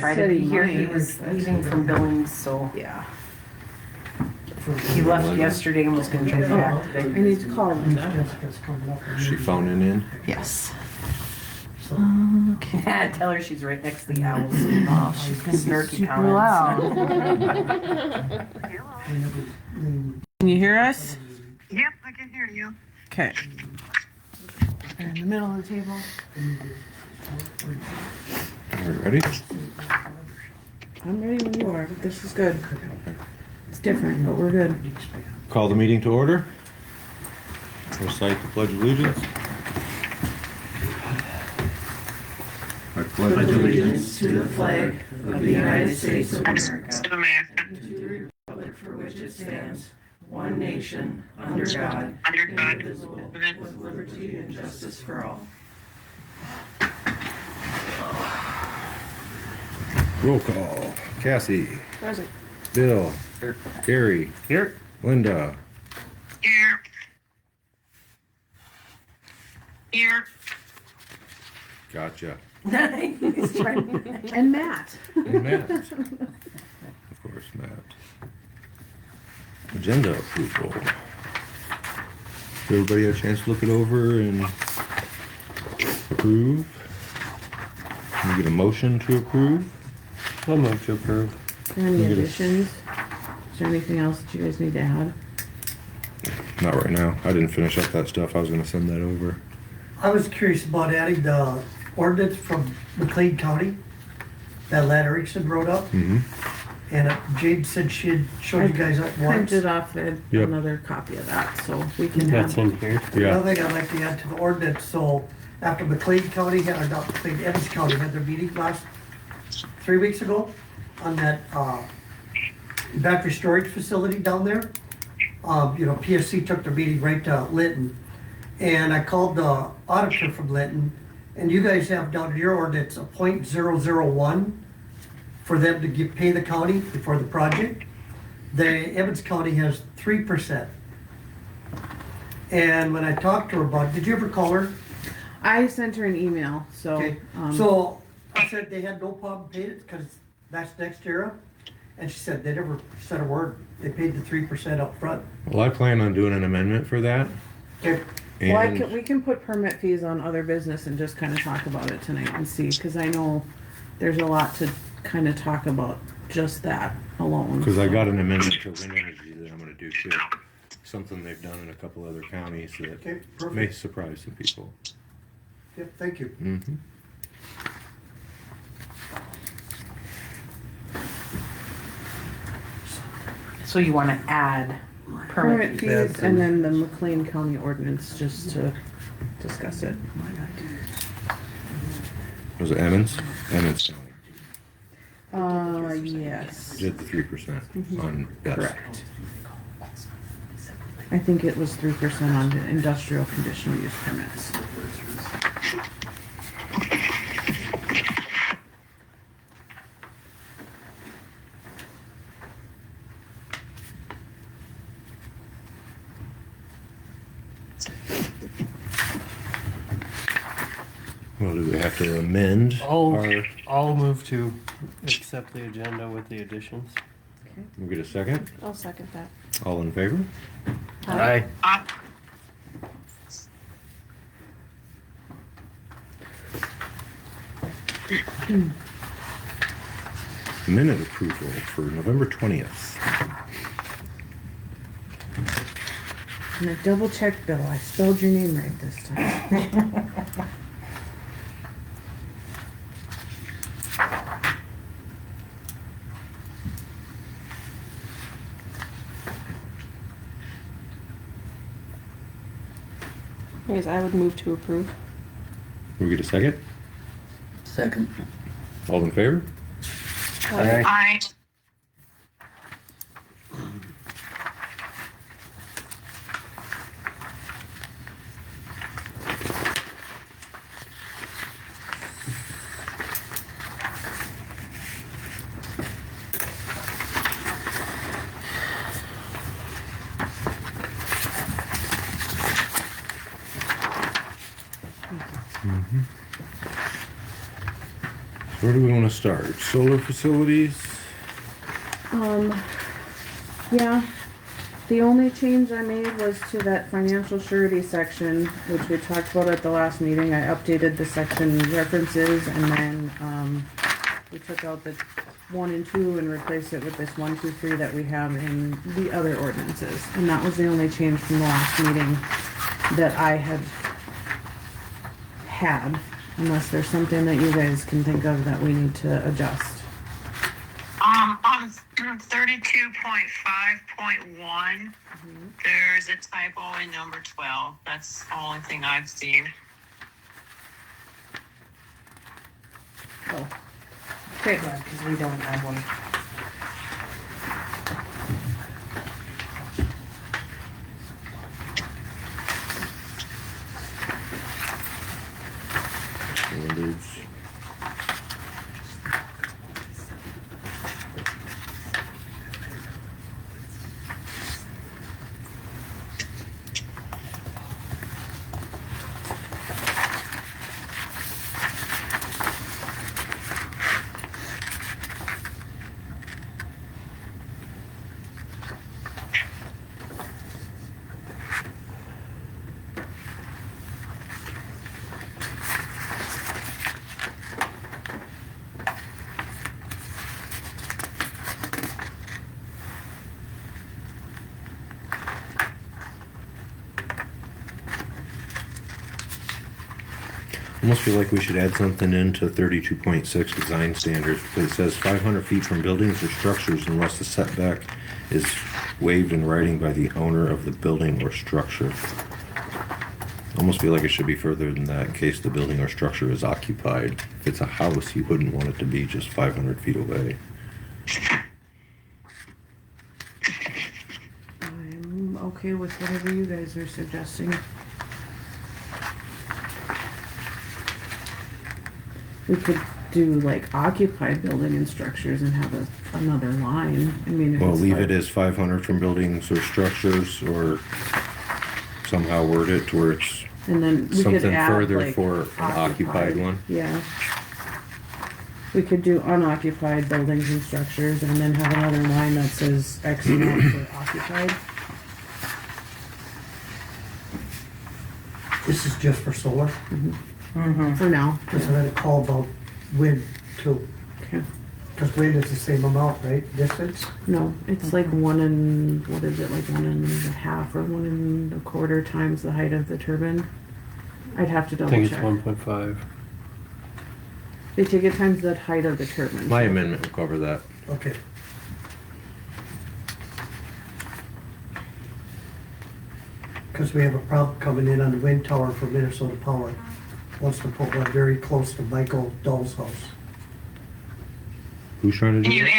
try to be here. He was leaving from Billings, so Yeah. he left yesterday and was gonna try to be back I today. need to call him. She phoning in? Yes. Yeah, tell her she's right next to the owls. Oh, she's gonna be Snarky super comments. loud. Can you hear us? Yep, I can hear you. Okay. They're in the middle of the table. Are we ready? I'm ready when you are. This is good. It's different, but we're good. Call the meeting to order. Recite the Pledge of Allegiance. I pledge allegiance to the flag of the United States of America, America, and to the republic for which it stands, one nation, under God, under God, indivisible, with liberty and justice for all. roll call. Cassie, Present. Bill, Gary, Here. Linda, here. Here. gotcha. He's trying- And Matt. And Matt. Of course, Matt. Agenda approval. Did everybody have a chance to look it over and approve? Can we get a motion to approve? I'll move to approve. Any Look at it. additions? Is there anything else that you guys need to add? Not right now. I didn't finish up that stuff. I was gonna send that over. I was curious about adding the ordinance from McLean County that Lad Erickson wrote up. Mm-hmm. And Jade said she had showed you guys that once. Printed off Yep. another copy of that, so we can That's have. in here. Yeah. Another thing I'd like to add to the ordinance, so after McLean County, or not McLean, Evans County had their meeting last 3 weeks ago on that, battery storage facility down there. PSC took their meeting right to Linton. And I called the auditor from Linton, and you guys have down in your ordinance a .001 for them to pay the county for the project. The Evans County has 3%. And when I talked to her about, did you ever call her? I sent her an email, so. Okay, so I said they had no problem paying it because that's next era. And she said they never said a word. They paid the 3% up front. Well, I plan on doing an amendment for that. Okay, And we can put permit fees on other business and just kind of talk about it tonight and see, because I know there's a lot to kind of talk about just that alone. because I got an amendment to wind energy that I'm gonna do too. Something they've done in a couple other counties that okay, may perfect. surprise some people. Yep, thank you. Mm-hmm. So you wanna add Permit permit fees? fees and then the McLean County ordinance, just to discuss it. Was it Emmons? Emmons County. Yes, Did the 3% on yes. correct. I think it was 3% on the industrial conditional use permits. Well, do we have to amend our, I'll move to accept the agenda with the additions. we get a second? I'll second that. All in favor? Aye. Minute approval for November 20th. And I double checked, Bill, I spelled your name right this time. Yes, I would move to approve. We get a second? Second. All in favor? I. Where do we want to start? Solar facilities? Yeah, the only change I made was to that financial surety section, which we talked about at the last meeting. I updated the section references and then, we took out the 1 and 2 and replaced it with this 1, 2, 3 that we have in the other ordinances. And that was the only change from the last meeting that I had, unless there's something that you guys can think of that we need to adjust. On 32.5.1, there's a typo in number 12. That's the only thing I've seen. Oh. Okay. Yeah, because we don't have one. Standards. Almost feel like we should add something into 32.6 design standards, because it says 500 feet from buildings or structures unless the setback is waived in writing by the owner of the building or structure. Almost feel like it should be further than that in case the building or structure is occupied. If it's a house, you wouldn't want it to be just 500 feet away. I'm okay with whatever you guys are suggesting. We could do like occupied building and structures and have another line. I mean, if Well, it's leave like- it as 500 from buildings or structures, or somehow word it to where it's And then we could something add further like for an occupied one. Yeah. We could do unoccupied buildings and structures and then have another line that says X amount for occupied. This is just for solar, For now. because I had a call about wind too, Okay. because wind is the same amount, right, distance? No, it's like 1.5 or 1.25 times the height of the turbine. I'd have to I double think it's check. 1.5. They take it times the height of the turbine. My amendment will cover that. Okay. Because we have a problem coming in on the wind tower for Minnesota Power. Wants to put one very close to Michael Dahl's house. Who's trying to Can do you that?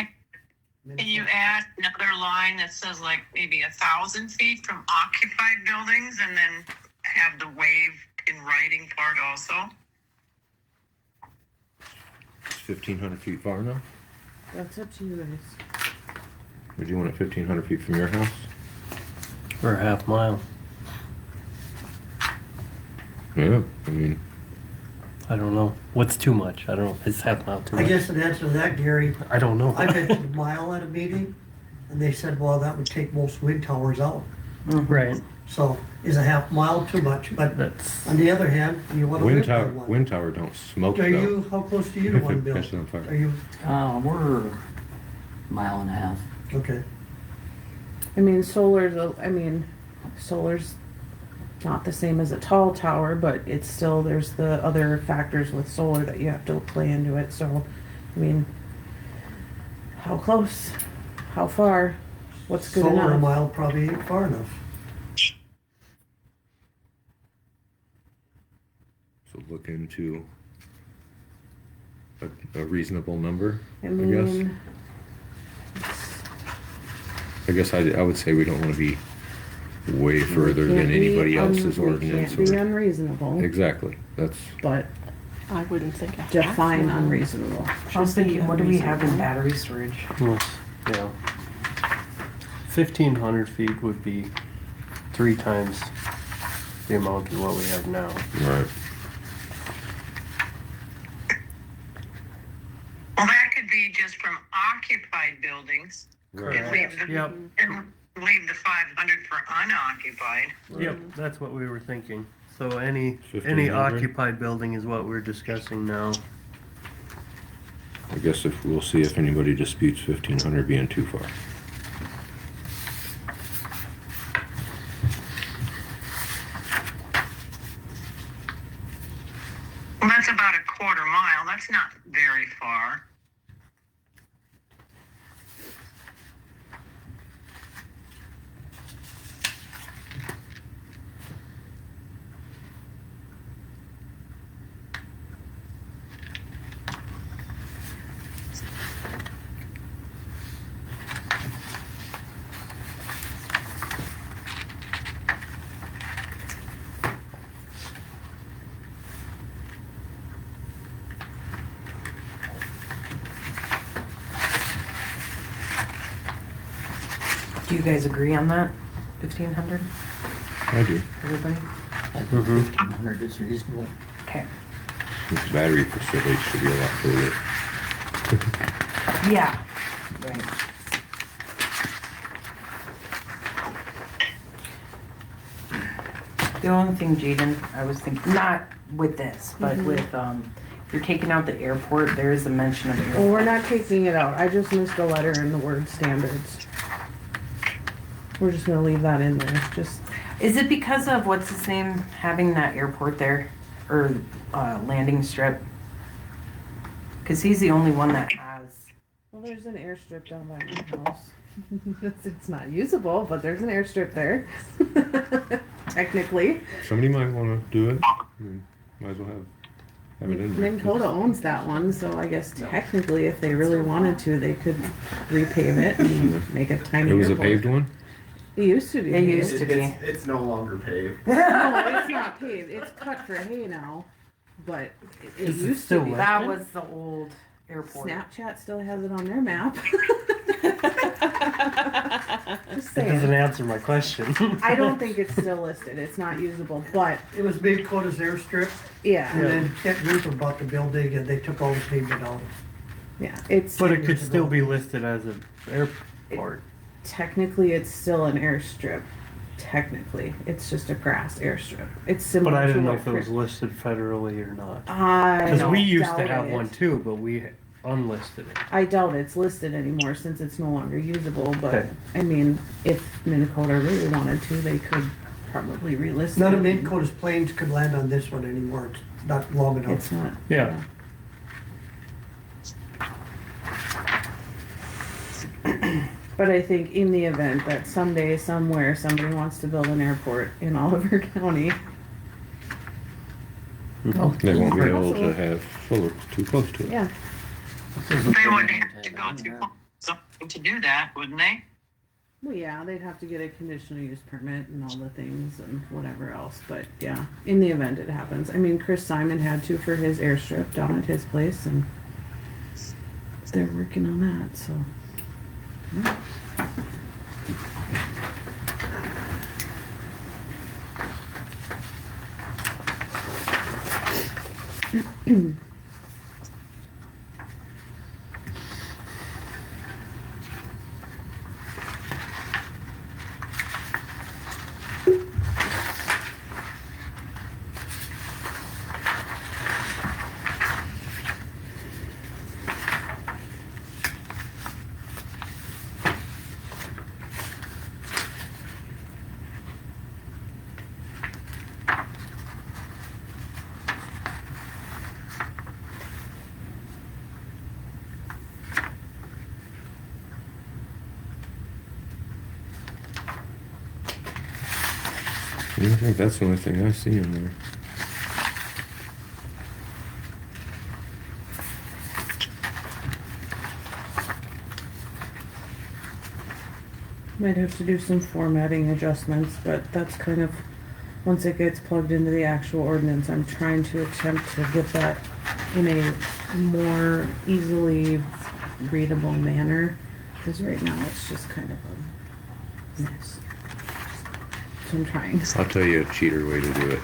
add, can you add another line that says like maybe 1,000 feet from occupied buildings and then have the waive in writing part also? Is 1,500 feet far enough? That's up to you guys. Would you want it 1,500 feet from your house? Or a half mile. Yeah, I mean, I don't know. What's too much? I don't know. Is half mile too I much? guess in answer to that, Gary, I don't know. I mentioned a mile at a meeting, and they said, well, that would take most wind towers out. Right. So is a half mile too much? But That's on the other hand, you want to wind live by tower, one. wind tower don't smoke Are though. you, how close to you to one, If it Bill? catches on fire. Are you, We're a mile and a half. okay. I mean, solar's not the same as a tall tower, but it's still, there's the other factors with solar that you have to play into it. So, I mean, how close? How far? What's good Solar a enough? mile probably ain't far enough. So look into a reasonable number, I I guess. mean, I guess I would say we don't want to be way further than anybody else's ordinance. We can't be or- unreasonable, Exactly, that's, but I wouldn't think a half define mile. unreasonable. I was thinking, what do we have in battery storage? yeah. 1,500 feet would be 3 times the amount of what we have now. right. is from occupied buildings. Right. And leave the, Yep. and leave the 500 for unoccupied. Yep, that's what we were thinking. So any 1500? occupied building is what we're discussing now. I guess if we'll see if anybody disputes 1,500 being too far. Well, that's about a quarter mile. That's not very far. Do you guys agree on that? 1,500, I do. everybody? I think 1,500 is reasonable. Okay. This battery facility should be a lot further. Yeah. Right. The only thing, Jaden, I was thinking, not with this, but with, if you're taking out the airport, there is a mention of Well, airport. we're not taking it out. I just missed a letter in the word standards. We're just gonna leave that in there, just, Is it because of, what's his name, having that airport there? Or, landing strip? Cause he's the only one that has. well, there's an airstrip down by my house. It's not usable, but there's an airstrip there. Technically. Somebody might want to do it. I mean, might as well have it in there. Minn Kota owns that one, so I guess technically if they really wanted to, they could repave it and make a tiny It was a airport. paved one? It used to be. It used to be. It's no longer paved. No, it's not paved. It's cut for hay now, but it Is it used still to be. wet? That was the old airport. Snapchat still has it on their map. Just That doesn't saying. answer my question. I don't think it's still listed. It's not usable, but It was Minn Kota's airstrip, yeah, and then Kent Luther bought the building, and they took all the pavement out. yeah. It's But it could still be listed as an airport. technically it's still an airstrip. Technically, it's just a grass airstrip. It's similar. But I didn't to know what if it was Chris- listed federally or not. I Because we used to doubt have it. one too, but we unlisted it. I doubt it's listed anymore since it's no longer usable, but Okay. I mean, if Minn Kota really wanted to, they could probably relist None it. of Minn Kota's planes could land on this one anymore. It's not long enough. It's not. Yeah. But I think in the event that someday, somewhere, somebody wants to build an airport in Oliver County, They won't be able to have solar too close to it. yeah, They would have to go through something to do that, wouldn't they? well, yeah, they'd have to get a conditional use permit and all the things and whatever else, but yeah, in the event it happens. I mean, Chris Simon had to for his airstrip down at his place, and they're working on that, so. I think that's the only thing I see in there. Might have to do some formatting adjustments, but that's kind of, once it gets plugged into the actual ordinance, I'm trying to attempt to get that in a more easily readable manner, because right now it's just kind of a mess. So I'm trying. I'll tell you a cheater way to do it.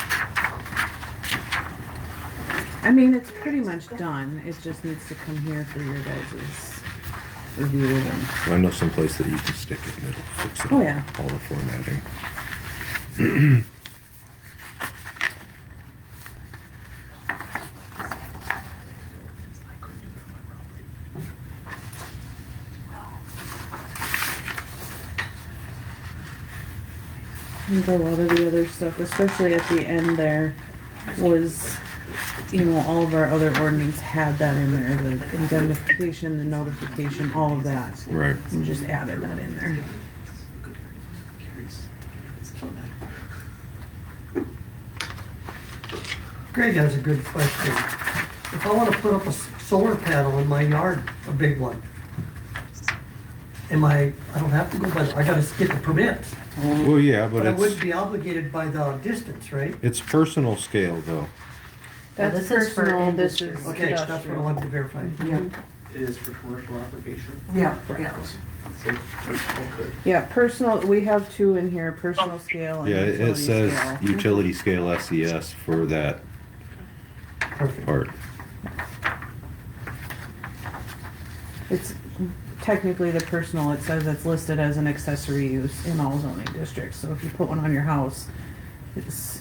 I mean, it's pretty much done, it just needs to come here for your guys' review and, I know someplace that you can stick it and it'll fix it. Oh, yeah. All the formatting. I think a lot of the other stuff, especially at the end there, was, you know, all of our other ordinance had that in there, the indemnification, the notification, all of that. Right. And just added that in there. Greg has a good question. If I wanna put up a solar panel in my yard, a big one, I don't have to go by, I gotta get the permit, Well, yeah, but but I wouldn't it's, be obligated by the distance, right? it's personal scale though. Yeah, That's this is for personal, this industry. is Okay, that's what I industrial. wanted to verify. It is for commercial application. Yeah, So, okay. Yeah, personal, we have two in here, personal scale and Yeah, it utility says scale. utility scale SES for that Perfect. part. It's technically the personal, it says it's listed as an accessory use in all zoning districts, so if you put one on your house, it's,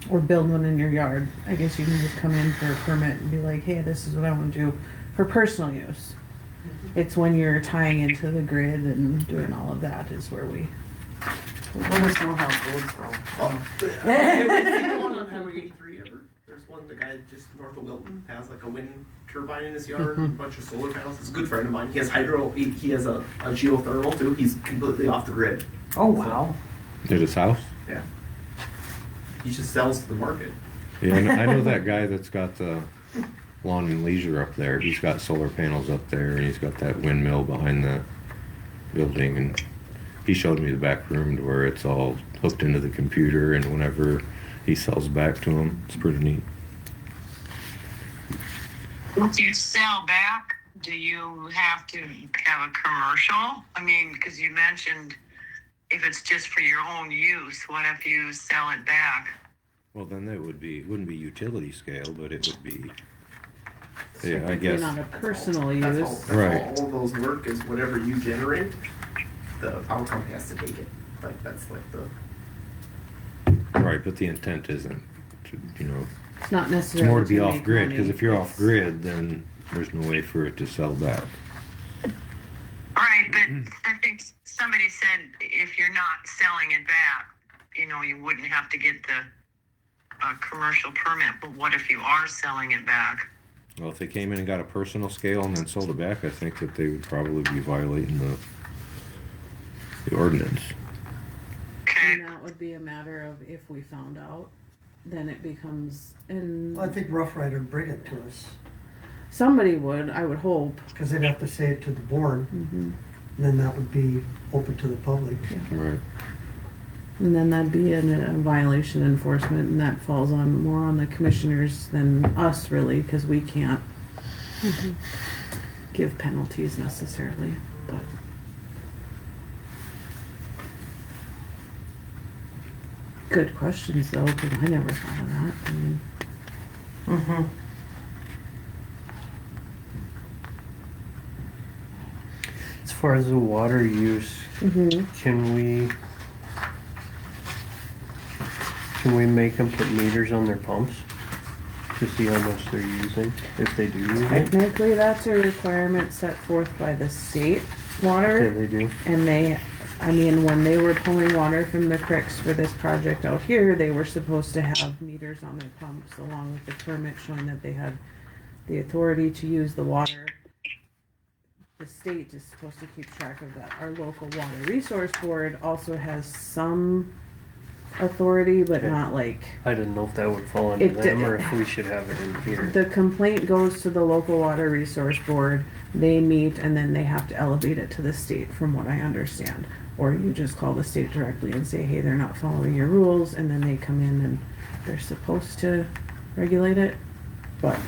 or build one in your yard, I guess you can just come in for a permit and be like, hey, this is what I wanna do for personal use. It's when you're tying into the grid and doing all of that is where we, let us know how those go. Anyone on Highway 83 ever? There's one, the guy just north of Wilton has like a wind turbine in his yard, a bunch of solar panels. It's a good friend of mine. He has hydro, he has a geothermal too. He's completely off the grid. Oh, wow. At his house? Yeah. He just sells to the market. Yeah, I know that guy that's got the lawn and leisure up there. He's got solar panels up there and he's got that windmill behind the building, and he showed me the back room to where it's all hooked into the computer, and whenever he sells back to him, it's pretty neat. If you sell back, do you have to have a commercial? I mean, because you mentioned if it's just for your own use, what if you sell it back? Well, then that would be, it wouldn't be utility scale, but it would be, yeah, I technically guess. not a personal That's use. all, that's Right. all those work is whatever you generate, the power company has to take it. Like that's like the Right, but the intent isn't to, you know, It's not it's necessarily more to be to off make grid, money. because if you're off It's- grid, then there's no way for it to sell back. Right, but I think somebody said if you're not selling it back, you know, you wouldn't have to get the commercial permit. But what if you are selling it back? Well, if they came in and got a personal scale and then sold it back, I think that they would probably be violating the ordinance. Okay. And that would be a matter of if we found out, then it becomes, and I think Rough Rider would bring it to us, somebody would, I would hope. because they'd have to say it to the board, Mhm. and then that would be open to the public. Right. And then that'd be a violation enforcement, and that falls on, more on the commissioners than us really, because we can't give penalties necessarily, but. Good questions though, because I never thought of that. I mean, Mm-hmm. As far as the water use, can we make them put meters on their pumps to see how much they're using, if they do use it? Technically, that's a requirement set forth by the state Yeah, water. they do. And they, I mean, when they were pulling water from the creeks for this project out here, they were supposed to have meters on their pumps along with the permit showing that they had the authority to use the water. The state is supposed to keep track of that. Our local water resource board also has some authority, but Okay. not like. I didn't know if that would fall under It them did- or if we should have it in here. The complaint goes to the local water resource board, they meet, and then they have to elevate it to the state, from what I understand. Or you just call the state directly and say, hey, they're not following your rules, and then they come in and they're supposed to regulate it, but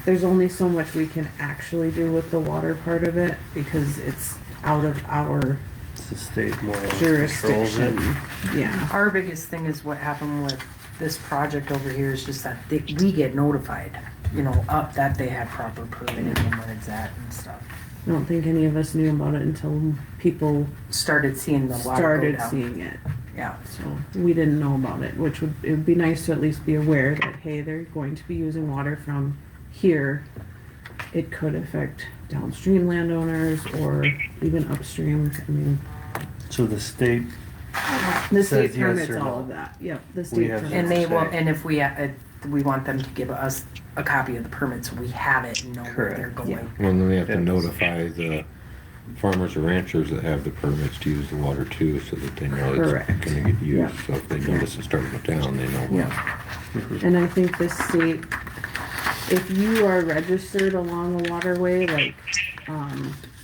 there's only so much we can actually do with the water part of it, because it's out of our It's the state more or less controls jurisdiction. it. Yeah, Our biggest thing is what happened with this project over here is just that we get notified. up that they had proper permitting and where it's at and stuff. I don't think any of us knew about it until people Started seeing the water go started down. seeing it. Yeah. So we didn't know about it, which it would be nice to at least be aware that, hey, they're going to be using water from here. It could affect downstream landowners or even upstream. I mean, So the state, the state Says yes permits or all no. of that. Yep, the We state have permits. And they will, Okay. and if we want them to give us a copy of the permit, so we have it and know where they're Correct. going. Yeah. Well, then they have to Yes. notify the farmers or ranchers that have the permits to use the water too, so that they know Correct. it's gonna get used. Yeah. So if they notice it's starting to go down, they know. Yeah. And I think the state, if you are registered along a waterway, like,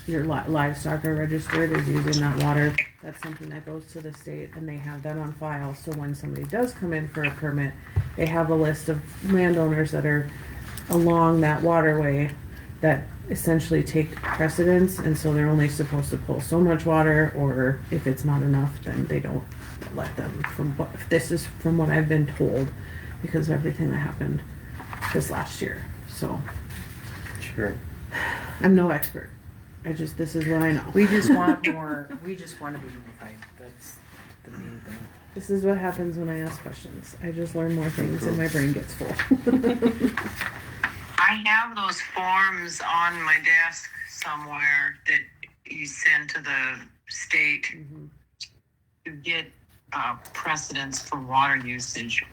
your livestock are registered as using that water, that's something that goes to the state and they have that on file. So when somebody does come in for a permit, they have a list of landowners that are along that waterway that essentially take precedence, and so they're only supposed to pull so much water, or if it's not enough, then they don't let them. This is from what I've been told, because of everything that happened this last year. So sure. I'm no expert. This is what I know. We just want more, we just want to be unified. That's the main thing. This is what happens when I ask questions. I just learn more things and my brain gets full. I have those forms on my desk somewhere that you send to the state to get precedence for water usage.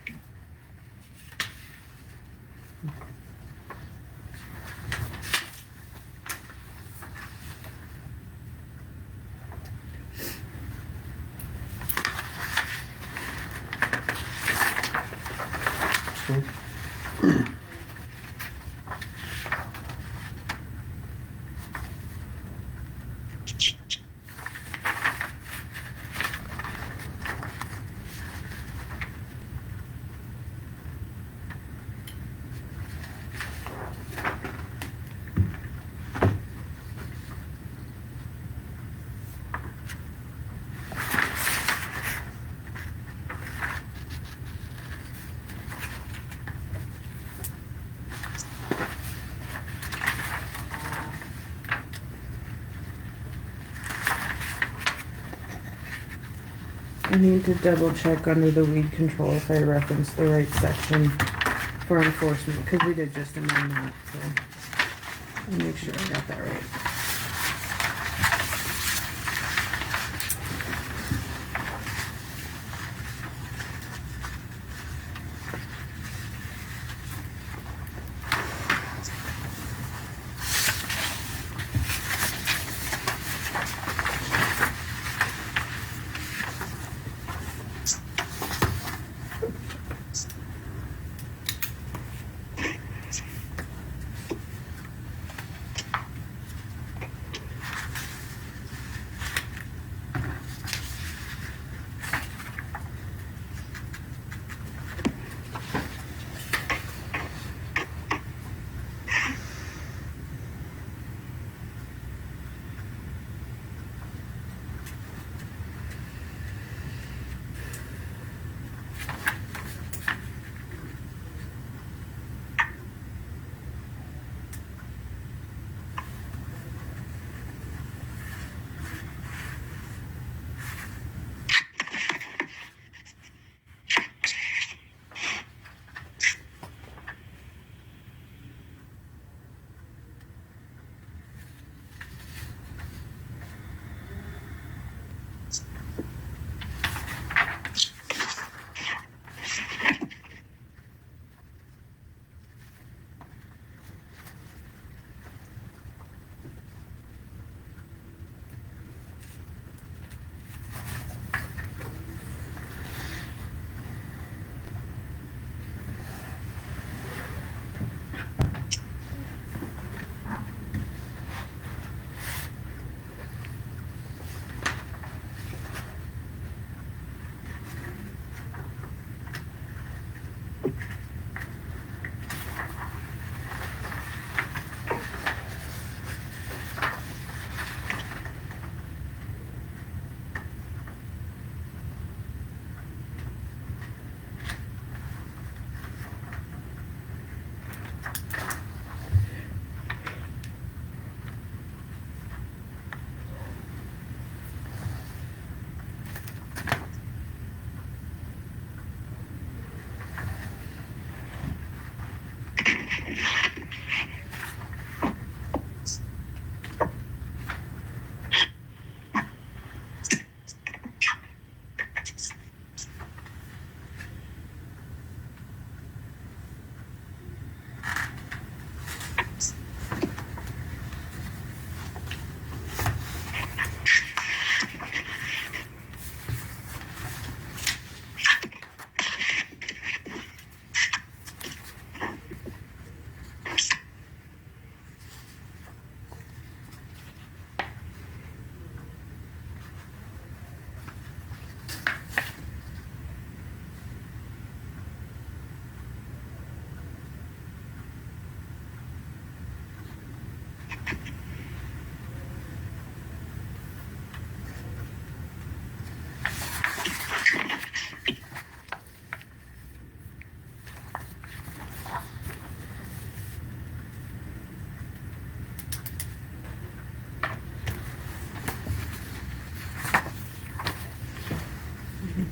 I need to double check under the weed control if I referenced the right section for enforcement, because we did just amend that, so I'll make sure I got that right.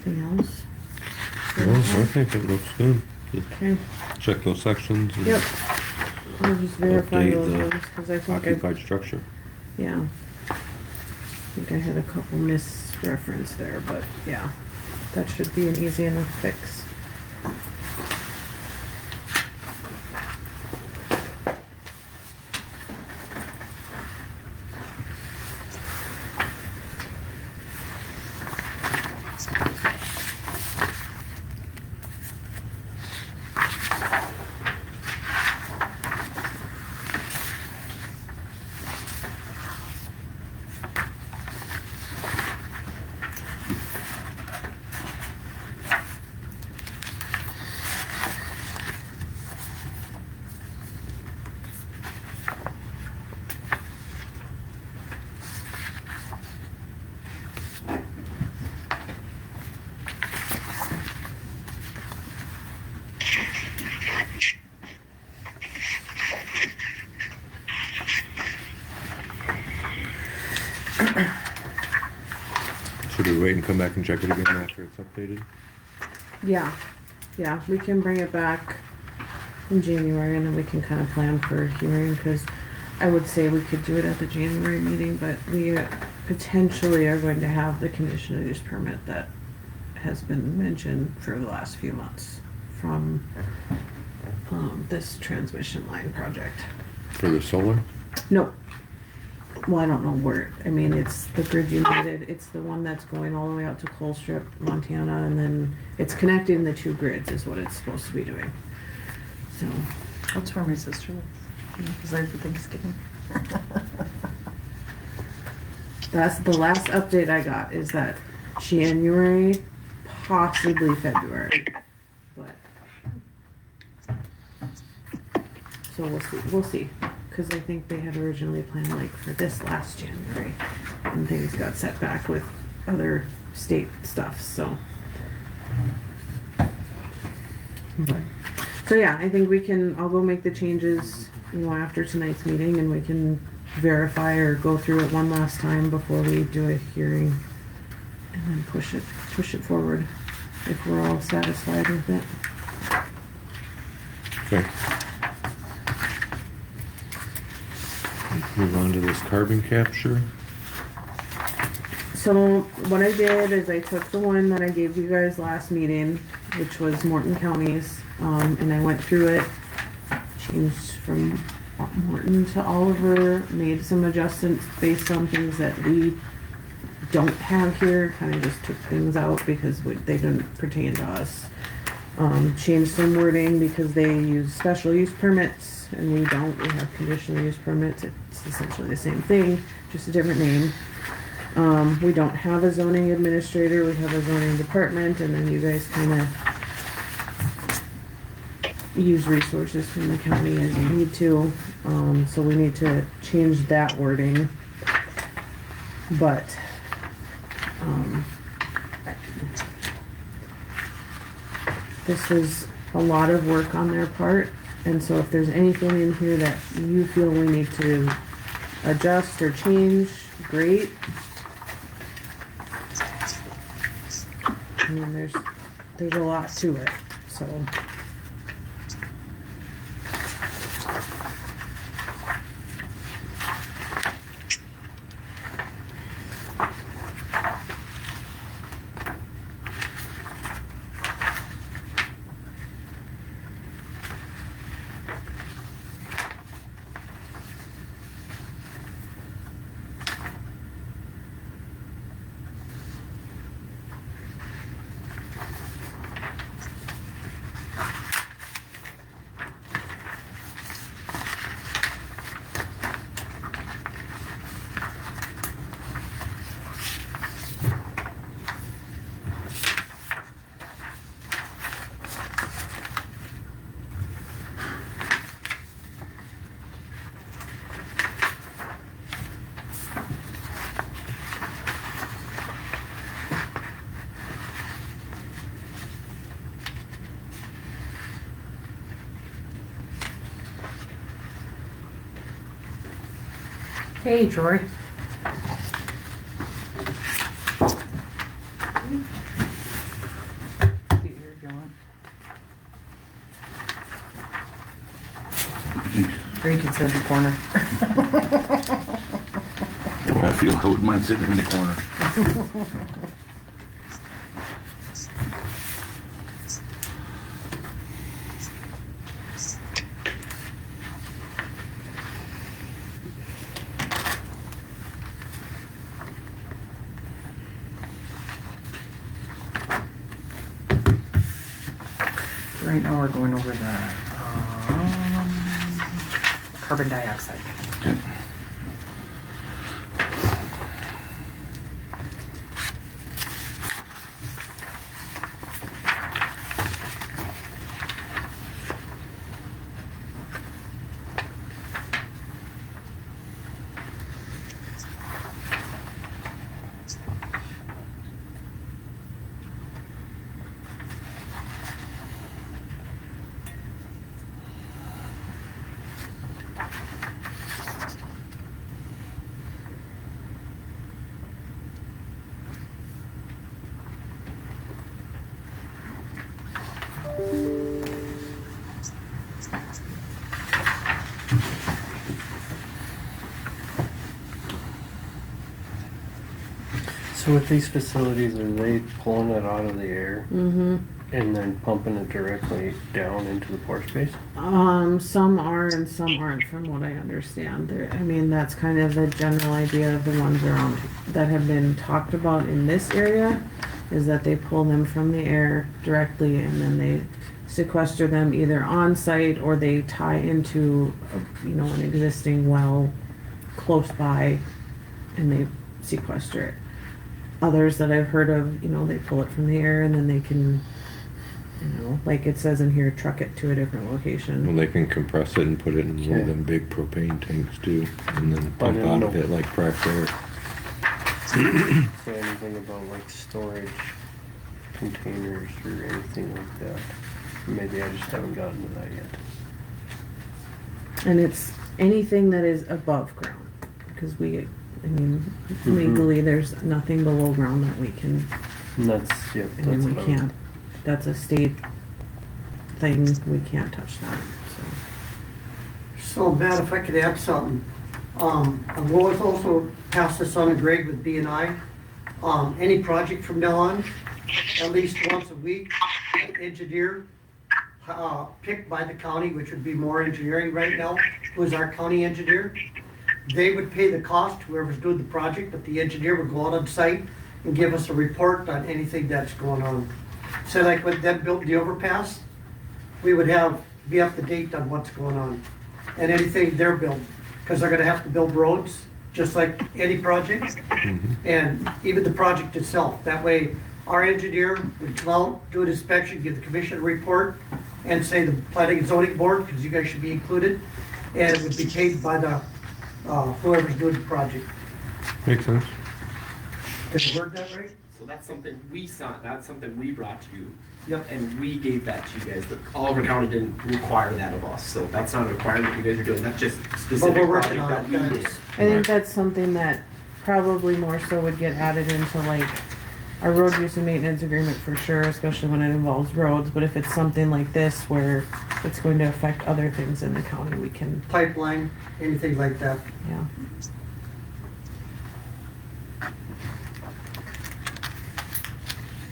Anything else? No, I think it looks good. Just Okay, check those sections and yep. I'll just verify Update those the ones, cause I think I, occupied structure. yeah. I think I had a couple misreference there, but yeah, that should be an easy enough fix. Should we wait and come back and check it again after it's updated? Yeah, yeah, we can bring it back in January and then we can kind of plan for a hearing, because I would say we could do it at the January meeting, but we potentially are going to have the conditional use permit that has been mentioned for the last few months from this transmission line project. For the solar? No. Well, I don't know where, I mean, it's the Grid United, it's the one that's going all the way out to Colstrip, Montana, and then it's connecting the two grids is what it's supposed to be doing. So, That's where my sister lives. Because I for Thanksgiving. that's the last update I got, is that January, possibly February. But, so we'll see, because I think they had originally planned like for this last January, and things got set back with other state stuff, so. But, so yeah, I think I'll go make the changes, after tonight's meeting, and we can verify or go through it one last time before we do a hearing, and then push it forward if we're all satisfied with it. Okay. Move on to this carbon capture. So what I did is I took the one that I gave you guys last meeting, which was Morton County's, and I went through it, changed from Morton to Oliver, made some adjustments based on things that we don't have here, kind of just took things out because they didn't pertain to us. Changed some wording because they use special use permits and we don't. We have conditional use permits. It's essentially the same thing, just a different name. We don't have a zoning administrator, we have a zoning department, and then you guys kind of use resources from the county as you need to. So we need to change that wording. But, this was a lot of work on their part, and so if there's anything in here that you feel we need to adjust or change, great. I mean, there's a lot to it, so. Hey, Troy. sit in the corner. I feel I wouldn't mind sitting in the corner. Right now we're going over the carbon dioxide. So with these facilities, are they pulling it out of the air Mm-hmm. and then pumping it directly down into the pore space? Some are and some aren't, from what I understand. I mean, that's kind of the general idea of the ones around that have been talked about in this area, is that they pull them from the air directly and then they sequester them either on site or they tie into, an existing well close by and they sequester it. Others that I've heard of, they pull it from the air and then they can, like it says in here, truck it to a different location. Well, they can compress it and put it in one of Okay. them big propane tanks too, and then But pump in out of the- it like fresh air. Say anything about like storage containers or anything like that? Maybe I just haven't gotten to that yet. And it's anything that is above ground, because legally, there's nothing below ground that we can, And that's, yep, that's we what I'm- can't, that's a state thing, we can't touch that, so. So Matt, if I could add something, I'm going to also pass this on to Greg with B&I. Any project from now on, at least once a week, an engineer, picked by the county, which would be more engineering right now, who is our county engineer. They would pay the cost, whoever's doing the project, but the engineer would go out on site and give us a report on anything that's going on. So like when them built the overpass, we would be up to date on what's going on and anything they're building, because they're gonna have to build roads, just like any project, and even the project itself. That way, our engineer would come out, do an inspection, give the commission a report, and say the planning and zoning board, because you guys should be included, and it would be paid by the, whoever's doing the project. Makes sense. Did I word that right? So that's something we saw, that's something we brought to you. Yep. And we gave that to you guys, but Oliver County didn't require that of us, so that's not a requirement you guys are doing, that's just But specific we're working project on that it, we did. guys. I think that's something that probably more so would get added into like our road use and maintenance agreement for sure, especially when it involves roads, but if it's something like this where it's going to affect other things in the county, we can, Pipeline, anything like that. yeah.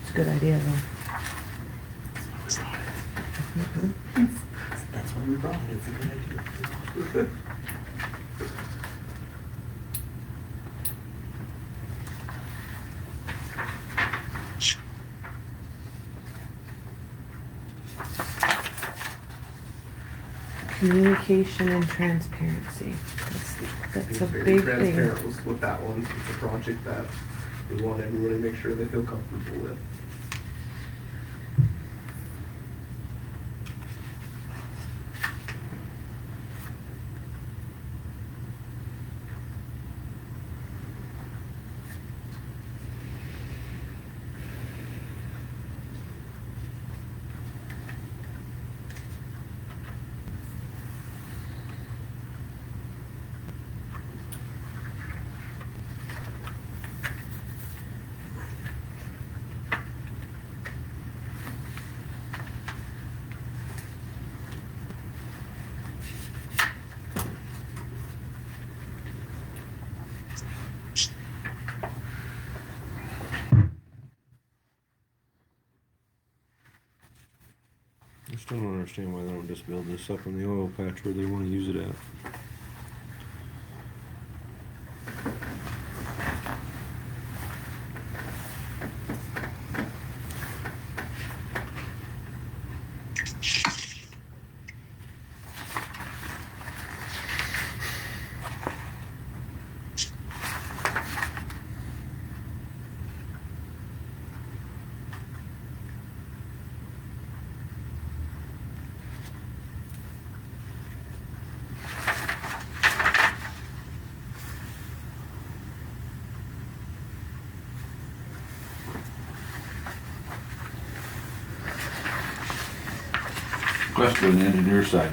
It's a good idea though. That's why we brought it, it's a good idea. Communication and transparency. That's a Very big thing. transparent with that one, it's a project that we want everyone to make sure they feel comfortable with. Still don't understand why they don't just build this up in the oil patch where they wanna use it at. Question on the engineer side.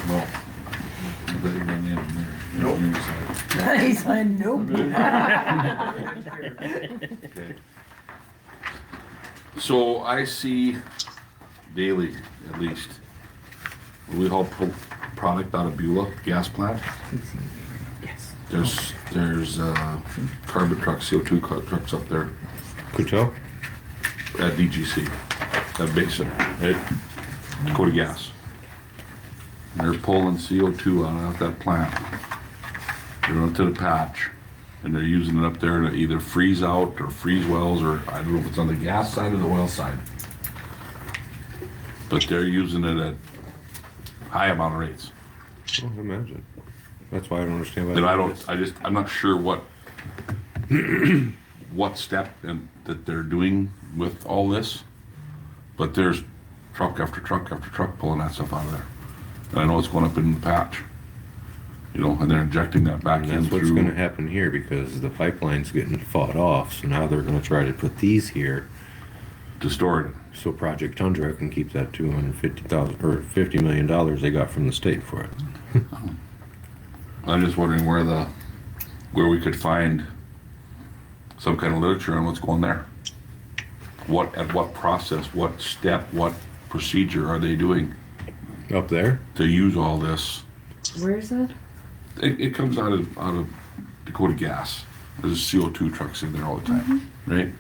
Well, I bet you're on the Nope. engineering side. He's like, nope. Okay. So I see daily, at least, we haul product out of Beulah gas plant. There's carbon trucks, CO2 trucks up there Coteau? at DGC, that basin, right? Dakota Gas. And they're pulling CO2 out of that plant. They're going to the patch, and they're using it up there to either freeze out or freeze wells, or I don't know if it's on the gas side or the oil side. But they're using it at high amount of rates. Oh, I imagine. That's why I don't understand why. And they I'm not sure what, what step that they're doing with all this, but there's truck after truck after truck pulling that stuff out of there. And I know it's going up in the patch, you know, and they're injecting that back And in that's what's gonna through. happen here because the pipeline's getting fought off, so now they're gonna try to put these here To store it. so Project Tundra can keep that 250,000 or $50 million they got from the state for it. I'm just wondering where we could find some kind of literature on what's going there. At what process, what step, what procedure are they doing Up there? to use all this? Where's that? It comes out of Dakota Gas. There's CO2 trucks in there all the time, right?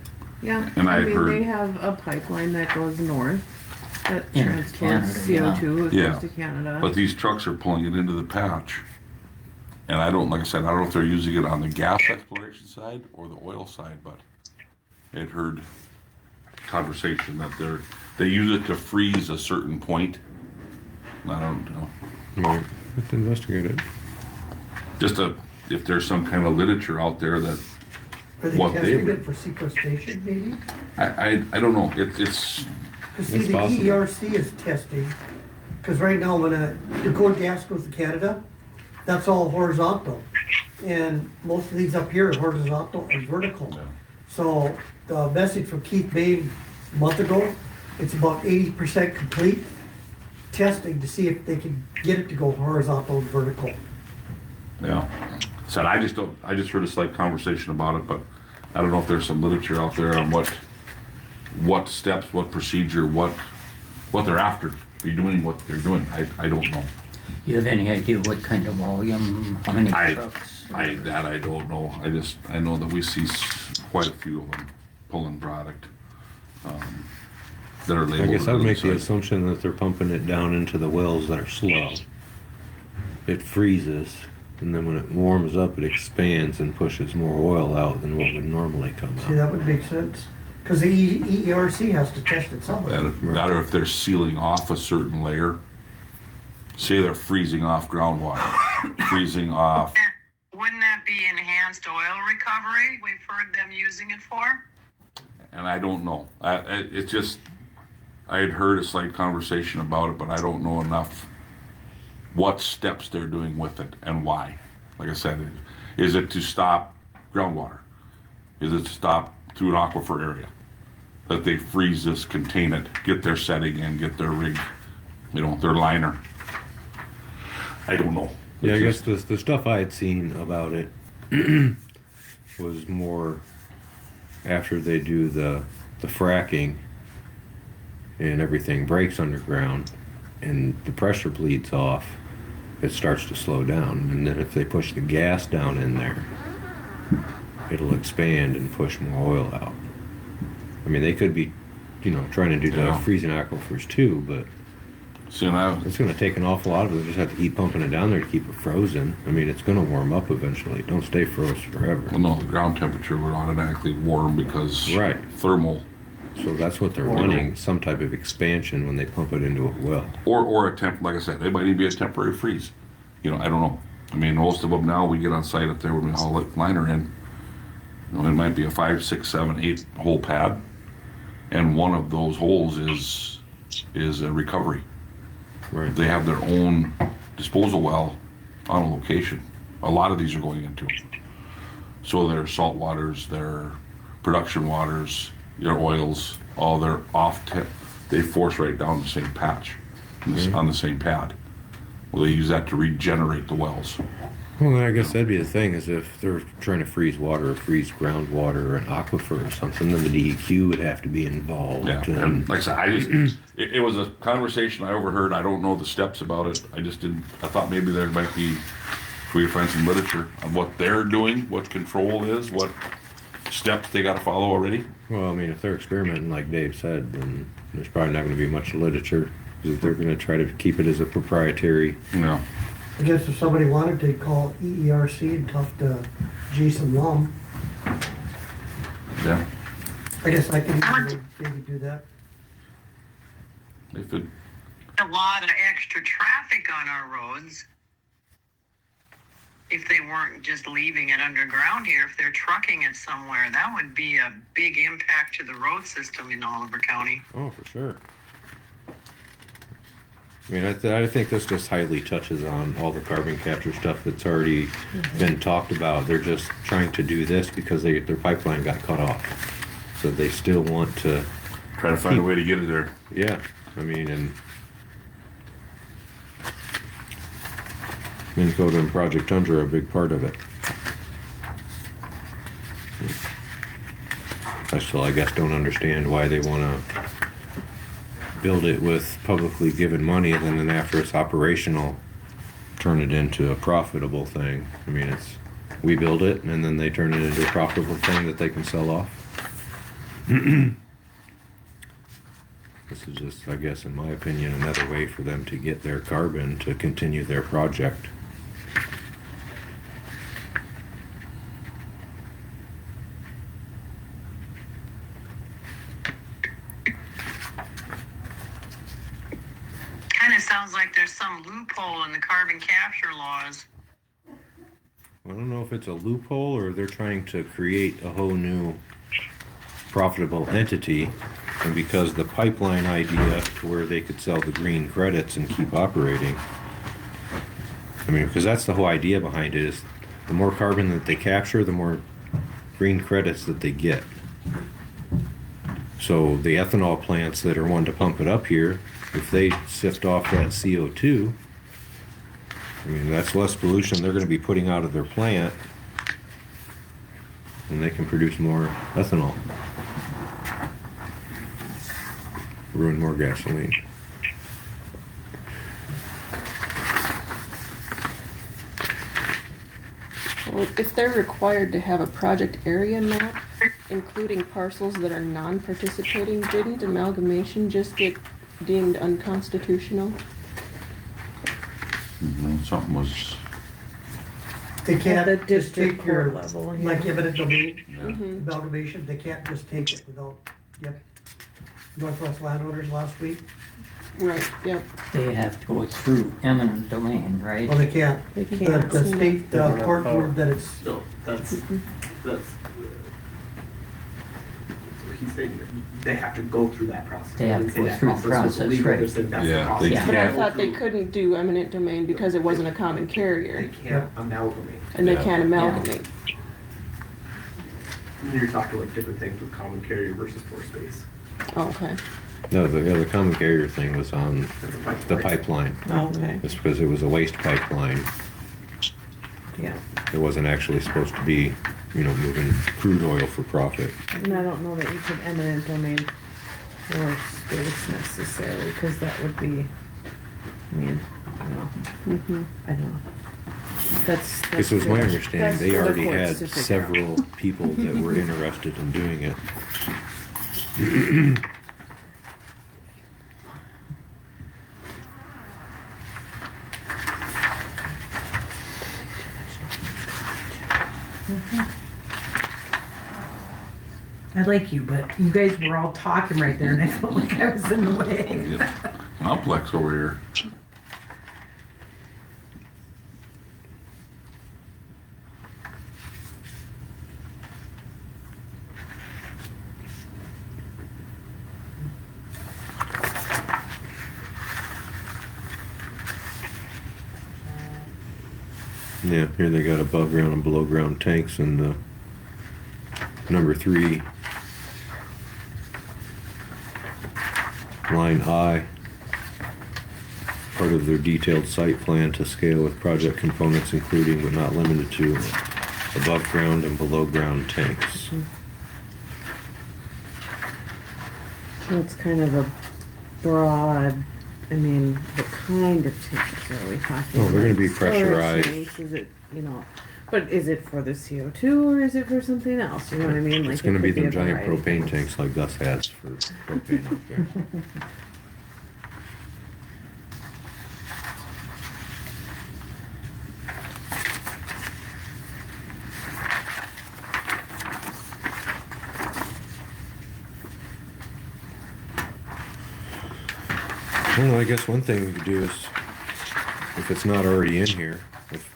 Yeah, And I I mean, heard- they have a pipeline that goes north that Yeah, transports Canada, CO2 yeah. across to Canada. But these trucks are pulling it into the patch. And like I said, I don't know if they're using it on the gas exploration side or the oil side, but I had heard conversation that they use it to freeze a certain point. I don't know. Right. Let's investigate it. If there's some kind of literature out there that, Are they What they testing would- it for sequestration maybe? I don't know, it's, Cause see, It's the possible. ERC is testing, cause right now when Dakota Gas goes to Canada, that's all horizontal. And most of these up here are horizontal and vertical. Yeah. So the message from Keith Bain a month ago, it's about 80% complete testing to see if they can get it to go horizontal and vertical. yeah. Said, I just heard a slight conversation about it, but I don't know if there's some literature out there on what steps, what procedure, what they're after, be doing what they're doing. I don't know. You have any idea what kind of volume, how many I trucks? I don't know. I know that we see quite a few of them pulling product that are I labeled. guess I would make the inside. assumption that they're pumping it down into the wells that are slow. It freezes, and then when it warms up, it expands and pushes more oil out than what would normally come See, out. that would make sense. Cause the ERC has to test it somewhere. That or if they're sealing off a certain layer. Say they're freezing off groundwater, freezing off. Wouldn't that be enhanced oil recovery we've heard them using it for? And I don't know. It's just, I had heard a slight conversation about it, but I don't know enough what steps they're doing with it and why. Like I said, is it to stop groundwater? Is it to stop through an aquifer area? That they freeze this, contain it, get their setting in, get their rig, their liner. I don't know. Yeah, I It's guess the stuff I had seen about it was more after they do the fracking and everything breaks underground and the pressure bleeds off, it starts to slow down. And then if they push the gas down in there, it'll expand and push more oil out. I mean, they could be you know, trying to do the Yeah. freezing aquifers too, but See, now, it's gonna take an awful lot of it. Just have to keep pumping it down there to keep it frozen. I mean, it's gonna warm up eventually. Don't stay froze forever. well, no, the ground temperature would automatically warm because Right. thermal, So that's what they're wanting, some type of expansion when they pump it into a well. or a temp, like I said, it might even be a temporary freeze. You know, I don't know. I mean, most of them now, we get on site up there when we haul the liner in. You know, it might be a 5, 6, 7, 8 hole pad, and one of those holes is a recovery. Right. They have their own disposal well on a location. A lot of these are going into. So their salt waters, their production waters, their oils, all their off tip, they force right down the same patch, on the same pad. Well, they use that to regenerate the wells. Well, then I guess that'd be the thing, is if they're trying to freeze water, or freeze groundwater or an aquifer or something, then the DEQ would have to be involved. Yeah, and like I said, it was a conversation I overheard. I don't know the steps about it. I just didn't, I thought maybe there might be, if we could find some literature on what they're doing, what control is, what steps they gotta follow already. Well, I mean, if they're experimenting like Dave said, then there's probably not gonna be much literature, because they're gonna try to keep it as a proprietary. Yeah. I guess if somebody wanted to call EERC and talk to Jason Lum, Yeah. I guess I could maybe do that. If it, A lot of extra traffic on our roads. If they weren't just leaving it underground here, if they're trucking it somewhere, that would be a big impact to the road system in Oliver County. Oh, for sure. I mean, I think this just highly touches on all the carbon capture stuff that's already been talked about. They're just trying to do this because their pipeline got cut off. So they still want to, try to find a way to get it there. yeah, I mean, and Minn Kota and Project Tundra are a big part of it. I still, I guess, don't understand why they want to build it with publicly given money, and then after it's operational, turn it into a profitable thing. I mean, it's, we build it, and then they turn it into a profitable thing that they can sell off. This is just, I guess, in my opinion, another way for them to get their carbon to continue their project. Kind of sounds like there's some loophole in the carbon capture laws. I don't know if it's a loophole or they're trying to create a whole new profitable entity. And because the pipeline idea to where they could sell the green credits and keep operating. I mean, because that's the whole idea behind it, is the more carbon that they capture, the more green credits that they get. So the ethanol plants that are wanting to pump it up here, if they sift off that CO2, I mean, that's less pollution they're going to be putting out of their plant, and they can produce more ethanol. Ruin more gasoline. Well, if they're required to have a project area map, including parcels that are non-participating, didn't amalgamation just get deemed unconstitutional? Something was, They can't At the just district take your, court level, yeah. like eminent domain Mm-hmm. amalgamation, they can't just take it without, yep. Northwest landowners last week, Right, yep. They have to go through eminent domain, right? well, they can't. They The, can't. the state court ruled that it's, No, that's he's saying they have to go through that process. They have to didn't say go that through the was process, illegal, right. they're saying that's the Yeah, process. they Yeah. But I can't. thought they couldn't do eminent domain because it wasn't a common They carrier, can't amalgamate. and they Yeah. can't amalgamate. And you're talking like different things with common carrier versus pore space. Oh, okay, No, the common carrier thing was on That's a pipe, the right? pipeline. Oh, okay, It's because it was a waste pipeline. yeah. It wasn't actually supposed to be, you know, moving crude oil for profit. And I don't know that you could eminent domain or space necessarily, because that would be, I mean, I don't know. mm-hmm. I don't know. That's. This was my that's understanding, they for the already courts had to figure out. several people that were interested in doing it. I like you, but you guys were all talking right there and I felt like I was in the way. Get complex over here. Yeah, here they got above ground and below ground tanks and number 3, line I, part of their detailed site plan to scale with project components including but not limited to above ground and below ground tanks. So it's kind of a broad, I mean, what kind of tanks are we talking? Oh, they're gonna be Storage pressurized. tanks, is it, you know, but is it for the CO2 or is it for something else? You know what I mean? Like It's it gonna be could them a giant variety of propane things. tanks like Gus has for propane up there. Well, I guess one thing we could do is, if it's not already in here, if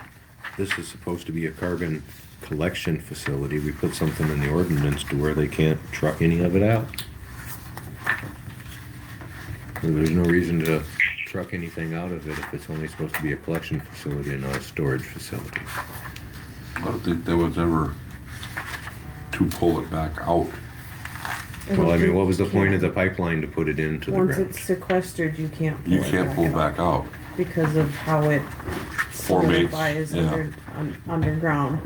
this is supposed to be a carbon collection facility, we put something in the ordinance to where they can't truck any of it out. There's no reason to truck anything out of it if it's only supposed to be a collection facility and not a storage facility. I don't think there was ever to pull it back out. Well, I mean, what was the point of the pipeline to put it into the Once ground? it's sequestered, you can't pull You it can't pull out back out. because of how it Formates, solidifies yeah. underground.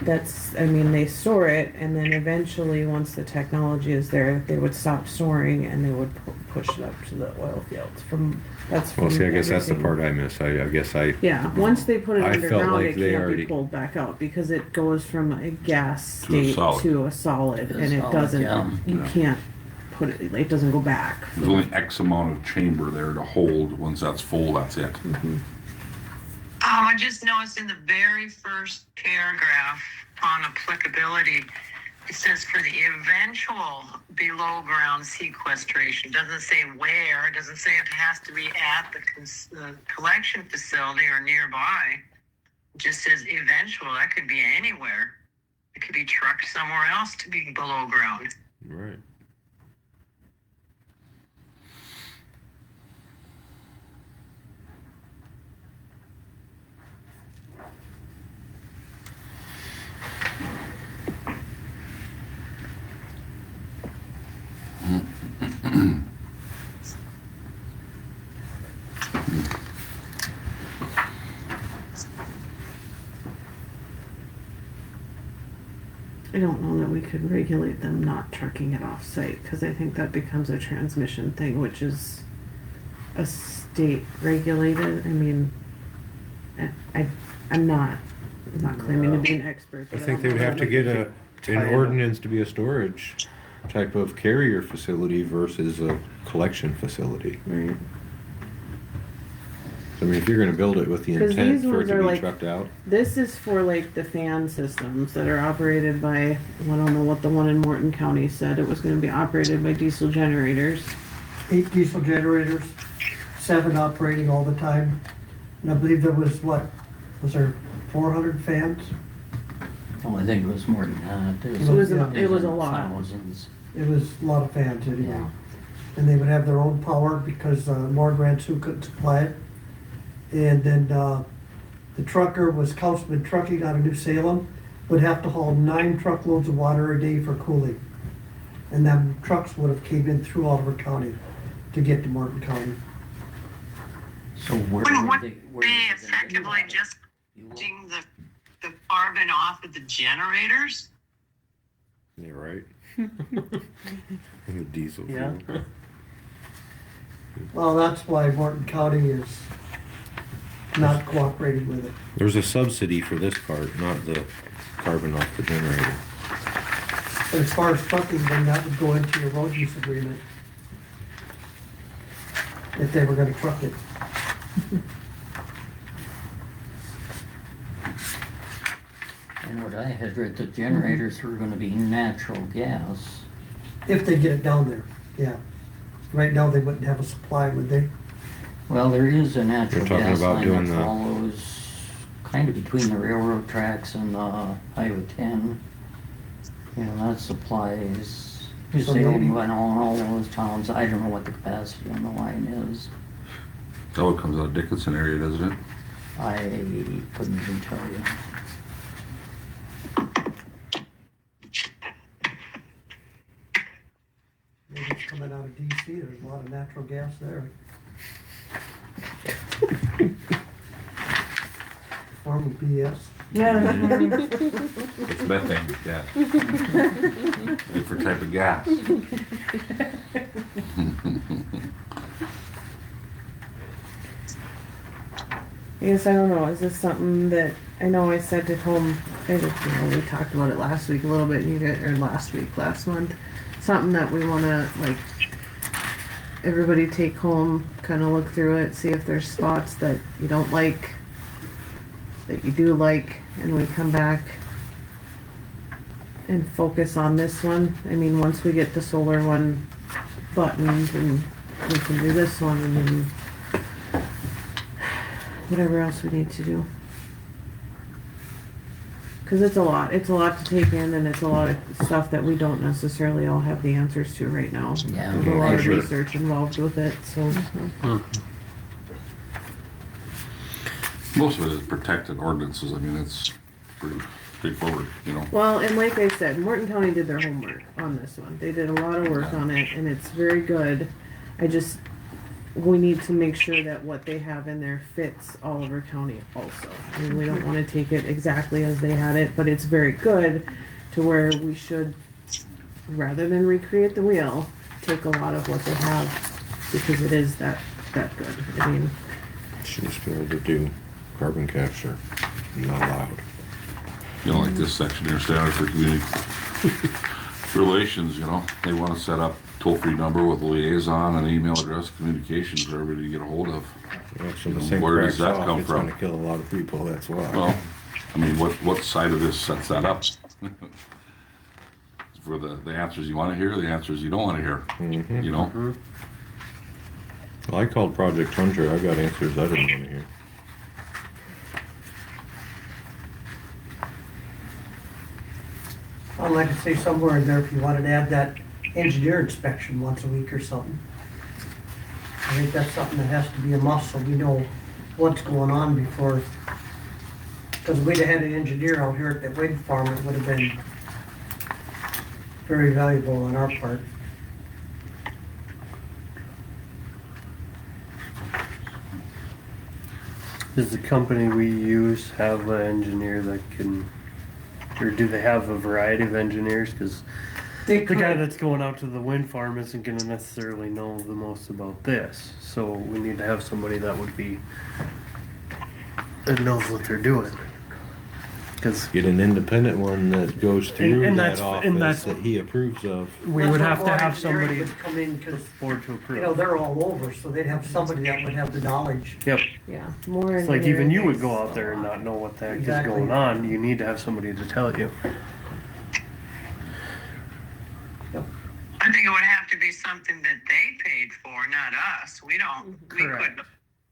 That's, I mean, they store it and then eventually, once the technology is there, they would stop storing and they would push it up to the oil fields from, that's Well, from see, I guess that's the everything. part I miss. I guess I, Yeah, once they put it I felt underground, like it they can't already- be pulled back out because it goes from a gas To a state solid. to a solid To a and it solid, doesn't, yeah. you can't put it doesn't go back. There's only X amount of chamber there to hold. Once that's full, that's it. I just noticed in the very first paragraph on applicability, it says for the eventual below ground sequestration. Doesn't say where, it doesn't say if it has to be at the collection facility or nearby. It just says eventual, that could be anywhere. It could be trucked somewhere else to be below ground. right. I don't know that we could regulate them not trucking it off site because I think that becomes a transmission thing, which is a state regulated. I mean, I'm not claiming to be an expert. I but think don't they would know have that to we get could- an ordinance to be a storage type of carrier facility versus a collection facility. Right. I mean, if you're gonna build it with the 'Cause intent these for it ones to are be like- trucked out, This is for like the fan systems that are operated by, I don't know what the one in Morton County said, it was gonna be operated by diesel generators. 8 diesel generators, 7 operating all the time. And I believe there was there 400 fans? Oh, I think it was more than that. It was a lot. Thousands. It was a lot of fans anyway. Yeah. And they would have their own power because Morgan Ransom couldn't supply it. And then the trucker was Councilman Trucking out of New Salem, would have to haul 9 truckloads of water a day for cooling. And them trucks would have came in through Oliver County to get to Morton County. So where Wouldn't were they? be effectively just taking the carbon off of the generators. yeah, right? And the diesel Yeah. fuel. Well, that's why Morton County is not cooperating with it. There's a subsidy for this part, not the carbon off the generator. But as far as trucking, then that would go into your road use agreement. If they were gonna truck it. And what I had read, the generators were gonna be natural gas. If they get it down there, yeah. Right now, they wouldn't have a supply, would they? Well, there is a natural They're talking gas about line doing that the- follows kind of between the railroad tracks and Highway 10. You know, that supplies, you So say maybe- only went on all those towns. I don't know what the capacity on the line is. That what comes out of Dickinson area, doesn't it? I couldn't even tell you. Maybe it's coming out of DC, there's a lot of natural gas there. Form of BS. It's methane gas. Different type of gas. I guess I don't know, is this something that, I know I said at home, we talked about it last week a little bit, you guys, or last month. Something that we wanna, like, everybody take home, kinda look through it, see if there's spots that you don't like, that you do like, and we come back and focus on this one. I mean, once we get the solar one buttoned, and we can do this one, and then whatever else we need to do. Cause it's a lot to take in, and it's a lot of stuff that we don't necessarily all have the answers to right now. Yeah, There's a lot of sure. research involved with it, so. Most of it is protected ordinances. I mean, it's pretty straightforward, you know. Well, and like I said, Morton County did their homework on this one. They did a lot of work on it, and it's very good. We need to make sure that what they have in there fits Oliver County also. I mean, we don't wanna take it exactly as they had it, but it's very good to where we should, rather than recreate the wheel, take a lot of what they have, because it is that good. I mean, Should just be able to do carbon capture, not allowed. You know, like this section here, standard for community relations, you know. They want to set up toll-free number with a liaison and email address, communications for everybody to get a hold of. Well, so the same Where does cracks that off, come it's from? gonna kill a lot of people, that's why. Well, I mean, what side of this sets that up? For the answers you want to hear, the answers you don't want to hear, Mhm. you know? Well, I called Project Hunter, I got answers I didn't wanna hear. I'd like to say somewhere in there, if you wanted to add that engineer inspection once a week or something. I think that's something that has to be a must, so we know what's going on before. Because if we'd have had an engineer out here at that wind farm, it would have been very valuable on our part. Does the company we use have an engineer that can, or do they have a variety of engineers? Because They the guy could, that's going out to the wind farm isn't going to necessarily know the most about this. So we need to have somebody that would be, that knows what they're doing. Because Get an independent one that goes through And that that's- and office that's- that he approves of. we would have to have Engineering somebody would come in, because, board to you know, approve. they're all over, so they'd have somebody that would have the knowledge. Yep. yeah, more. It's like even you would engineering go is out there and a lot. not know what the heck Exactly. is going on. You need to have somebody to tell you. I think it would have to be something that they paid for, not us. We Correct. couldn't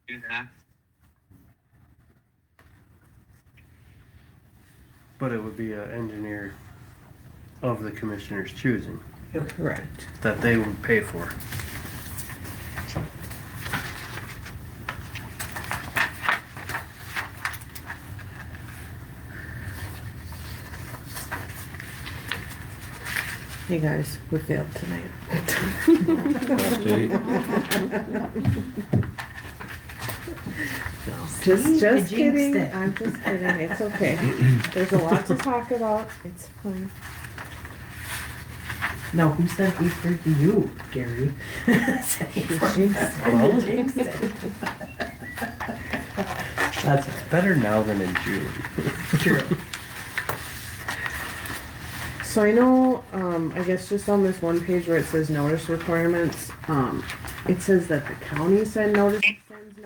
do that. But it would be an engineer of the commissioner's choosing Correct. that they would pay for. Hey guys, we failed tonight. Update. Just kidding. I'm just kidding. It's okay. There's a lot to talk about. It's fine. No, who said we freaked you, Gary? That's better now than in June. So I know, I guess just on this one page where it says notice requirements, it says that the county sends notices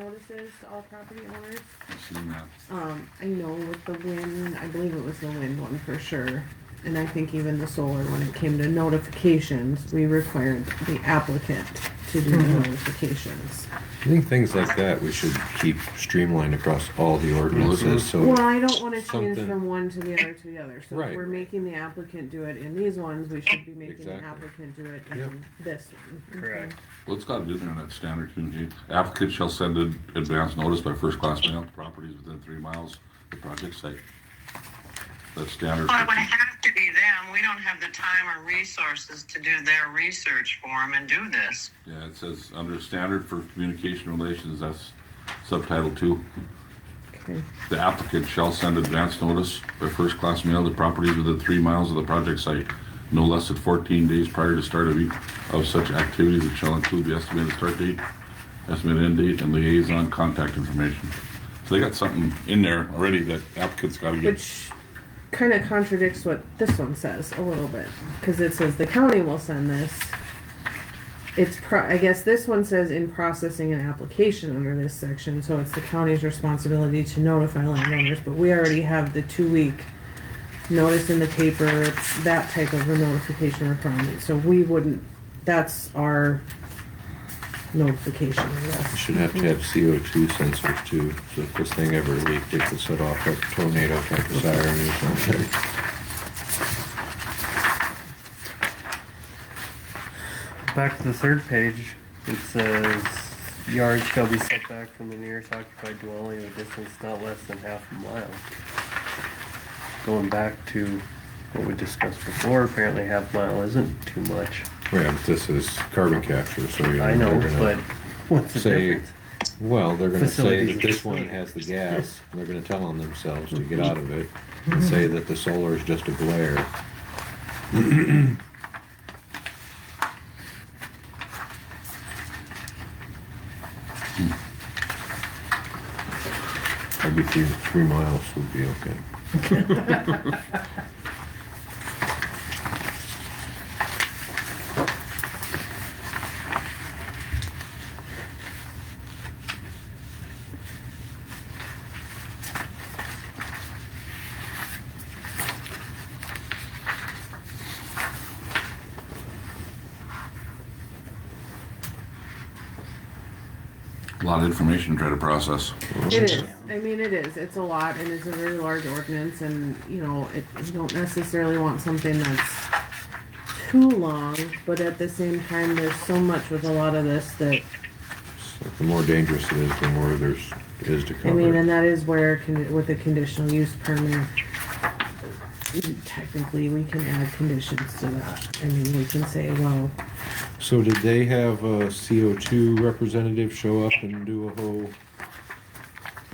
notices to all property owners. I've seen that. I know with the wind, I believe it was the wind one for sure. And I think even the solar, when it came to notifications, we required the applicant to do the notifications. I think things like that we should keep streamlined across all the ordinances, so. Well, I don't wanna change something- from one to the other to the other, so if Right. we're making the applicant do it in these ones, we should be making the Exactly. applicant do it Yep. in this one. Correct. Well, it's got to do that standard too, Jake. Applicant shall send an advance notice by first class mail to properties within 3 miles of the project site. That's standard. Well, it would have to be them. We don't have the time or resources to do their research for them and do this. Yeah, it says under standard for communication relations, that's subtitle 2. Okay. The applicant shall send advance notice by first class mail to properties within 3 miles of the project site, no less than 14 days prior to start of each of such activities. It shall include the estimated start date, estimated end date, and liaison contact information. So they got something in there already that applicants got to get. Which kind of contradicts what this one says a little bit, because it says the county will send this. I guess this one says in processing an application under this section, so it's the county's responsibility to notify landowners, but we already have the 2-week notice in the paper, that type of a notification requirement, so we wouldn't, that's our notification, I We guess. should have to have CO2 sensors too, so if this thing ever leaked, it could set off like a tornado type of siren or something. Back to the third page, it says yard shall be set back from the nearest occupied dwelling a distance not less than half a mile. Going back to what we discussed before, apparently half mile isn't too much. Yeah, but this is carbon capture, so you're. I know, they're but gonna what's the say- difference? Well, they're gonna say Facilities that this is- one has the gas, and they're gonna tell on themselves to get out of it, and say that the solar is just a glare. Maybe 3 miles would be okay. A lot of information to try to process. It is. I mean, it is. It's a lot, and it's a very large ordinance, and you know, you don't necessarily want something that's too long, but at the same time, there's so much with a lot of this that So the more dangerous it is, the more there is to I mean, cover. and that is where with a conditional use permit, technically we can add conditions to that. I mean, we can say, well, So did they have a CO2 representative show up and do a whole,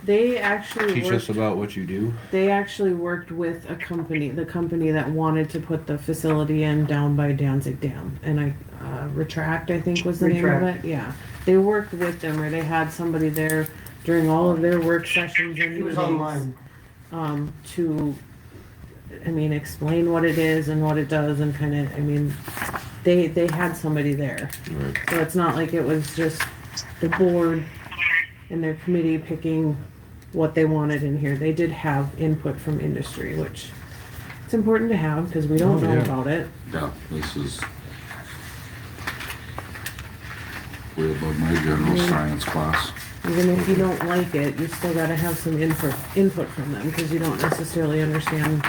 they actually teach us worked, about what you do? they actually worked with a company, the company that wanted to put the facility in down by Danzig Dam, and Retract, I think was the name of Retract. it. Yeah, they worked with them, or they had somebody there during all of their work sessions and It was meetings, online. to, I mean, explain what it is and what it does, and kind of, I mean, they had somebody there. Right. So it's not like it was just the board and their committee picking what they wanted in here. They did have input from industry, which it's important to have because we don't Oh, know yeah. about it. Yeah, this is way above my general science class. Even if you don't like it, you still gotta have some input from them because you don't necessarily understand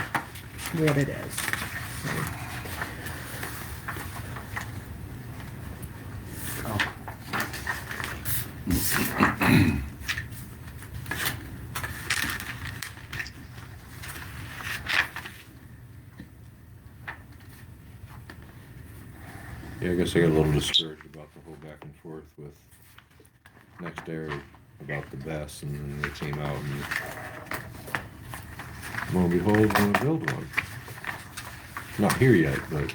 what it is. Yeah, I guess I got a little discouraged about the whole back and forth with Next Air about the BES, and then they came out and lo and behold, we're gonna build one. Not here yet, but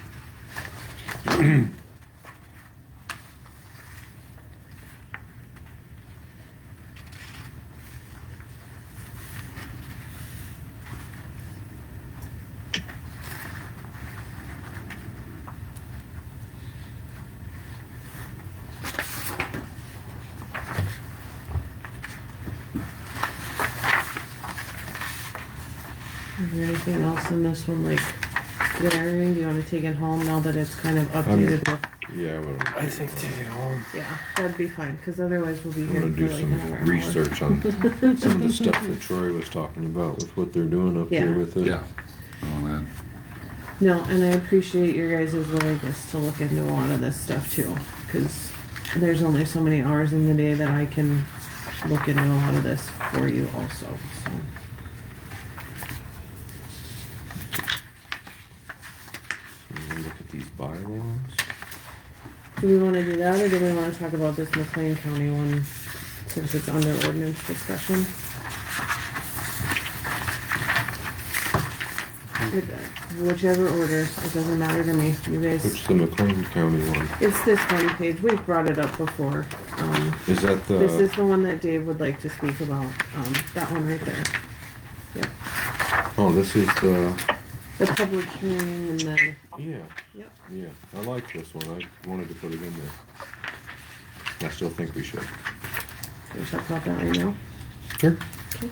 Is there anything else in this one, like, glaring? Do you wanna take it home now that it's kind of updated with? Yeah, I think take it home. Yeah, that'd be fine, cause otherwise we'll be I'm here gonna for do like some another hour. research on some of the stuff that Troy was talking about with what they're doing up there Yeah. with it. Yeah. Oh, man. No, and I appreciate your guys' willingness to look into a lot of this stuff too, cause there's only so many hours in the day that I can look into a lot of this for you also, so. So we look at these bylaws. Do we wanna do that, or do we wanna talk about this McLean County one, since it's under ordinance discussion? Whichever order, it doesn't matter to me, you guys, Which the McLean County one? it's this one page, we've brought it up before, Is that this the, is the one that Dave would like to speak about, that one right there. oh, this is The public hearing and the, yeah. Yep. Yeah, I like this one. I wanted to put it in there. I still think we should. we'll talk about that right now. Sure. Okay.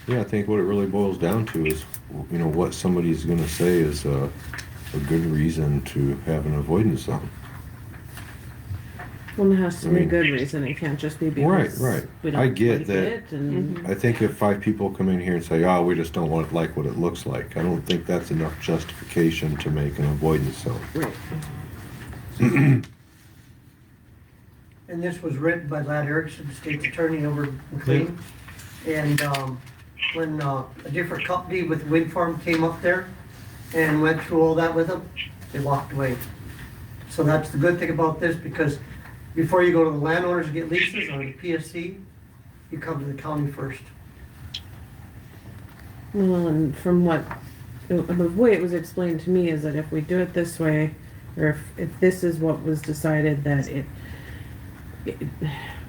Yeah, I think what it really boils down to is, you know, what somebody's gonna say is a good reason to have an avoidance zone. Well, it has to I be a mean- good reason, it can't just be Right, because right. we I don't get like that. it and, I think if 5 people come in here and say, oh, we just don't want like what it looks like, I don't think that's enough justification to make an avoidance zone. right, And this was written by Lad Erickson, state's attorney over McLean. And, when, a different company with wind farm came up there and went through all that with them, they walked away. So that's the good thing about this, because before you go to the landowners and get leases or the PSC, you come to the county first. well, and from what, the way it was explained to me is that if we do it this way, or if this is what was decided, that it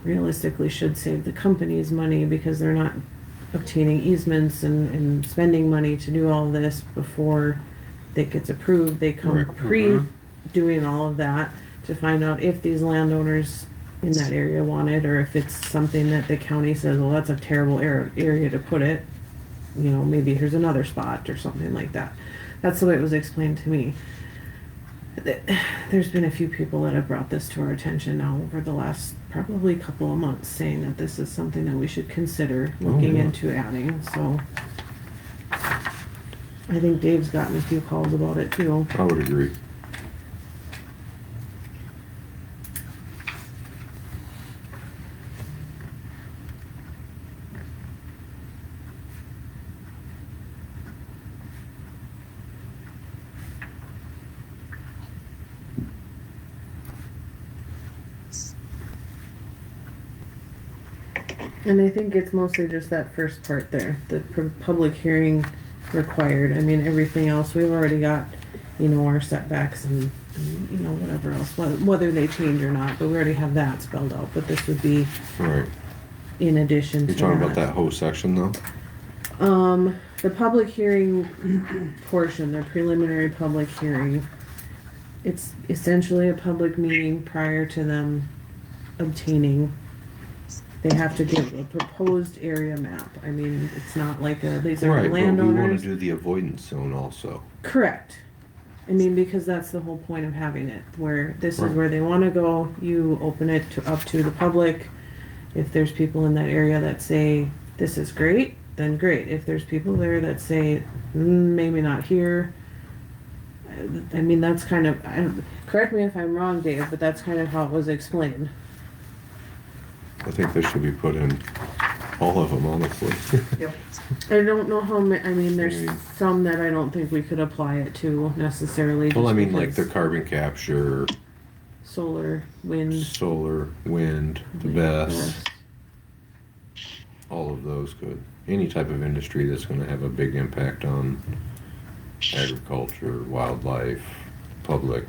realistically should save the companies money because they're not obtaining easements and spending money to do all this before it gets approved. They come Right. pre-doing all of that to find out if these landowners in that area want it, or if it's something that the county says, well, that's a terrible area to put it. You know, maybe here's another spot or something like that. That's the way it was explained to me. There's been a few people that have brought this to our attention now over the last probably couple of months, saying that this is something that we should consider looking yeah. into adding, so. I think Dave's gotten a few calls about it too. I would agree. And I think it's mostly just that first part there, the public hearing required. I mean, everything else, we've already got, you know, our setbacks and you know, whatever else, whether they change or not, but we already have that spelled out, but this would be Right. in addition to You're that. talking about that whole section though? The public hearing portion, the preliminary public hearing, it's essentially a public meeting prior to them obtaining. They have to give a proposed area map. I mean, it's not like these are Right, but we wanna landowners. do the avoidance zone also. Correct. I mean, because that's the whole point of having it, where this Right. is where they wanna go, you open it up to the public. If there's people in that area that say, this is great, then great. If there's people there that say, maybe not here, I mean, that's kind of, correct me if I'm wrong, Dave, but that's kind of how it was explained. I think this should be put in all of them, honestly. Yep. I don't know how many, I mean, there's Maybe. some that I don't think we could apply it to necessarily. Well, I just mean, like the because carbon capture, solar, wind. solar, wind, the BESS, all of those could. Any type of industry that's gonna have a big impact on agriculture, wildlife, public.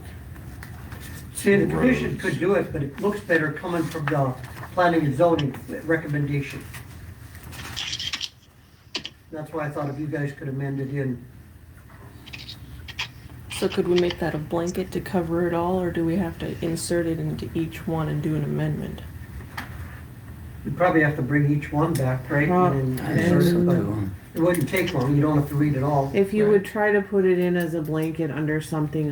See, the commission Roads. could do it, but it looks better coming from the planning and zoning recommendation. That's why I thought if you guys could amend it in. So could we make that a blanket to cover it all, or do we have to insert it into each one and do an amendment? You probably have to bring each one back, right? Well, And then I insert think it, so but too. it wouldn't take long, you don't have to read it all. If you Right. would try to put it in as a blanket under something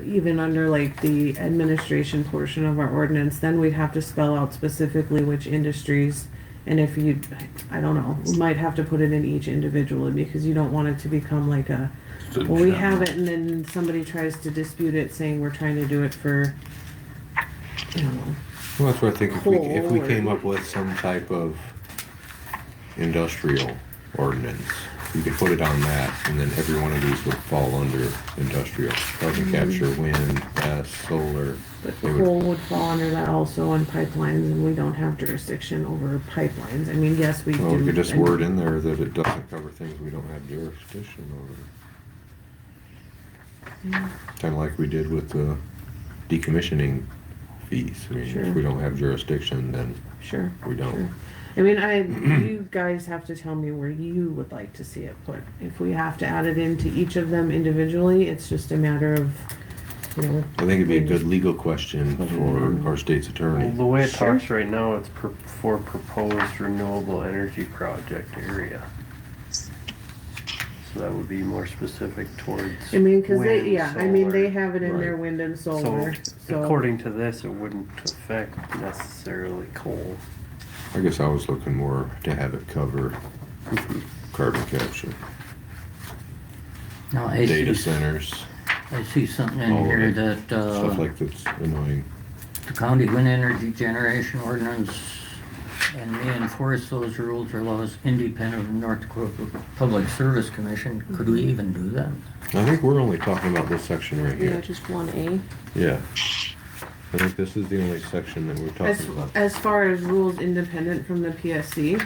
even under like the administration portion of our ordinance, then we'd have to spell out specifically which industries. And if you, I don't know, we might have to put it in each individually because you don't want it to become like a, well, we have it and then somebody tries to dispute it saying we're trying to do it for, I don't know. Well, that's what I think, if we Coal came or- up with some type of industrial ordinance, you could put it on that, and then every one of these would fall under industrial. Carbon capture, wind, gas, solar. But They would- coal would fall under that also on pipelines and we don't have jurisdiction over pipelines. I mean, yes, we do. Well, we could just and- word in there that it doesn't cover things we don't have jurisdiction over. Kinda like we did with the decommissioning fees. I mean, Sure. if we don't have jurisdiction, then Sure. we don't. Sure. I mean, you guys have to tell me where you would like to see it put. If we have to add it into each of them individually, it's just a matter of, you know. I think it'd be a good legal question for our state's Well, attorney. the way it Sure. talks right now, it's for proposed renewable energy project area. So that would be more specific towards. I mean, cause wind, they solar. have it in their Right. wind and So solar, so. according to this, it wouldn't affect necessarily coal. I guess I was looking more to have it cover carbon capture, Now, I data see, centers, I see something in all of here it. that, stuff like that's annoying. the county wind energy generation ordinance and may enforce those rules or laws independent of the North Dakota Public Service Commission. Could we even do that? I think we're only talking about this section right Yeah, here. just 1A. Yeah. I think this is the only section that we're talking about. As far as rules independent from the PSC,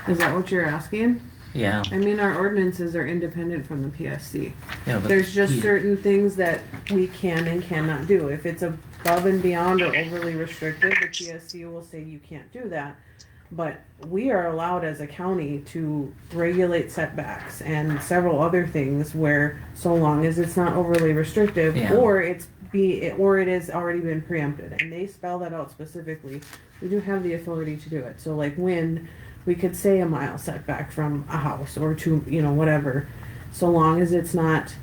is that what you're asking? Yeah, I mean, our ordinances are independent from the PSC. yeah, but. There's just we- certain things that we can and cannot do. If it's above and beyond or overly restricted, the PSC will say you can't do that. But we are allowed as a county to regulate setbacks and several other things where, so long as it's not overly restrictive, Yeah. or it has already been preempted, and they spell that out specifically. We do have the authority to do it. So like wind, we could say a mile setback from a house or to, you know, whatever, so long as it's not,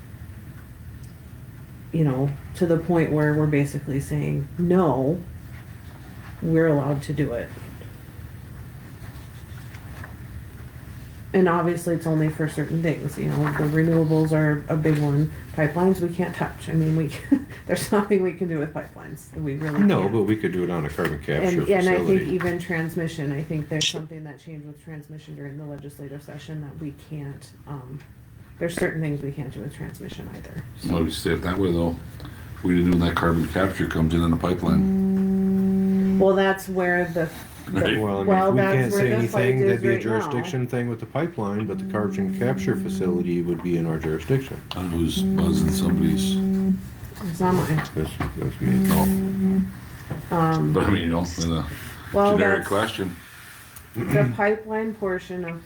you know, to the point where we're basically saying, no, we're allowed to do it. And obviously it's only for certain things, you know, the renewables are a big one. Pipelines, we can't touch. I mean, there's nothing we can do with pipelines. We really can't. No, but we could do it on a carbon capture And I think facility. even transmission, I think there's something that changed with transmission during the legislative session that we can't, there's certain things we can't do with transmission either. Well, we say it that way though. We didn't do that carbon capture comes in the pipeline. Well, that's where Right. Well, I Well, mean, if we that's can't where say the fight anything, is that'd be a right now. jurisdiction thing with the pipeline, but the carbon capture facility would be in our jurisdiction. I don't know who's buzzing somebody's. it's not mine. That's me. No, but I mean, you know, in a Well, generic that's, question. the pipeline portion of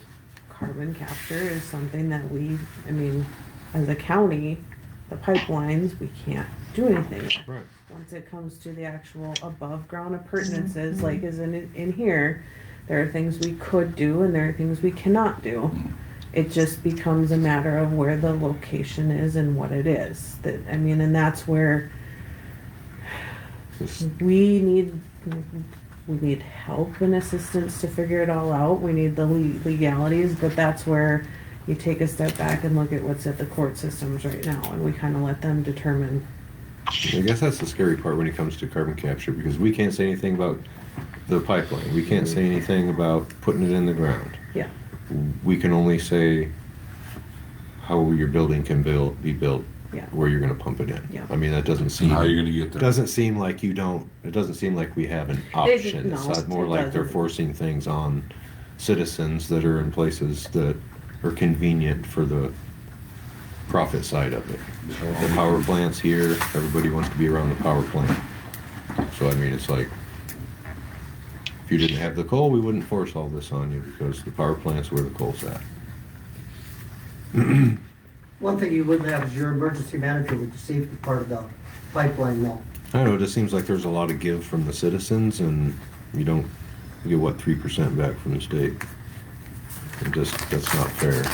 carbon capture is something that I mean, as a county, the pipelines, we can't do anything with. Right. Once it comes to the actual above ground appurtenances, like is in here, there are things we could do and there are things we cannot do. It just becomes a matter of where the location is and what it is. And that's where This- we need help and assistance to figure it all out. We need the legalities, but that's where you take a step back and look at what's at the court systems right now, and we kind of let them determine. I guess that's the scary part when it comes to carbon capture, because we can't say anything about the pipeline. We can't say anything about putting it in the ground. Yeah. We can only say how your building can be built, Yeah. where you're gonna pump it in. Yeah. I mean, that doesn't seem, How are you gonna get there? doesn't seem like you don't, it doesn't seem like we have an option. no, It's not more it like they're doesn't. forcing things on citizens that are in places that are convenient for the profit side of it. The power plant's here, everybody wants to be around the power plant. So I mean, it's like, if you didn't have the coal, we wouldn't force all this on you because the power plant's where the coal's at. One thing you wouldn't have is your emergency manager with the safety part of the pipeline though. I don't know, it just seems like there's a lot of give from the citizens and you don't get, what, 3% back from the state. That's not fair.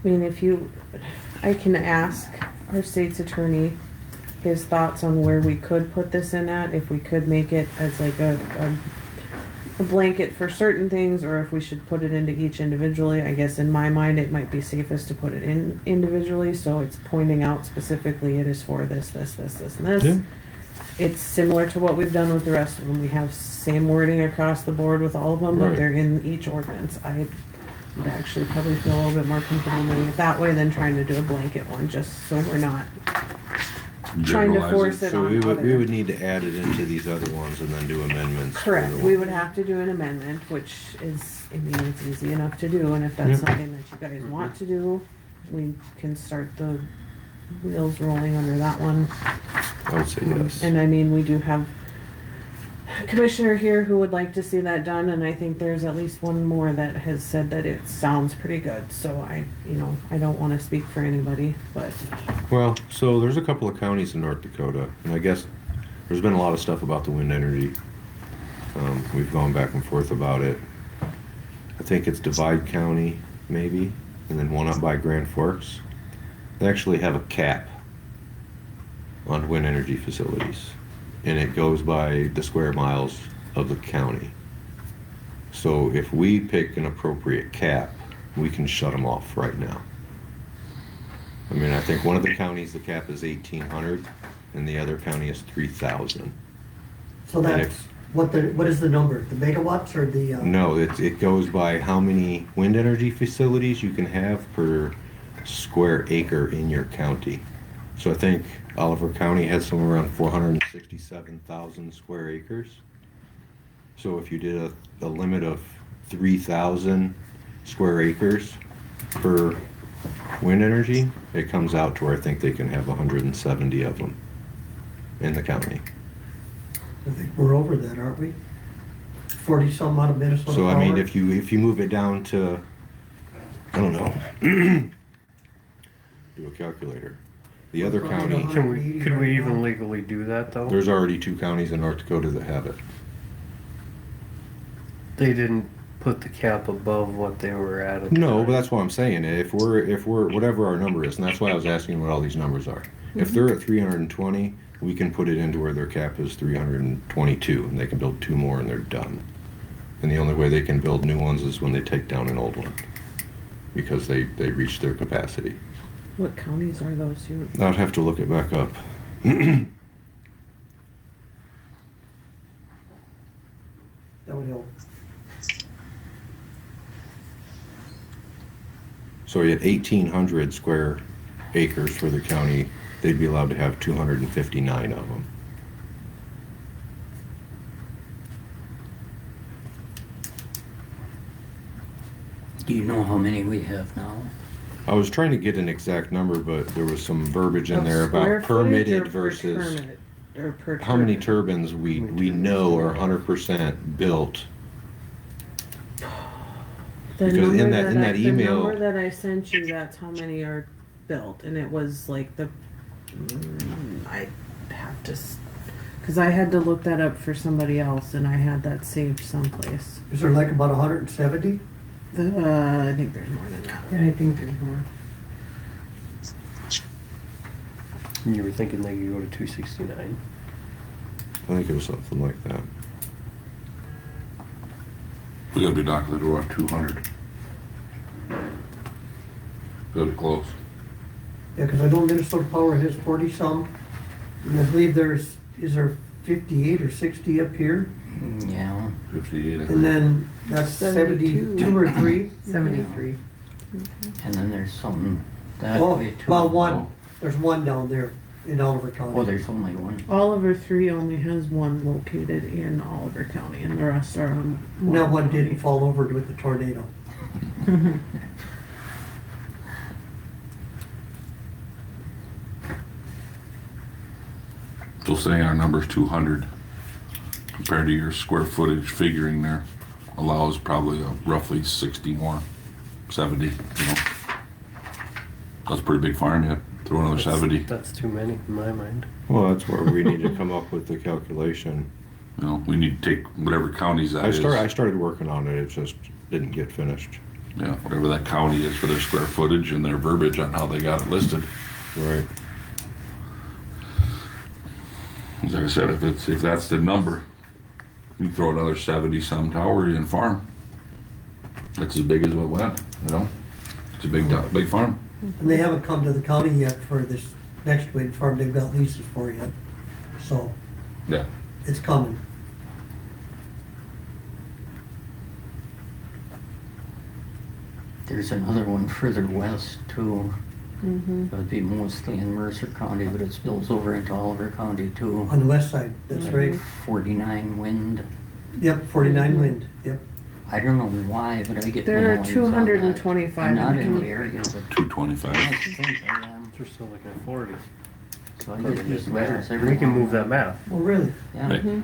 I mean, I can ask our state's attorney his thoughts on where we could put this in at, if we could make it as like a blanket for certain things, or if we should put it into each individually. I guess in my mind, it might be safest to put it in individually, so it's pointing out specifically it is for this, and this. Yeah. It's similar to what we've done with the rest of them. We have same wording across the board with all of them, but Right. they're in each ordinance. I would actually probably feel a little bit more comfortable doing it that way than trying to do a blanket one, just so we're not trying to Generalize force it. it So on we other. would need to add it into these other ones and then do amendments. for Correct, the we one- would have to do an amendment, which is, I mean, it's easy enough to do, and if that's Yeah. something that you guys want to do, we can start the wheels rolling under that one. I would say yes. And I mean, we do have a commissioner here who would like to see that done, and I think there's at least one more that has said that it sounds pretty good, so I don't wanna speak for anybody, but Well, so there's a couple of counties in North Dakota, and I guess there's been a lot of stuff about the wind energy. We've gone back and forth about it. I think it's Divide County, maybe, and then one up by Grand Forks. They actually have a cap on wind energy facilities, and it goes by the square miles of the county. So if we pick an appropriate cap, we can shut them off right now. I mean, I think one of the counties, the cap is 1,800, and the other county is 3,000. So And that's, if- what is the number? The megawatts or the, No, it goes by how many wind energy facilities you can have per square acre in your county. So I think Oliver County has somewhere around 467,000 square acres. So if you did a limit of 3,000 square acres per wind energy, it comes out to where I think they can have 170 of them in the county. I think we're over that, aren't we? 40 some out of Minnesota So I mean, Power? if you move it down to, I don't know, do a calculator. The other county, Could we even legally do that though? there's already 2 counties in North Dakota that have it. They didn't put the cap above what they were at. the No, time. but that's what I'm saying. If we're whatever our number is, and that's why I was asking what all these numbers are. If they're at 320, we can put it into where their cap is 322, and they can build 2 more and they're done. And the only way they can build new ones is when they take down an old one, because they reach their capacity. what counties are those? I'd have to look it back up. That would help. So at 1,800 square acres for the county, they'd be allowed to have 259 of them. Do you know how many we have now? I was trying to get an exact number, but there was some verbiage in Of there square about footage or permitted per versus permit? Or per how many turbine? turbines we know are 100% built. The Because in number that- in that the email- number that I sent you, that's how many are built, and it was like I have to, cause I had to look that up for somebody else, and I had that saved someplace. Is there like about 170? I think there's more than that. I think there's more. You were thinking they could go to 269. I think it was something like that. We gotta be knocking the door at 200. Good, close. Yeah, because I know Minnesota Power has 40 some, and I believe is there 58 or 60 up here? Yeah. 58. And then that's 72 or 3? 73. And then there's something that Oh, way too. well, one, there's one down there in Oliver County. Oh, there's only one. Oliver 3 only has one located in Oliver County, and the rest are on. And that one didn't fall over with the tornado. So saying our number's 200 compared to your square footage figuring there, allows probably roughly 60 more, 70, you know. That's a pretty big farm, yeah. Throw another 70. That's too many in my mind. Well, that's where we need to come up with the calculation. You know, we need to take whatever counties that I is. started working on it, it just didn't get finished. Yeah, whatever that county is for their square footage and their verbiage on how they got it listed. Right. Like I said, if that's the number, you throw another 70 some tower in farm. That's as big as what went, you know? It's a big farm. And they haven't come to the county yet for this next wind farm they've got leases for yet. So Yeah. it's coming. There's another one further west too. Mm-hmm. It would be mostly in Mercer County, but it spills over into Oliver County too. On the west side, that's right. 49 wind. Yep, 49 wind, yep. I don't know why, but I get There are mailings on that. 225. I'm not in the area, but 225. I think I am. They're still looking at 40. So I get these letters We every can now move and that map. Oh, really? Yeah. Hey,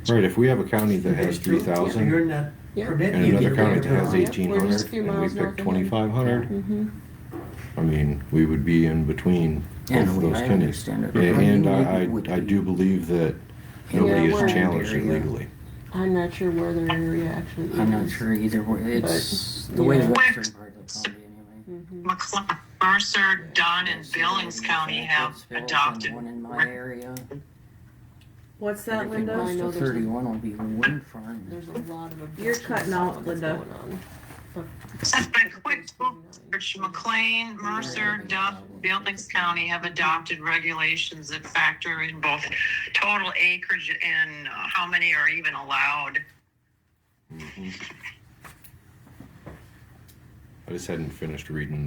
Right, if we have a county that has If you're 3,000 in that Yeah. permit, and you another get county rid that of has it. Yep, we're just a 1,800 few and we miles north pick of 2,500, Mm-hmm. I mean, we would be in between And both of the way those I counties. understand it, Yeah, running and legal would I be do believe that in nobody Yeah, has we're- challenged it area. legally. I'm not sure where their area actually is. I'm not sure either way. It's But, the way yeah. the western part of the county anyway. Mhm. McLean, Mercer, Dunn, and Billings County have Pittsfield and adopted. one in my area. What's that, Everything Linda? close I know to there's a- 31 will be wind farm. There's a lot of You're objections cutting out, that's Linda. going on. But But quick search, McLean, Mercer, Duff, Billings County have adopted regulations that factor in both total acreage and how many are even allowed. I just hadn't finished reading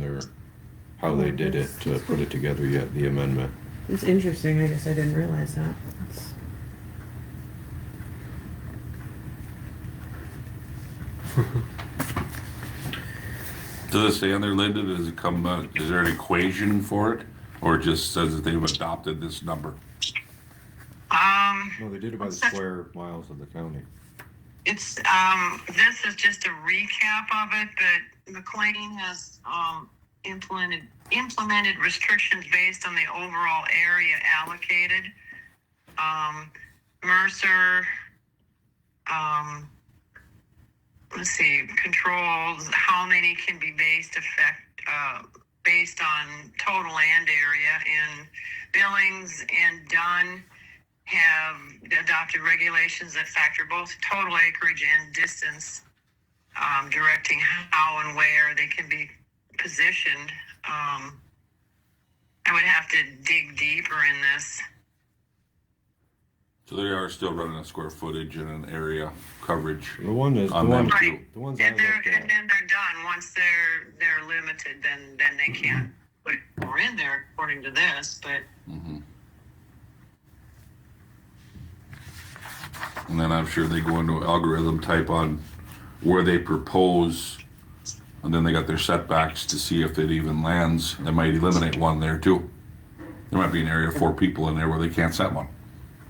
how they did it to put it together yet, the amendment. It's interesting. I guess I didn't realize that. That's- Does it say on there, Linda, does it come, is there an equation for it? Or it just says that they've adopted this number? No, they did it by the square miles of the county. It's, this is just a recap of it, but McLean has, implemented restrictions based on the overall area allocated. Mercer, let's see, controls how many can be based on total land area, and Billings and Dunn have adopted regulations that factor both total acreage and distance, directing how and where they can be positioned. I would have to dig deeper in this. So they are still running a square footage and an area coverage. The one is, the On one, them too. the ones I And looked at. then they're done. Once they're limited, then they can't put more in there according to this, but Mhm. And then I'm sure they go into algorithm type on where they propose, and then they got their setbacks to see if it even lands. They might eliminate one there too. There might be an area of 4 people in there where they can't set one.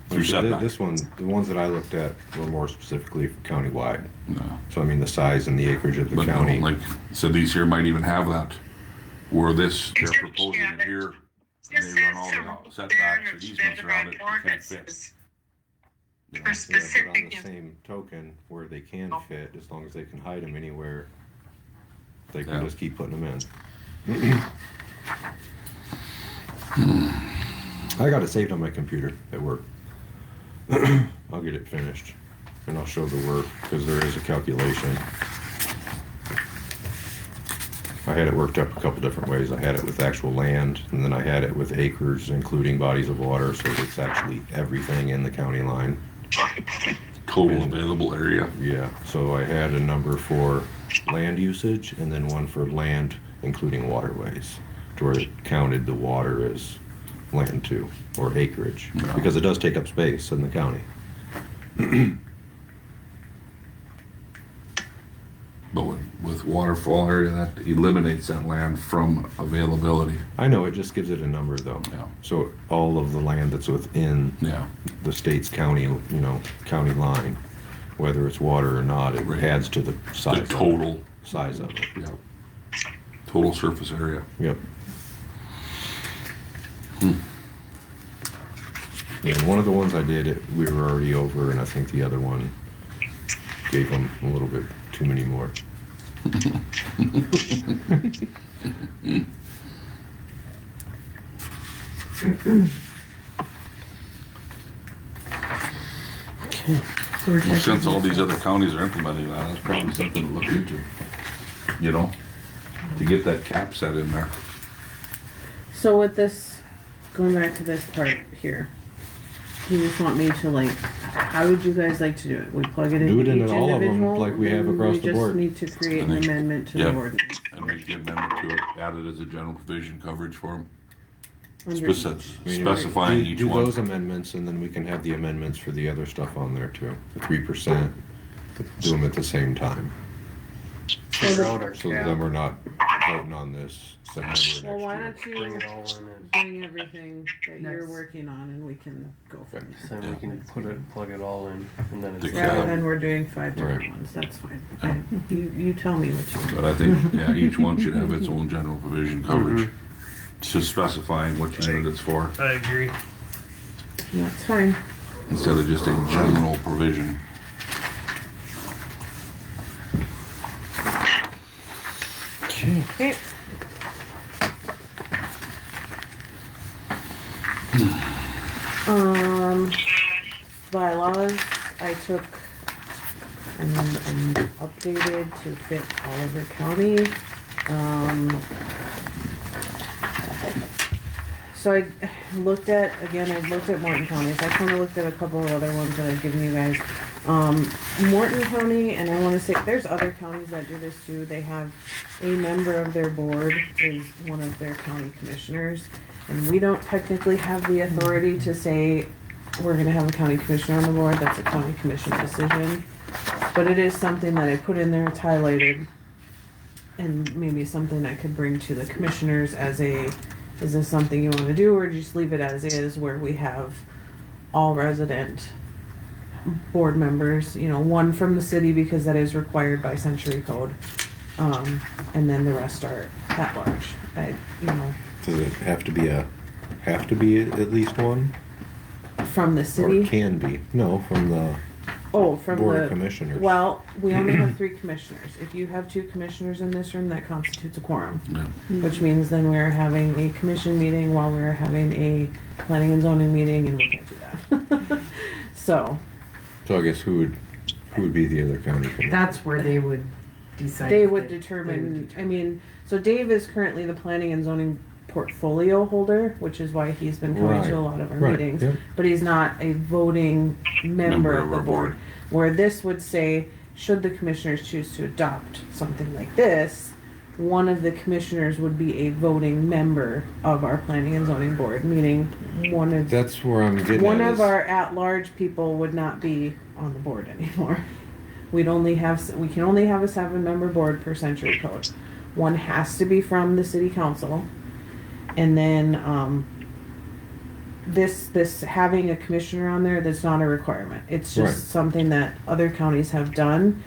Through Like, setback. This one, the ones that I looked at were more specifically countywide. No. So I mean, the size and the acreage of the But no, county. like, so these here might even have that, where this, they're proposing it here, and this they run is all the setbacks or easements around it, you can't fit. ordinances. you know. For Yeah, specific, but on the same token, where they can fit, as long as they can hide them anywhere, they can Yeah. just keep putting them in. I got it saved on my computer at work. I'll get it finished, and I'll show the work, because there is a calculation. I had it worked up a couple different ways. I had it with actual land, and then I had it with acres, including bodies of water, so it's actually everything in the county line. Total available area. Yeah, so I had a number for land usage, and then one for land including waterways, to where it counted the water as land too, or acreage, Yeah. because it does take up space in the county. But with waterfall area, that eliminates that land from availability. I know, it just gives it a number though. Yeah. So all of the land that's within Yeah. the state's county, county line, whether it's water or not, it Right. adds to the The size. total, Size of it. yeah, total surface area. Yep. Yeah, and one of the ones I did, we were already over, and I think the other one gave them a little bit too many more. So we're Well, since checking- all these other counties are implementing that, that's probably something to look into. You know, to get that cap set in there. So with this, going back to this part here, you just want me to like, how would you guys like to do it? We plug it Do it into into each all of 'em, individual? like we have and across the board. We just need to create an I think- amendment to yeah. the ordinance. And make the amendment to it, add it as a general provision coverage for them. Under- Specifying each Do one. those amendments, and then we can have the amendments for the other stuff on there too. The 3%, do them at the same time. Figure out our So cap. then we're not voting on this September next Well, why year. don't Bring you it all in and bring everything that you're working on and we can go from there. so we can plug it all in and then it's. Yeah. Rather than we're doing 5 different Right. ones, that's fine. You tell me what you want. But I think, yeah, each one should have its own general provision coverage. Just specifying what unit it's for, I agree. That's fine. instead of just a general provision. Okay. Bylaws, I took and updated to fit Oliver County. So I looked at, again, I looked at Morton County, so I kinda looked at a couple of other ones that I've given you guys. Morton County, and I wanna say, there's other counties that do this too, they have a member of their board is one of their county commissioners. And we don't technically have the authority to say, we're gonna have a county commissioner on the board, that's a county commission decision. But it is something that I put in there, it's highlighted. And maybe something I could bring to the commissioners as a, is this something you wanna do, or just leave it as is, where we have all resident board members, one from the city because that is required by century code. And then the rest are at large. Does it have to be at least one? From the Or city, can be? No, from the from Board of the, Commissioners. well, we only have 3 commissioners. If you have 2 commissioners in this room, that constitutes a quorum. Yeah. Which means then we're having a commission meeting while we're having a planning and zoning meeting, and we can't do that. So, So I guess who would be the other county commissioner? That's where they would decide. they if would they determine, so Dave is currently the planning and zoning portfolio holder, which is why he's been coming Right. to a lot of our Right, meetings. yep. But he's not a voting member of the our board. Where this would say, should the commissioners choose to adopt something like this, one of the commissioners would be a voting member of our planning and zoning board, meaning That's where I'm getting one at of is- our at-large people would not be on the board anymore. We can only have a 7-member board per century code. One has to be from the city council. And then, this having a commissioner on there, that's not a requirement. It's just Right. something that other counties have done.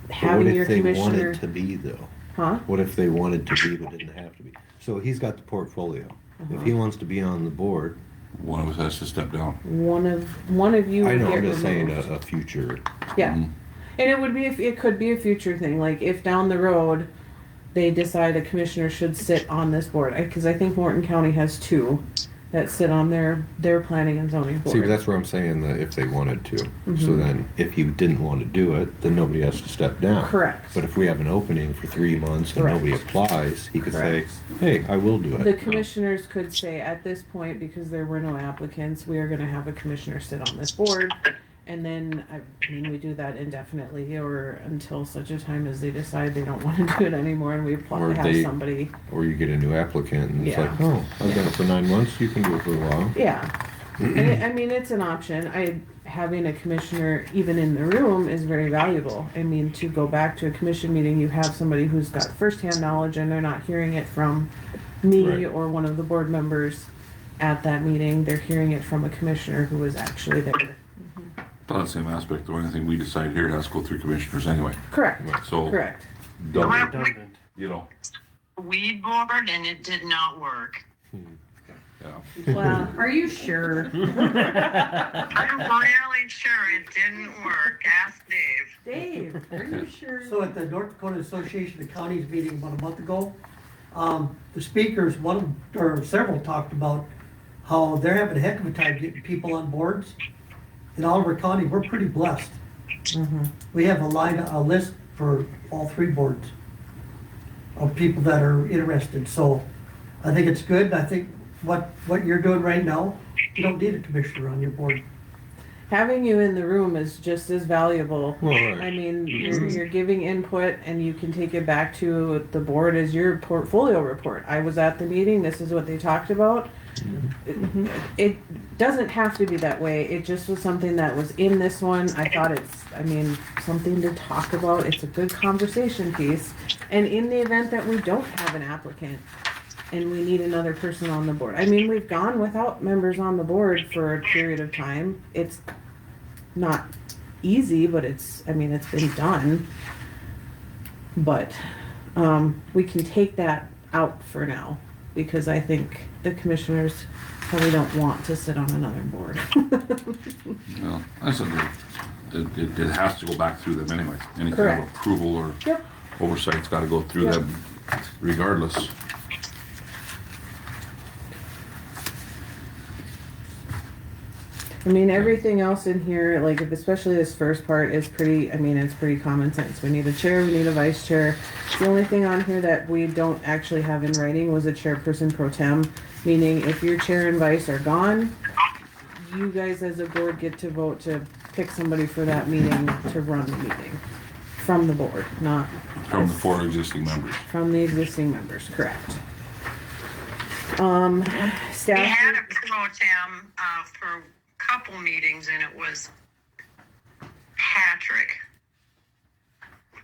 But Having what your if they commissioner, wanted to be though? huh? What if they wanted to be but didn't have to be? So he's got the portfolio. If he wants to be on the board, One of us has to step down. One of you I would know, get I'm just saying removed. a future. Yeah. Mhm. And it could be a future thing, like if down the road they decide a commissioner should sit on this board, because I think Morton County has 2 that sit on their planning and zoning board. See, that's where I'm saying that if they wanted to. So Mhm. then, if you didn't want to do it, then nobody has to step down. Correct. But if we have an opening for 3 months and Correct. nobody applies, he could say, Correct. hey, I will do it. The commissioners could say, at this point, because there were no applicants, we are gonna have a commissioner sit on this board. And then, we do that indefinitely, or until such a time as they decide they don't wanna do it anymore, and we Or have they- somebody. Or you get a new applicant and it's Yeah. like, oh, I've done it for 9 months, you can do it for a while. Yeah, I mean, it's an option. Having a commissioner even in the room is very valuable. I mean, to go back to a commission meeting, you have somebody who's got firsthand knowledge and they're not hearing it from me Right. or one of the board members at that meeting. They're hearing it from a commissioner who was actually there. On the same aspect, though, anything we decide here has to go through commissioners anyway. Correct, So, correct. double, Redundant. you know, Weed board and it did not work. yeah. Well, Are you sure? I'm really sure it didn't work. Ask Dave. Dave, are you sure? So at the North Dakota Association of Counties meeting about a month ago, the speakers, or several talked about how they're having a heck of a time getting people on boards. In Oliver County, we're pretty blessed. We have a list for all 3 boards of people that are interested. So I think it's good. I think what you're doing right now, you don't need a commissioner on your board. having you in the room is just as valuable. Well, right. I mean, you're giving input and you can take it back to the board as your portfolio report. I was at the meeting, this is what they talked about. It doesn't have to be that way. It just was something that was in this one. I thought something to talk about. It's a good conversation piece. And in the event that we don't have an applicant and we need another person on the board. I mean, we've gone without members on the board for a period of time. It's not easy, but it's been done. But we can take that out for now because I think the commissioners probably don't want to sit on another board. Well, I said it has to go back through them anyway. Any kind Correct. of approval or Yep. oversight's got to go through Yep. them regardless. I mean, everything else in here, like especially this first part is it's pretty common sense. We need a chair, we need a vice chair. The only thing on here that we don't actually have in writing was a chairperson pro tem, meaning if your chair and vice are gone, you guys as a board get to vote to pick somebody for that meeting to run the meeting from the board, not From the 4 existing members. from the existing members, correct. We Staff. had a pro tem for a couple meetings, and it was Patrick,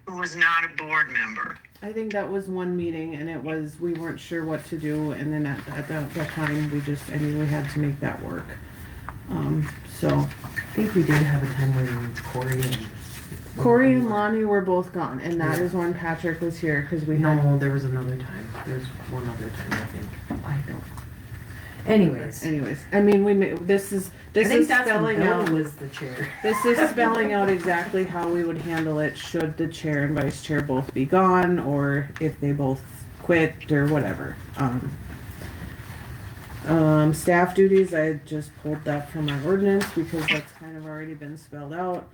who was not a board member. I think that was one meeting and we weren't sure what to do and then at that time we had to make that work. So I think we did have a time when Corey and Lonnie were both gone and that is when Patrick was here because we had. No, there was another time. There's one other time, I think. I don't. Anyways, I mean, this is spelling out. was the chair. This is spelling out exactly how we would handle it should the chair and vice chair both be gone or if they both quit or whatever. Staff duties, I just pulled that from our ordinance because that's kind of already been spelled out.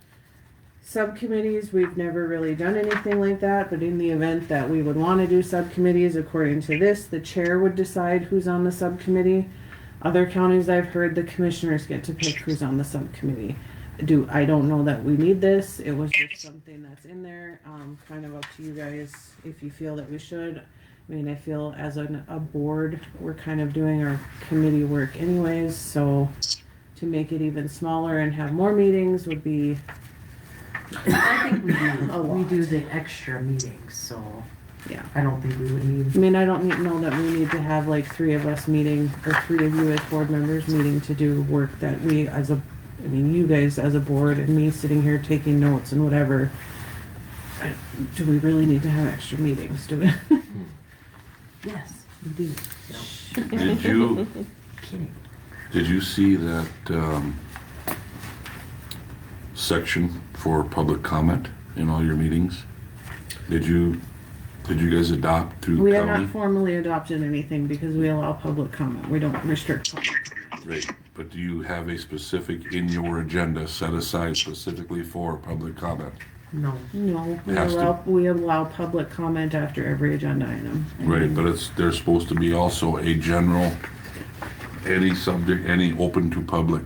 Subcommittees, we've never really done anything like that, but in the event that we would want to do subcommittees, according to this, the chair would decide who's on the subcommittee. Other counties I've heard the commissioners get to pick who's on the subcommittee. I don't know that we need this. It was just something that's in there. Kind of up to you guys if you feel that we should. I mean, I feel as a board, we're kind of doing our committee work anyways, so to make it even smaller and have more meetings would be. I think we do the extra meetings, so Yeah. I don't think we would need. I mean, I don't know that we need to have like 3 of us meeting or 3 of you as board members meeting to do work that we you guys as a board and me sitting here taking notes and whatever. Do we really need to have extra meetings? Do we? Yes, we do. Did you see that section for public comment in all your meetings? Did you guys adopt through We the have county? not formally adopted anything because we allow public comment. We don't restrict public. Right, but do you have a specific in your agenda set aside specifically for public comment? No. No, Has to. we allow public comment after every agenda item. Right, but there's supposed to be also a general, any subject, any open to public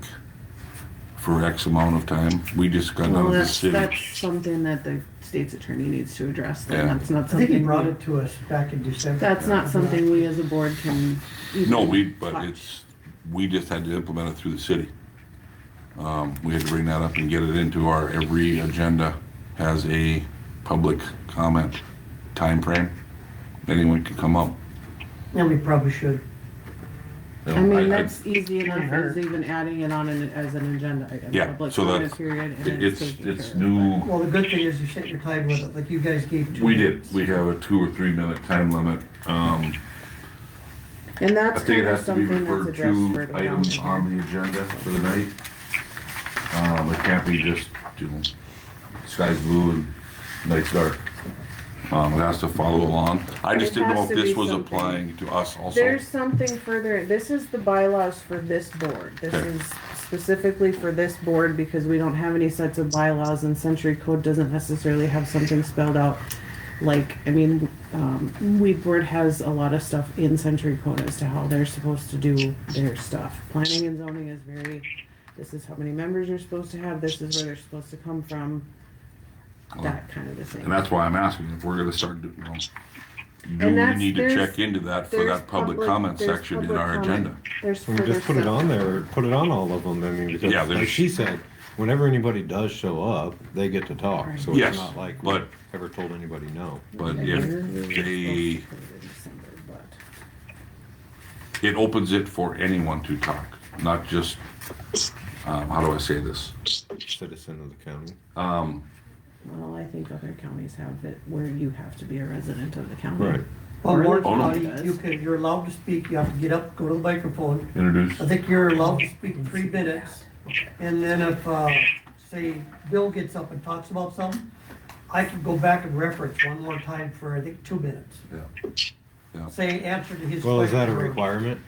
for X amount of time. We just got out of the city. That's something that the state's attorney needs to address. Then Yeah. that's not I think he something. brought it to us back in December. That's not something we as a board can. even No, but touch. it's we just had to implement it through the city. We had to bring that up and get it into our, every agenda has a public comment time frame. Anyone can come up. And we probably should. You know, I mean, that's easy enough hurt. as even adding it on as an agenda item. Yeah, Public so comment that's- period, and it's taken It's care of. new. Well, the good thing is you set your time with it, like you guys gave 2 We minutes. did. We have a 2 or 3 minute time limit. And I that's think it kind of has to be something that's referred addressed for to the items calendar. on the agenda for the night. It can't be just, you know, sky's blue and night's dark. It has to follow along. I just It didn't know has if to this be was something. applying to us also. There's something further, this is the bylaws for this board. This Okay. is specifically for this board because we don't have any sets of bylaws and Century Code doesn't necessarily have something spelled out. Like, I mean, Weed Board has a lot of stuff in Century Code as to how they're supposed to do their stuff. Planning and zoning is very, this is how many members you're supposed to have, this is where they're supposed to come from, that kind of a thing. And that's why I'm asking if we're gonna start, do we that's- need to there's- check into that for There's that public comment there's section in public our comment. agenda? There's We can just further put it stuff. on there, or put it on all of them, I mean, because Yeah, like there's- she said, whenever anybody does show up, they get to talk, so Yes, it's not like we but- ever told anybody no. But Yeah, if we're supposed to they, put it in December, but- it opens it for anyone to talk, not just, how do I say this? Citizen of the county. Well, I think other counties have it where you have to be a resident of the county. Right. On Warren Oh, no. County, you're allowed to speak, you have to get up, go to the microphone. Introduce. I think you're allowed to speak 3 minutes. And then if, say, Bill gets up and talks about something, I can go back and reference one more time for, I think, 2 minutes. Yeah. Say, answer to his question. Well, is that a requirement?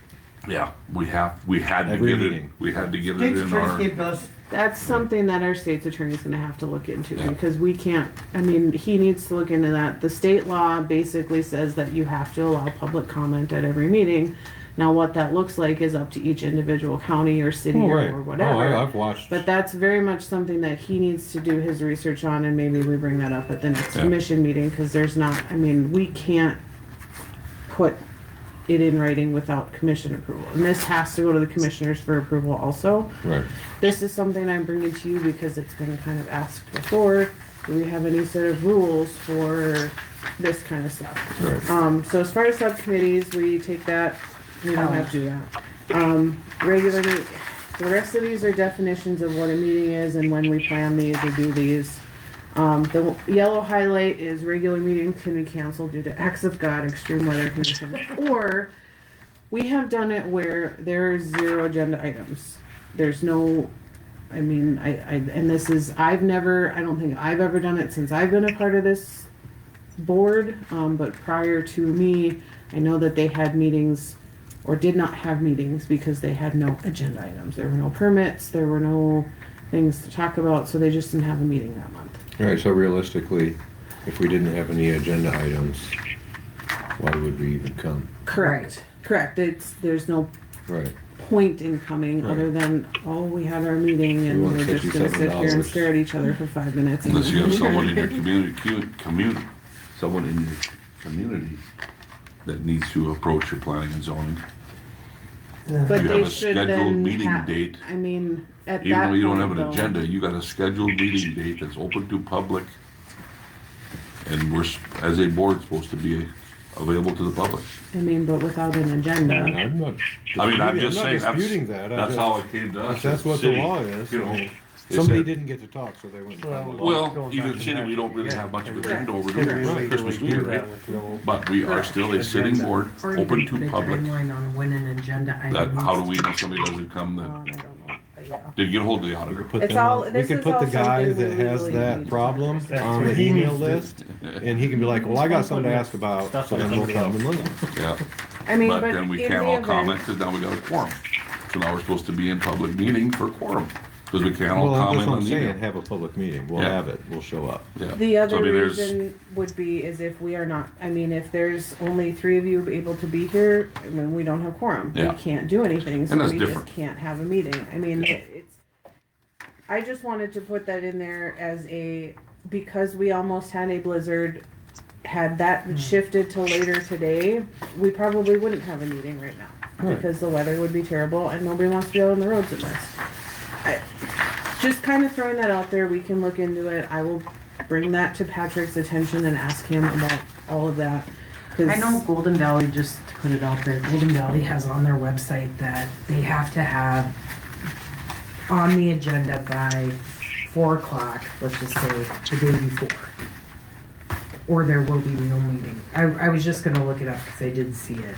Yeah, we had to Every get it, meeting. we had to get it State's in attorney our, gave us, That's something that our state's attorney's gonna have to look into, Yeah. because we can't, I mean, he needs to look into that. The state law basically says that you have to allow public comment at every meeting. Now, what that looks like is up to each individual county or city Oh, right. or Oh, whatever. I've watched. But that's very much something that he needs to do his research on, and maybe we bring that up at the next Yeah. commission meeting, because there's not, I mean, we can't put it in writing without commission approval. And this has to go to the commissioners for approval also. Right. This is something I'm bringing to you because it's been kind of asked before. Do we have any sort of rules for this kind of stuff? Right. So as far as subcommittees, we take that, we don't have to do that. Regular meet, the rest of these are definitions of what a meeting is and when we plan these or do these. The yellow highlight is regular meetings can be canceled due to acts of God, extreme weather conditions, or we have done it where there's 0 agenda items. There's no, I mean, and this is, I don't think I've ever done it since I've been a part of this board, but prior to me, I know that they had meetings or did not have meetings because they had no agenda items. There were no permits, there were no things to talk about, so they just didn't have a meeting that month. All right, so realistically, if we didn't have any agenda items, why would we even come? Correct. There's no Right. point in coming Right. other than, oh, we had our meeting and We want we're just gonna sit here and $57. stare at each other for 5 minutes. and- unless you have someone in your someone in your community that needs to approach your planning and zoning. But You they have a should scheduled then meeting have, date. I mean, at Even that though you don't have point, an though, agenda, you got a scheduled meeting date that's open to public. And we're, as a board, supposed to be available to the public. I mean, but without an agenda. I'm not. I mean, I'm disputing- just not saying, disputing that. I that's just- how it came to us. If that's as what the city, law is, You know, I mean, they somebody said- didn't get to talk, so they went. Well, even city, we don't really have much of a agenda over Christmas week, right? But we are still a sitting board, Or you open can put to a public. timeline on when an agenda item. That, how do we needs know somebody doesn't come I that, don't know, but yeah. did you get hold of the auditor? Put It's them all- on- this We could is put all the guy something that we has really that need to problem understand. on the email list, and he can be like, well, I got something to ask about, Stuff so on then we'll somebody come and listen. Yeah, I mean, but but then we in can't the all event- comment, cause now we got a quorum. So now we're supposed to be in public meeting for quorum, cause we can't all Well, that's comment what on I'm the saying, email. have a public meeting, we'll Yeah. have it, we'll show up. Yeah. The So, other I mean, there's- reason would be is if we are not, I mean, if there's only 3 of you able to be here, I mean, we don't have quorum. Yeah. We can't do anything, so And that's we different. just can't have a meeting. I mean, it's, I just wanted to put that in there as a, because we almost had a blizzard, had that shifted till later today, we probably wouldn't have a meeting right now. Right. because the weather would be terrible and nobody wants to be out on the roads at this. Just kind of throwing that out there, we can look into it. I will bring that to Patrick's attention and ask him about all of that. 'Cause I know Golden Valley, just to put it out there, Golden Valley has on their website that they have to have on the agenda by 4 o'clock, let's just say, the day before. Or there will be no meeting. I was just gonna look it up because I did see it.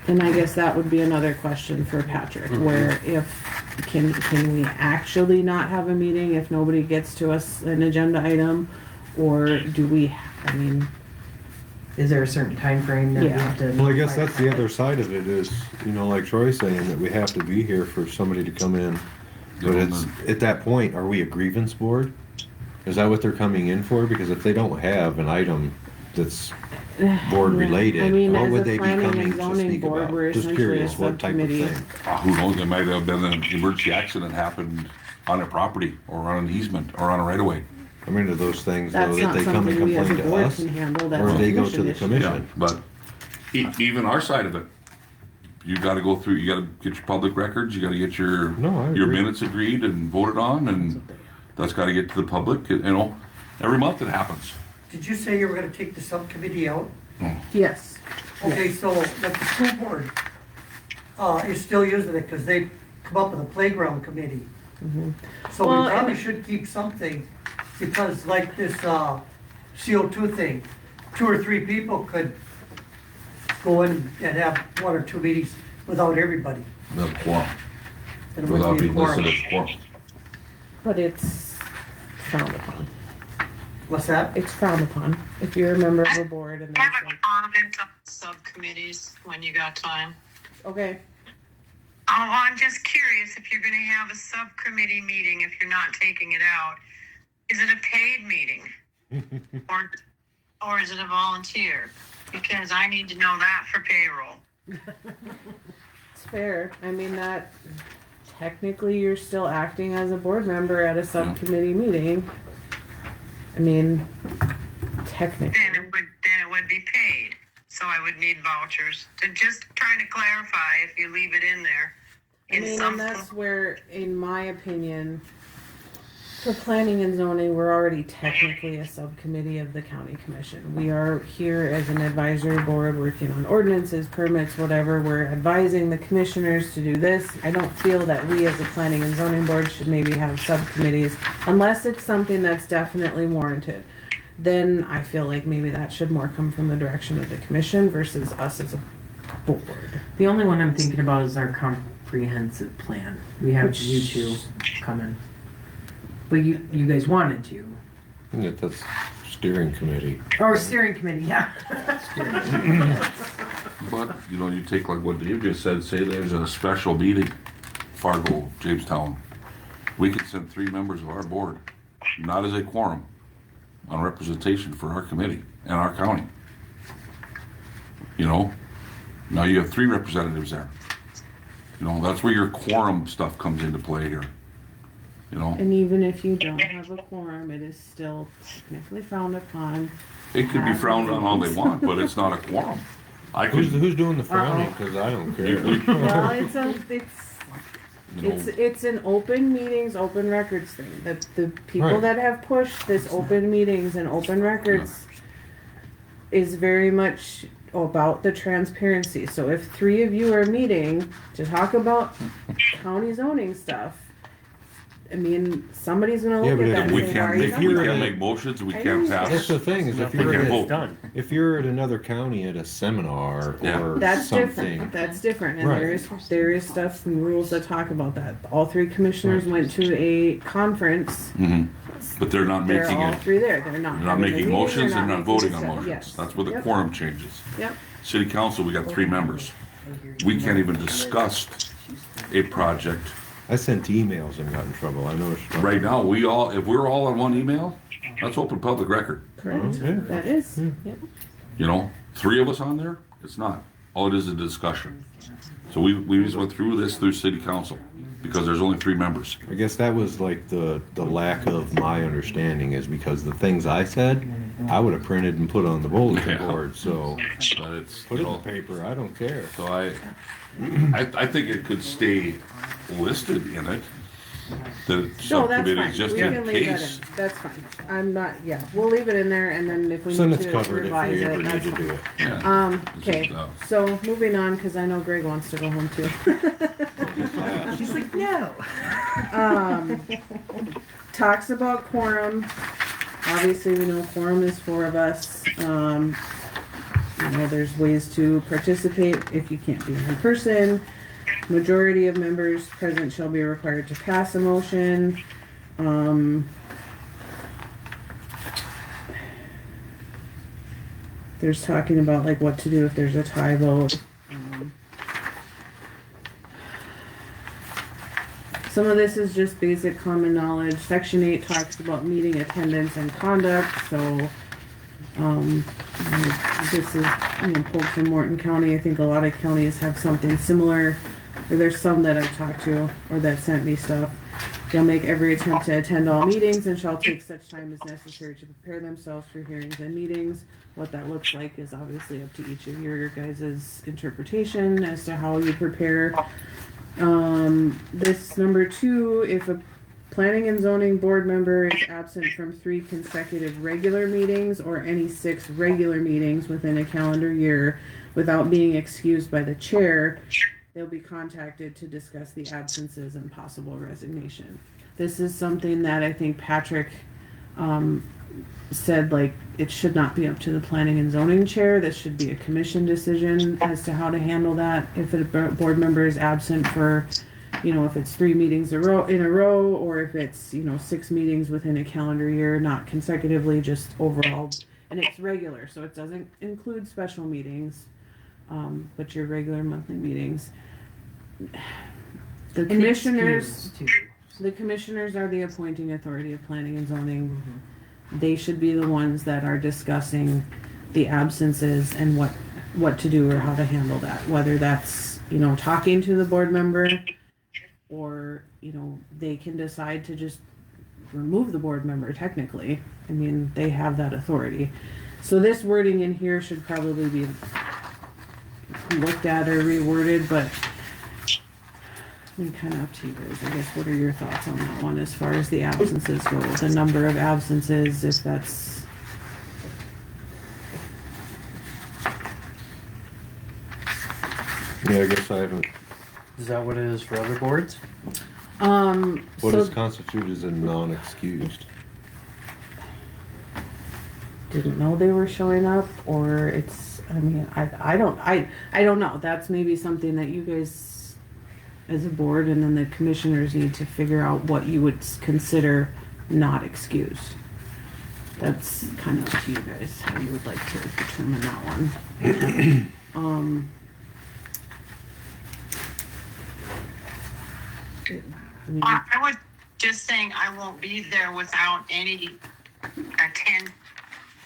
And I guess that would be another question for Patrick, where if, can we actually not have a meeting if nobody gets to us an agenda item? Or do we, I mean, Is there a certain time frame that we Yeah. have to? Well, I guess that's the other side of it is, like Troy's saying, that we have to be here for somebody to come in. But it's, at that point, are we a grievance board? Is that what they're coming in for? Because if they don't have an item that's board I related, mean, what as would a they be planning coming and to zoning speak board, about? we're Just essentially a curious, what type of subcommittee. thing? Who knows, there might have been an emergency accident happened on their property or on an easement or on a right of way. I mean, are those things though that's that not they come and something we as a complain to board us? can handle, that's Or a they go to the commission issue. commission? But even our side of it, you gotta go through, you gotta get your public records, you gotta get your No, I your agree. minutes agreed and voted on, and that's gotta get to the public, every month it happens. Did you say you were gonna take the subcommittee out? Yes. Okay, so like the school board, is still using it because they come up with a playground committee. So Well, we probably and- should keep something, because like this, CO2 thing, 2 or 3 people could go in and have 1 or 2 meetings without everybody. The quorum, And it without wouldn't be a being listed quorum. as quorum. But it's frowned upon. What's that? It's frowned upon if you're a member of a board and I there's have like, a comment on subcommittees when you got time. okay, Oh, I'm just curious if you're gonna have a subcommittee meeting, if you're not taking it out, is it a paid meeting? Or is it a volunteer? Because I need to know that for payroll. it's fair. I mean, that technically you're still acting as a board member at a subcommittee meeting. I mean, technically. Then it would be paid. So I would need vouchers. To just trying to clarify if you leave it in there. I mean, and that's where, in my opinion, for planning and zoning, we're already technically a subcommittee of the county commission. We are here as an advisory board working on ordinances, permits, whatever. We're advising the commissioners to do this. I don't feel that we as a planning and zoning board should maybe have subcommittees unless it's something that's definitely warranted. Then I feel like maybe that should more come from the direction of the commission versus us as a board. The only one I'm thinking about is our comprehensive plan. We have you two coming. But you guys wanted to. Yeah, that's steering committee. Or steering committee, yeah. But, you take like what Dave just said, say there's a special meeting, Fargo, Jamestown. We could send 3 members of our board, not as a quorum, on representation for our committee and our county. Now you have 3 representatives there. That's where your quorum stuff comes into play here. And even if you don't have a quorum, it is still technically frowned upon. It could be frowned on all they want, but it's not a quorum. I Who's, could, who's doing the frowning? Because I don't care. Well, it's an open meetings, open records thing. The people Right. that have pushed this open meetings and open records is very much about the transparency. So if 3 of you are meeting to talk about county zoning stuff, I mean, somebody's gonna Yeah, look but at that if and we say, why can't are you make, talking we about can't it?" make motions, we I can't know. pass. That's the thing, is if Nothing you're can't at vote. gets done. if you're at another county at a seminar Yeah. or That's something. different. That's different, and Right. there is stuff and rules that talk about that. All 3 commissioners went to a conference. Mhm. But they're not They're making all it, 3 there. They're not. they're not having a making meeting, motions, they're not making voting on stuff. motions. Yes. That's where the Yep. quorum changes. Yep. City council, we got 3 members. We can't even discuss a project. I sent emails and got in trouble. I know. Right now, if we're all on one email, that's open public record. Correct. Yeah. That is. Yep. 3 of us on there, it's not. All it is a discussion. So we just went through this through city council, because there's only 3 members. I guess that was like the lack of my understanding is because the things I said I would have printed and put on the bulletin Yeah. board, so But it's, put you it in know, the paper, I don't care. so I think it could stay listed in it. The No, that's subcommittee fine. just We in can leave that case. in. That's fine. I'm not, yeah, we'll leave it in there and then if we Then need it's to covered if revise we it, ever need that's to do fine. it. Yeah. It's Okay, just, so moving on, cause I know Greg wants to go home too. She's like, no. Talks about quorum. Obviously, we know quorum is 4 of us. You know, there's ways to participate if you can't be in person. Majority of members present shall be required to pass a motion. There's talking about like what to do if there's a tie vote. Some of this is just basic common knowledge. Section 8 talks about meeting attendance and conduct, so this is, you know, pulled from Morton County. I think a lot of counties have something similar. Or there's some that I've talked to or that sent me stuff. They'll make every attempt to attend all meetings and shall take such time as necessary to prepare themselves for hearings and meetings. What that looks like is obviously up to each of your guys' interpretation as to how you prepare. This number 2, if a planning and zoning board member is absent from 3 consecutive regular meetings or any 6 regular meetings within a calendar year without being excused by the chair, they'll be contacted to discuss the absences and possible resignation. This is something that I think Patrick said, like, it should not be up to the planning and zoning chair. This should be a commission decision as to how to handle that. If a board member is absent for, you know, if it's 3 meetings in a row, or if it's, you know, 6 meetings within a calendar year, not consecutively, just overall. And it's regular, so it doesn't include special meetings, but your regular monthly meetings. The commissioners, the commissioners are the appointing authority of planning and zoning. They should be the ones that are discussing the absences and what to do or how to handle that. Whether that's, you know, talking to the board member, or, you know, they can decide to just remove the board member technically. I mean, they have that authority. So this wording in here should probably be looked at or reworded, but I mean, kind of up to you guys. I guess, what are your thoughts on that one as far as the absences go? The number of absences, if that's... Yeah, I guess I haven't, Is that what it is for other boards? what so is constituted as a non-excused? didn't know they were showing up, or it's, I mean, I don't know. That's maybe something that you guys as a board and then the commissioners need to figure out what you would consider not excused. That's kind of up to you guys, how you would like to determine that one. I was just saying I won't be there without any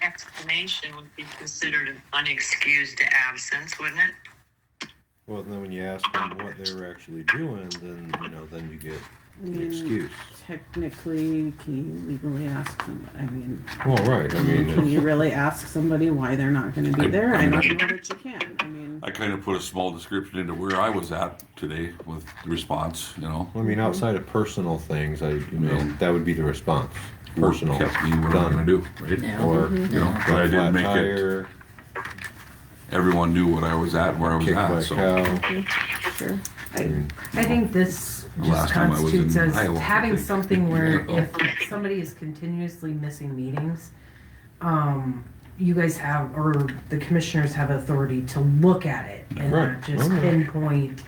explanation would be considered an unexcused absence, wouldn't it? Well, then when you ask them what they were actually doing, then, you know, then you get an excuse. Technically, can you legally ask somebody? I mean, Well, right, I mean, can you really ask somebody why they're not gonna be there? I don't know that you can. I mean, I kind of put a small description into where I was at today with the response, you know. I mean, outside of personal things, you know, Yeah. that would be the response. Personal, Kept me what I'm gonna do, right? Yeah. or, You know, but I flat didn't make it, tire, everyone knew what I was at, and where I was kick by at, a so. cow. sure. I mean, I think this just Last time I was constitutes in as Iowa, I having think. something where Yeah. if somebody is continuously missing meetings, you guys have, or the commissioners have authority to look at it and Right. not just Oh, yeah. pinpoint.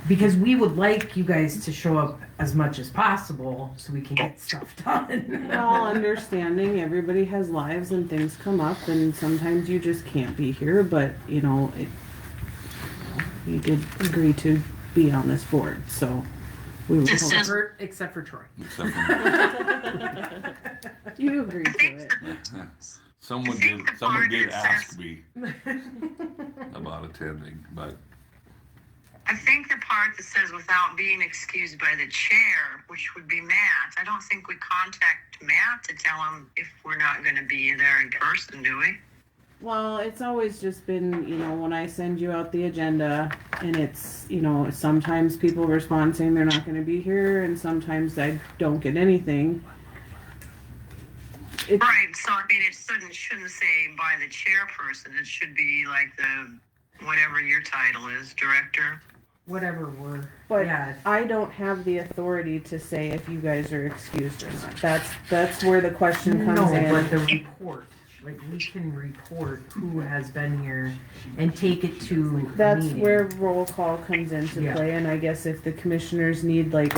Because we would like you guys to show up as much as possible so we can get stuff done. Well, understanding everybody has lives and things come up, and sometimes you just can't be here. But you know, you did agree to be on this board, so we will. Just Except for Troy. Except for- You agreed to it. Someone did ask me about attending, but I think the part that says without being excused by the chair, which would be Matt, I don't think we contact Matt to tell him if we're not gonna be there in person, do we? Well, it's always just been, you know, when I send you out the agenda and it's, you know, sometimes people respond saying they're not gonna be here and sometimes I don't get anything. It's, Right, so I mean, it shouldn't say by the chairperson, it should be like the, whatever your title is, director. Whatever we're, but yeah, I don't have the authority to say if you guys are excused or not. That's where the question comes no, in. but the report, like we can report who has been here and take it to a That's meeting. where roll call comes into Yeah. play, and I guess if the commissioners need like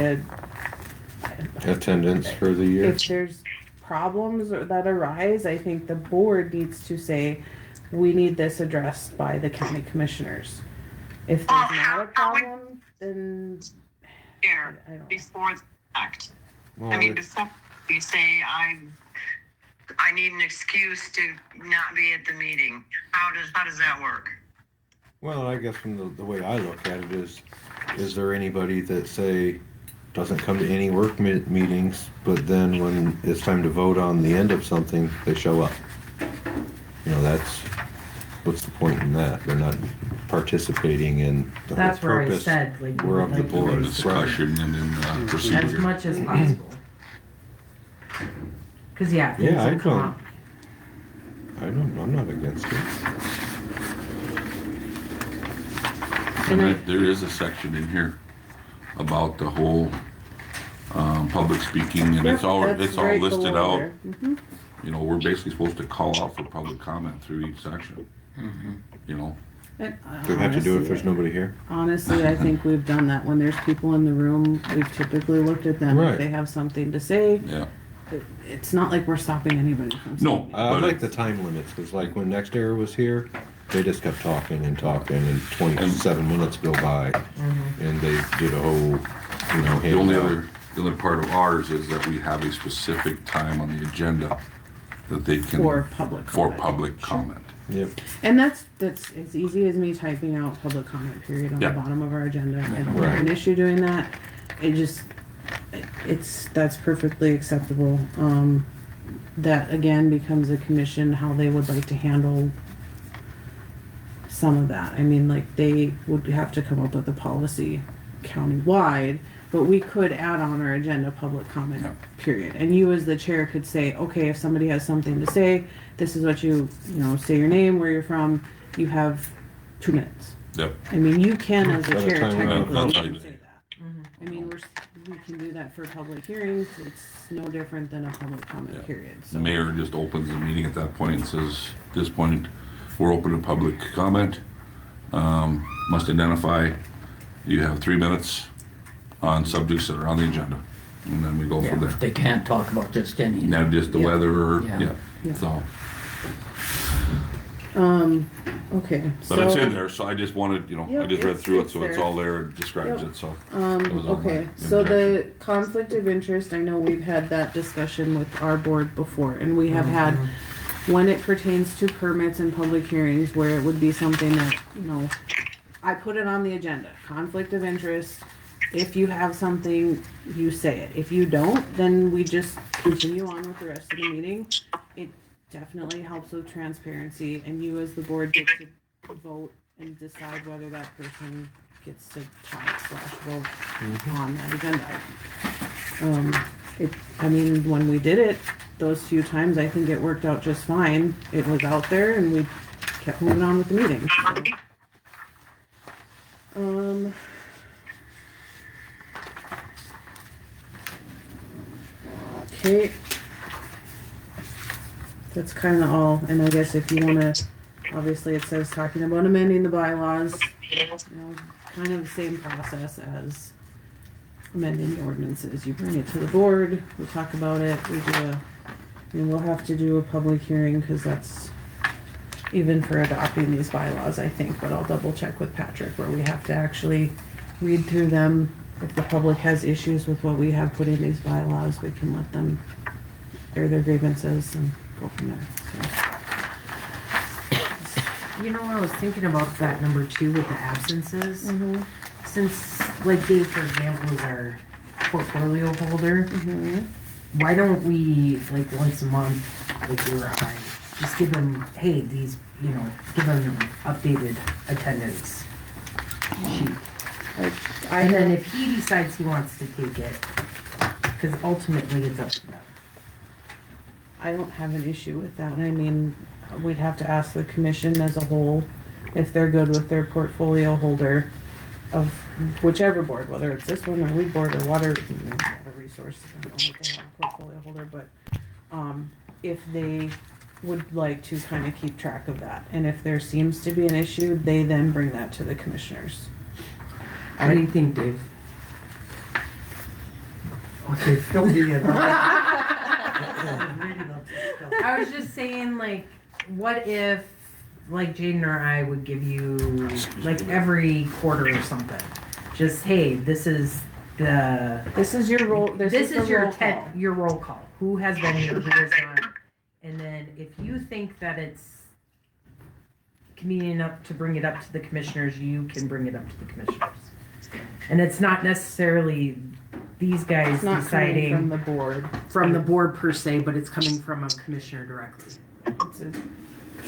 Attendance for the year. if there's problems that arise, I think the board needs to say, we need this addressed by the county commissioners. If there's not a problem, then Here, I don't. before the fact. Well, I mean, before you say I need an excuse to not be at the meeting, how does that work? Well, I guess from the way I look at it is there anybody that say doesn't come to any work meetings, but then when it's time to vote on the end of something, they show up? You know, what's the point in that? They're not participating in the That's whole where I purpose. said, like. We're of the like, board. like, Discussion and then As procedure. much as possible. Cause yeah, things Yeah, I will come don't- up. I'm not against it. And there is a section in here about the whole, public speaking, and it's all That's right listed below out. there. Mhm. You know, we're basically supposed to call out for public comment through each section. You know, And, Do we have to do it if there's honestly- nobody here? Honestly, I think we've done that. When there's people in the room, we've typically looked at them. Right. If they have something to say, yeah. it's not like we're stopping anybody from No. saying it. I But like it- the time limits, because like when Next Era was here, they just kept talking and talking, and 27 minutes go by, and they did a whole, you know, The only handout. the only part of ours is that we have a specific time on the agenda that they can. For public For comment. public comment. Yep. And that's as easy as me typing out public comment period on Yeah. the bottom of our agenda. I don't Right. have an issue doing that. That's perfectly acceptable. That again becomes a commission how they would like to handle some of that. I mean, like they would have to come up with a policy countywide, but we could add on our agenda public comment Yeah. period. And you as the chair could say, okay, if somebody has something to say, this is what you know, say your name, where you're from, you have 2 minutes. Yep. I mean, you can as a By the chair time we- technically That's you how can you- say that. I mean, we can do that for public hearings. It's no different than a public comment Yeah. period. The So mayor just opens the meeting at that point and says, this point, we're open to public comment. Must identify, you have 3 minutes on subjects that are on the agenda. And then we go Yeah, from there. they can't talk about just anything. Now just the Yeah. weather or, Yeah. yeah, Yeah. so. okay. But it's in there, so I just wanted, I Yep, just read it's- through it, it's so it's there. all there, it describes Yep. it, so. It was on Okay, my so the introduction. conflict of interest, I know we've had that discussion with our board before, and we have had, when it pertains to permits and public hearings, where it would be something that, I put it on the agenda, conflict of interest. If you have something, you say it. If you don't, then we just continue on with the rest of the meeting. It definitely helps with transparency, and you as the board get to vote and decide whether that person gets to talk/vote on that agenda item. I mean, when we did it, those few times, I think it worked out just fine. It was out there and we kept moving on with the meeting. So. Okay. That's kind of all, and I guess if you wanna, obviously it says talking about amending the bylaws, kind of the same process as amending the ordinances. You bring it to the board, we talk about it, we'll have to do a public hearing, cause that's even for adopting these bylaws, I think, but I'll double check with Patrick where we have to actually read through them. If the public has issues with what we have put in these bylaws, we can let them air their grievances and go from there. So. You know, I was thinking about that number 2 with the absences. Mhm. Since, like Dave, for example, is our portfolio holder, Mhm. why don't we, like, once a month, like we were high, just give them, hey, these, you know, give them updated attendance sheet. I And then don't- if he decides he wants to take it, because ultimately it's up to them. I don't have an issue with that. I mean, we'd have to ask the commission as a whole if they're good with their portfolio holder of whichever board, whether it's this one or weed board or water resource. I don't know if they have a portfolio holder, but, if they would like to kind of keep track of that. And if there seems to be an issue, they then bring that to the commissioners. What do you think, Dave? Okay, fill me in. I was just saying, like, what if, like, Jaden or I would give you, like, every quarter or something? Just, hey, this is This is your roll, this is the your roll call. your roll call. Who has been here, who has not? And then if you think that it's convenient enough to bring it up to the commissioners, you can bring it up to the commissioners. And it's not necessarily these guys It's not coming deciding from the board. from the board per se, but it's coming from a commissioner directly.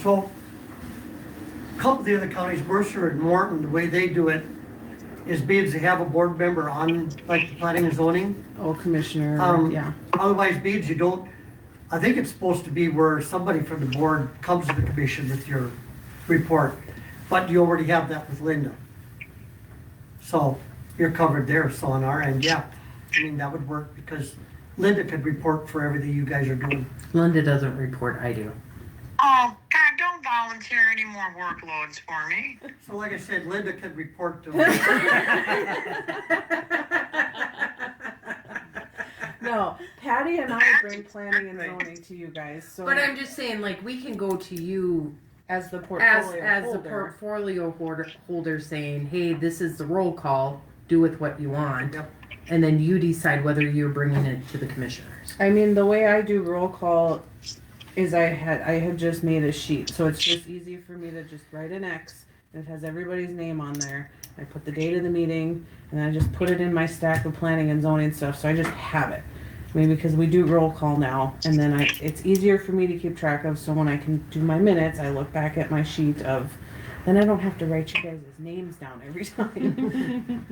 So, a couple of the other counties, Mercer and Morton, the way they do it is being they have a board member on, like, the planning and zoning. Oh, commissioner, yeah. Otherwise, beads, you don't, I think it's supposed to be where somebody from the board comes to the commission with your report, but you already have that with Linda. So, you're covered there, so on our end, yeah, I mean, that would work, because Linda could report for everything you guys are doing. Linda doesn't report, I do. Oh, God, don't volunteer any more workloads for me. So like I said, Linda could report to No, Patty and I bring planning and zoning to you guys, so. But I'm just saying, like, we can go to you As the portfolio as the holder. portfolio holder saying, hey, this is the roll call, do with what you want. Yep. And then you decide whether you're bringing it to the commissioners. I mean, the way I do roll call is I had just made a sheet, so it's just easy for me to just write an X, and it has everybody's name on there. I put the date of the meeting, and I just put it in my stack of planning and zoning stuff, so I just have it. I mean, because we do roll call now, and then it's easier for me to keep track of, so when I can do my minutes, I look back at my sheet of, then I don't have to write you guys' names down every time.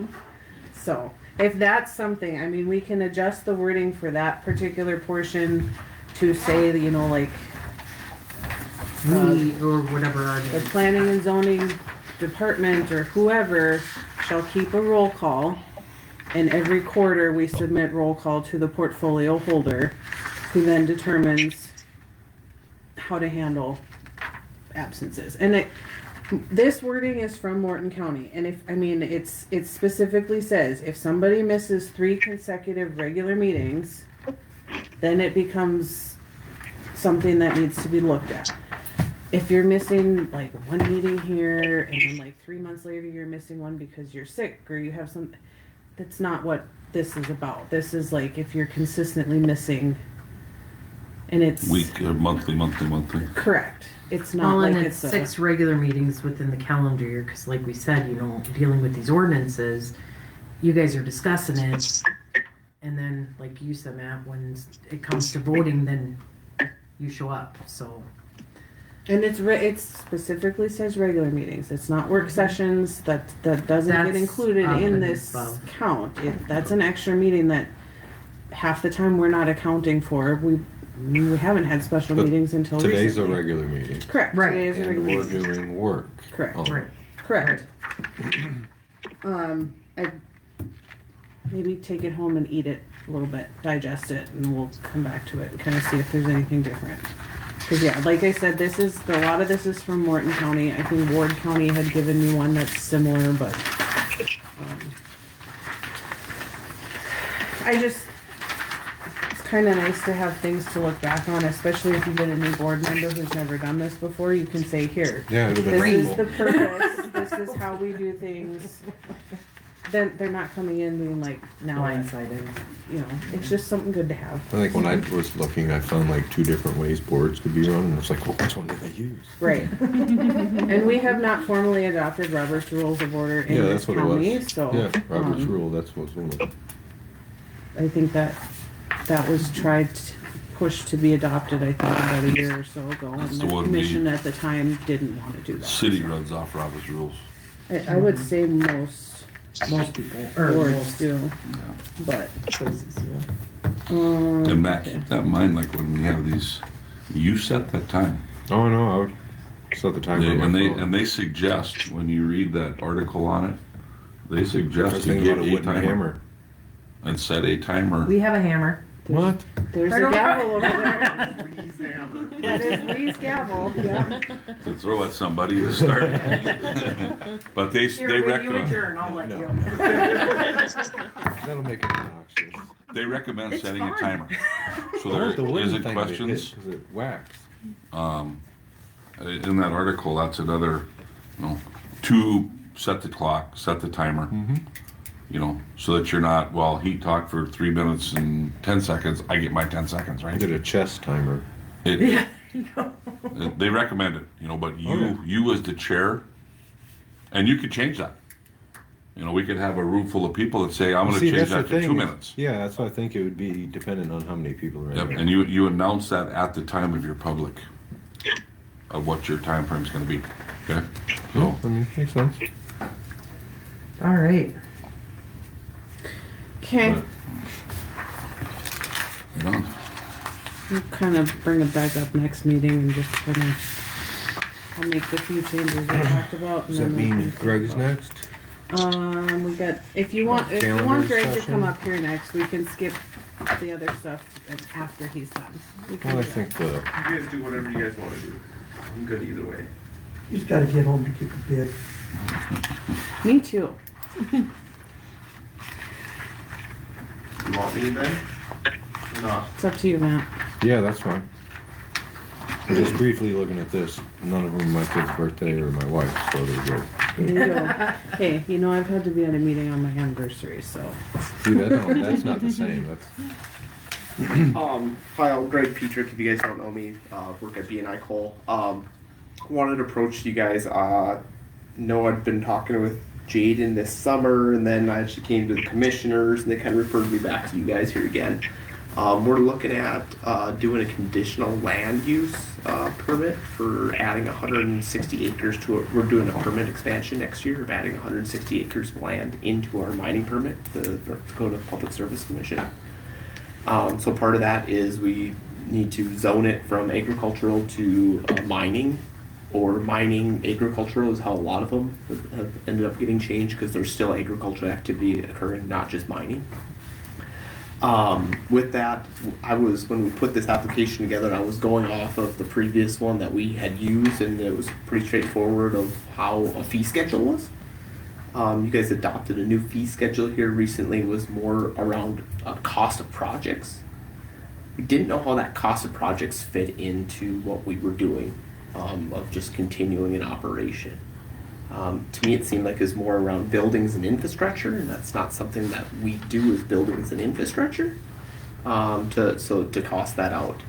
So, if that's something, I mean, we can adjust the wording for that particular portion to say that, you know, like, We, or whatever our the name. planning and zoning department or whoever shall keep a roll call. And every quarter we submit roll call to the portfolio holder, who then determines how to handle absences. And this wording is from Morton County, and it specifically says, if somebody misses 3 consecutive regular meetings, then it becomes something that needs to be looked at. If you're missing like 1 meeting here, and then like 3 months later you're missing one because you're sick, or you have some, that's not what this is about. This is like if you're consistently missing, and it's Week, monthly. correct. It's not Well, like and it's it's 6 regular meetings within the calendar year, because like we said, you know, dealing with these ordinances, you guys are discussing it, and then, like you said, Matt, when it comes to voting, then you show up, so. And it specifically says regular meetings. It's not work sessions. That doesn't get That's included up in and this above. count. That's an extra meeting that half the time we're not accounting for. We haven't had special But meetings until Today's a recently. regular meeting, Correct. Right. Today is a and regular we're meeting. doing work. Correct. Oh. Right. Correct. I maybe take it home and eat it a little bit, digest it, and we'll come back to it and kind of see if there's anything different. Because yeah, like I said, a lot of this is from Morton County. I think Ward County had given me one that's similar, but it's kind of nice to have things to look back on, especially if you get a new board member who's never done this before. You can say, here, Yeah, it'd have been this is cool. the purpose, this is how we do things. then they're not coming in being like, now, Blindsided. you know, it's just something good to have. I think when I was looking, I found like 2 different ways boards could be run, and it's like, well, which one do they use? Right. And we have not formally adopted Robert's Rules of Order in Yeah, this that's what it county, was. so. Yeah, Robert's um, rule, that's what's one of them. I think that was pushed to be adopted, I think, about a year or so ago. And That's the the one commission we- at the time didn't want to do that. City runs off Robert's rules. I would say most people, or boards most do, but, places, yeah. And Matt, okay. keep that in mind, like when we have these, you set that time. Oh, no, I would set the timer on my phone. And they suggest, when you read that article on it, they I was suggest you thinking get about a a wooden timer hammer. and set a timer. We have a hammer. What? There's I a don't know. gavel over there. That is Lee's gavel, yeah. To throw at somebody to start. But they Here, when you recommend, adjourn, I'll let No. you. That'll make it obnoxious. they recommend It's setting a fun. timer. So I want the there wooden isn't thing to hit, questions. 'cause it whacks. In that article, that's another, 2, set the clock, set the timer. So that you're not, well, he talked for 3 minutes and 10 seconds, I get my 10 seconds, I right? did a chess timer. It, they recommend it, but you as the chair, and you could change that. We could have a room full of people that say, I'm gonna See, change that's the that to 2 thing. minutes. Yeah, that's why I think it would be dependent on how many people are in Yep, there. and you announce that at the time of your public, of what your time frame's gonna be, okay? So, I mean, makes sense. All right. Okay, you know, we'll kind of bring it back up next meeting and just kind of, I'll make the few changes we talked about. Does and that then we mean can- Greg's next? We got, if you want Calendar Greg to session? come up here next, we can skip the other stuff after he's done. We can Well, I do that. think the, You guys do whatever you guys wanna do. I'm good either way. You just gotta get home to kick a bid. Me too. You want me then? Or not? It's up to you, Matt. yeah, that's fine. I'm just briefly looking at this. None of them my kid's birthday or my wife's, so there you go. There you go. Hey, I've had to be at a meeting on my anniversary, so. See, that's not the same. That's, Hi, I'm Greg Petrick, if you guys don't know me, work at B&I Coal. Wanted to approach you guys, know I'd been talking with Jaden this summer, and then I actually came to the commissioners, and they kind of referred me back to you guys here again. We're looking at doing a conditional land use permit for adding 160 acres to it. We're doing a permit expansion next year of adding 160 acres of land into our mining permit, the North Dakota Public Service Commission. So part of that is we need to zone it from agricultural to mining, or mining agricultural is how a lot of them have ended up getting changed, because there's still agricultural activity occurring, not just mining. With that, when we put this application together, I was going off of the previous one that we had used, and it was pretty straightforward of how a fee schedule was. You guys adopted a new fee schedule here recently. It was more around cost of projects. We didn't know how that cost of projects fit into what we were doing, of just continuing an operation. To me, it seemed like it's more around buildings and infrastructure, and that's not something that we do as buildings and infrastructure. To cost that out.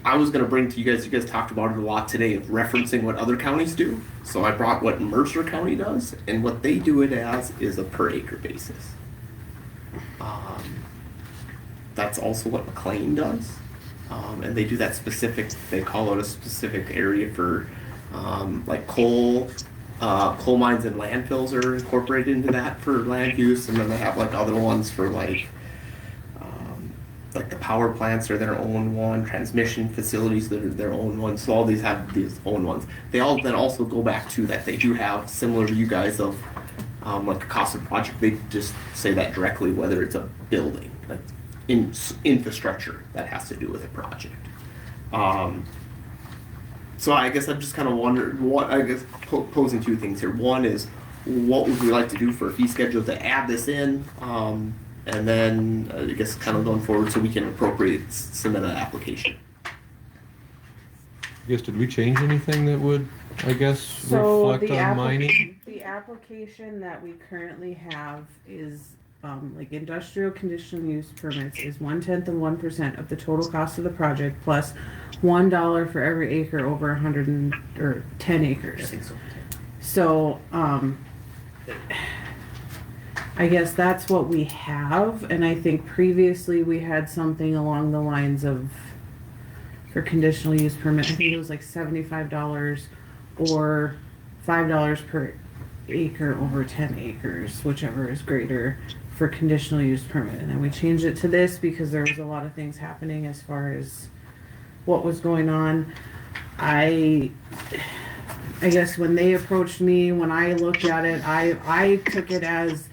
I was gonna bring to you guys talked about it a lot today, of referencing what other counties do. So I brought what Mercer County does, and what they do it as is a per acre basis. That's also what McLean does. And they do that specific, they call it a specific area for like coal mines and landfills are incorporated into that for land use, and then they have like other ones for like the power plants are their own one, transmission facilities that are their own one. So all these have these own ones. They all then also go back to that they do have, similar to you guys, of like a cost of project. They just say that directly, whether it's a building, like infrastructure that has to do with a project. So I guess I'm just kind of wondering, posing two things here. One is, what would we like to do for a fee schedule to add this in? And then I guess kind of going forward so we can appropriately submit an application. I guess, did we change anything that would, I guess, So reflect on mining? the the application that we currently have is, like industrial conditional use permits is 1/10 of 1% of the total cost of the project plus $1 for every acre over 10 acres. So, I guess that's what we have, and I think previously we had something along the lines of, for conditional use permit, I think it was like $75 or $5 per acre over 10 acres, whichever is greater for conditional use permit. And then we changed it to this because there was a lot of things happening as far as what was going on. I guess when they approached me, when I looked at it, I took it as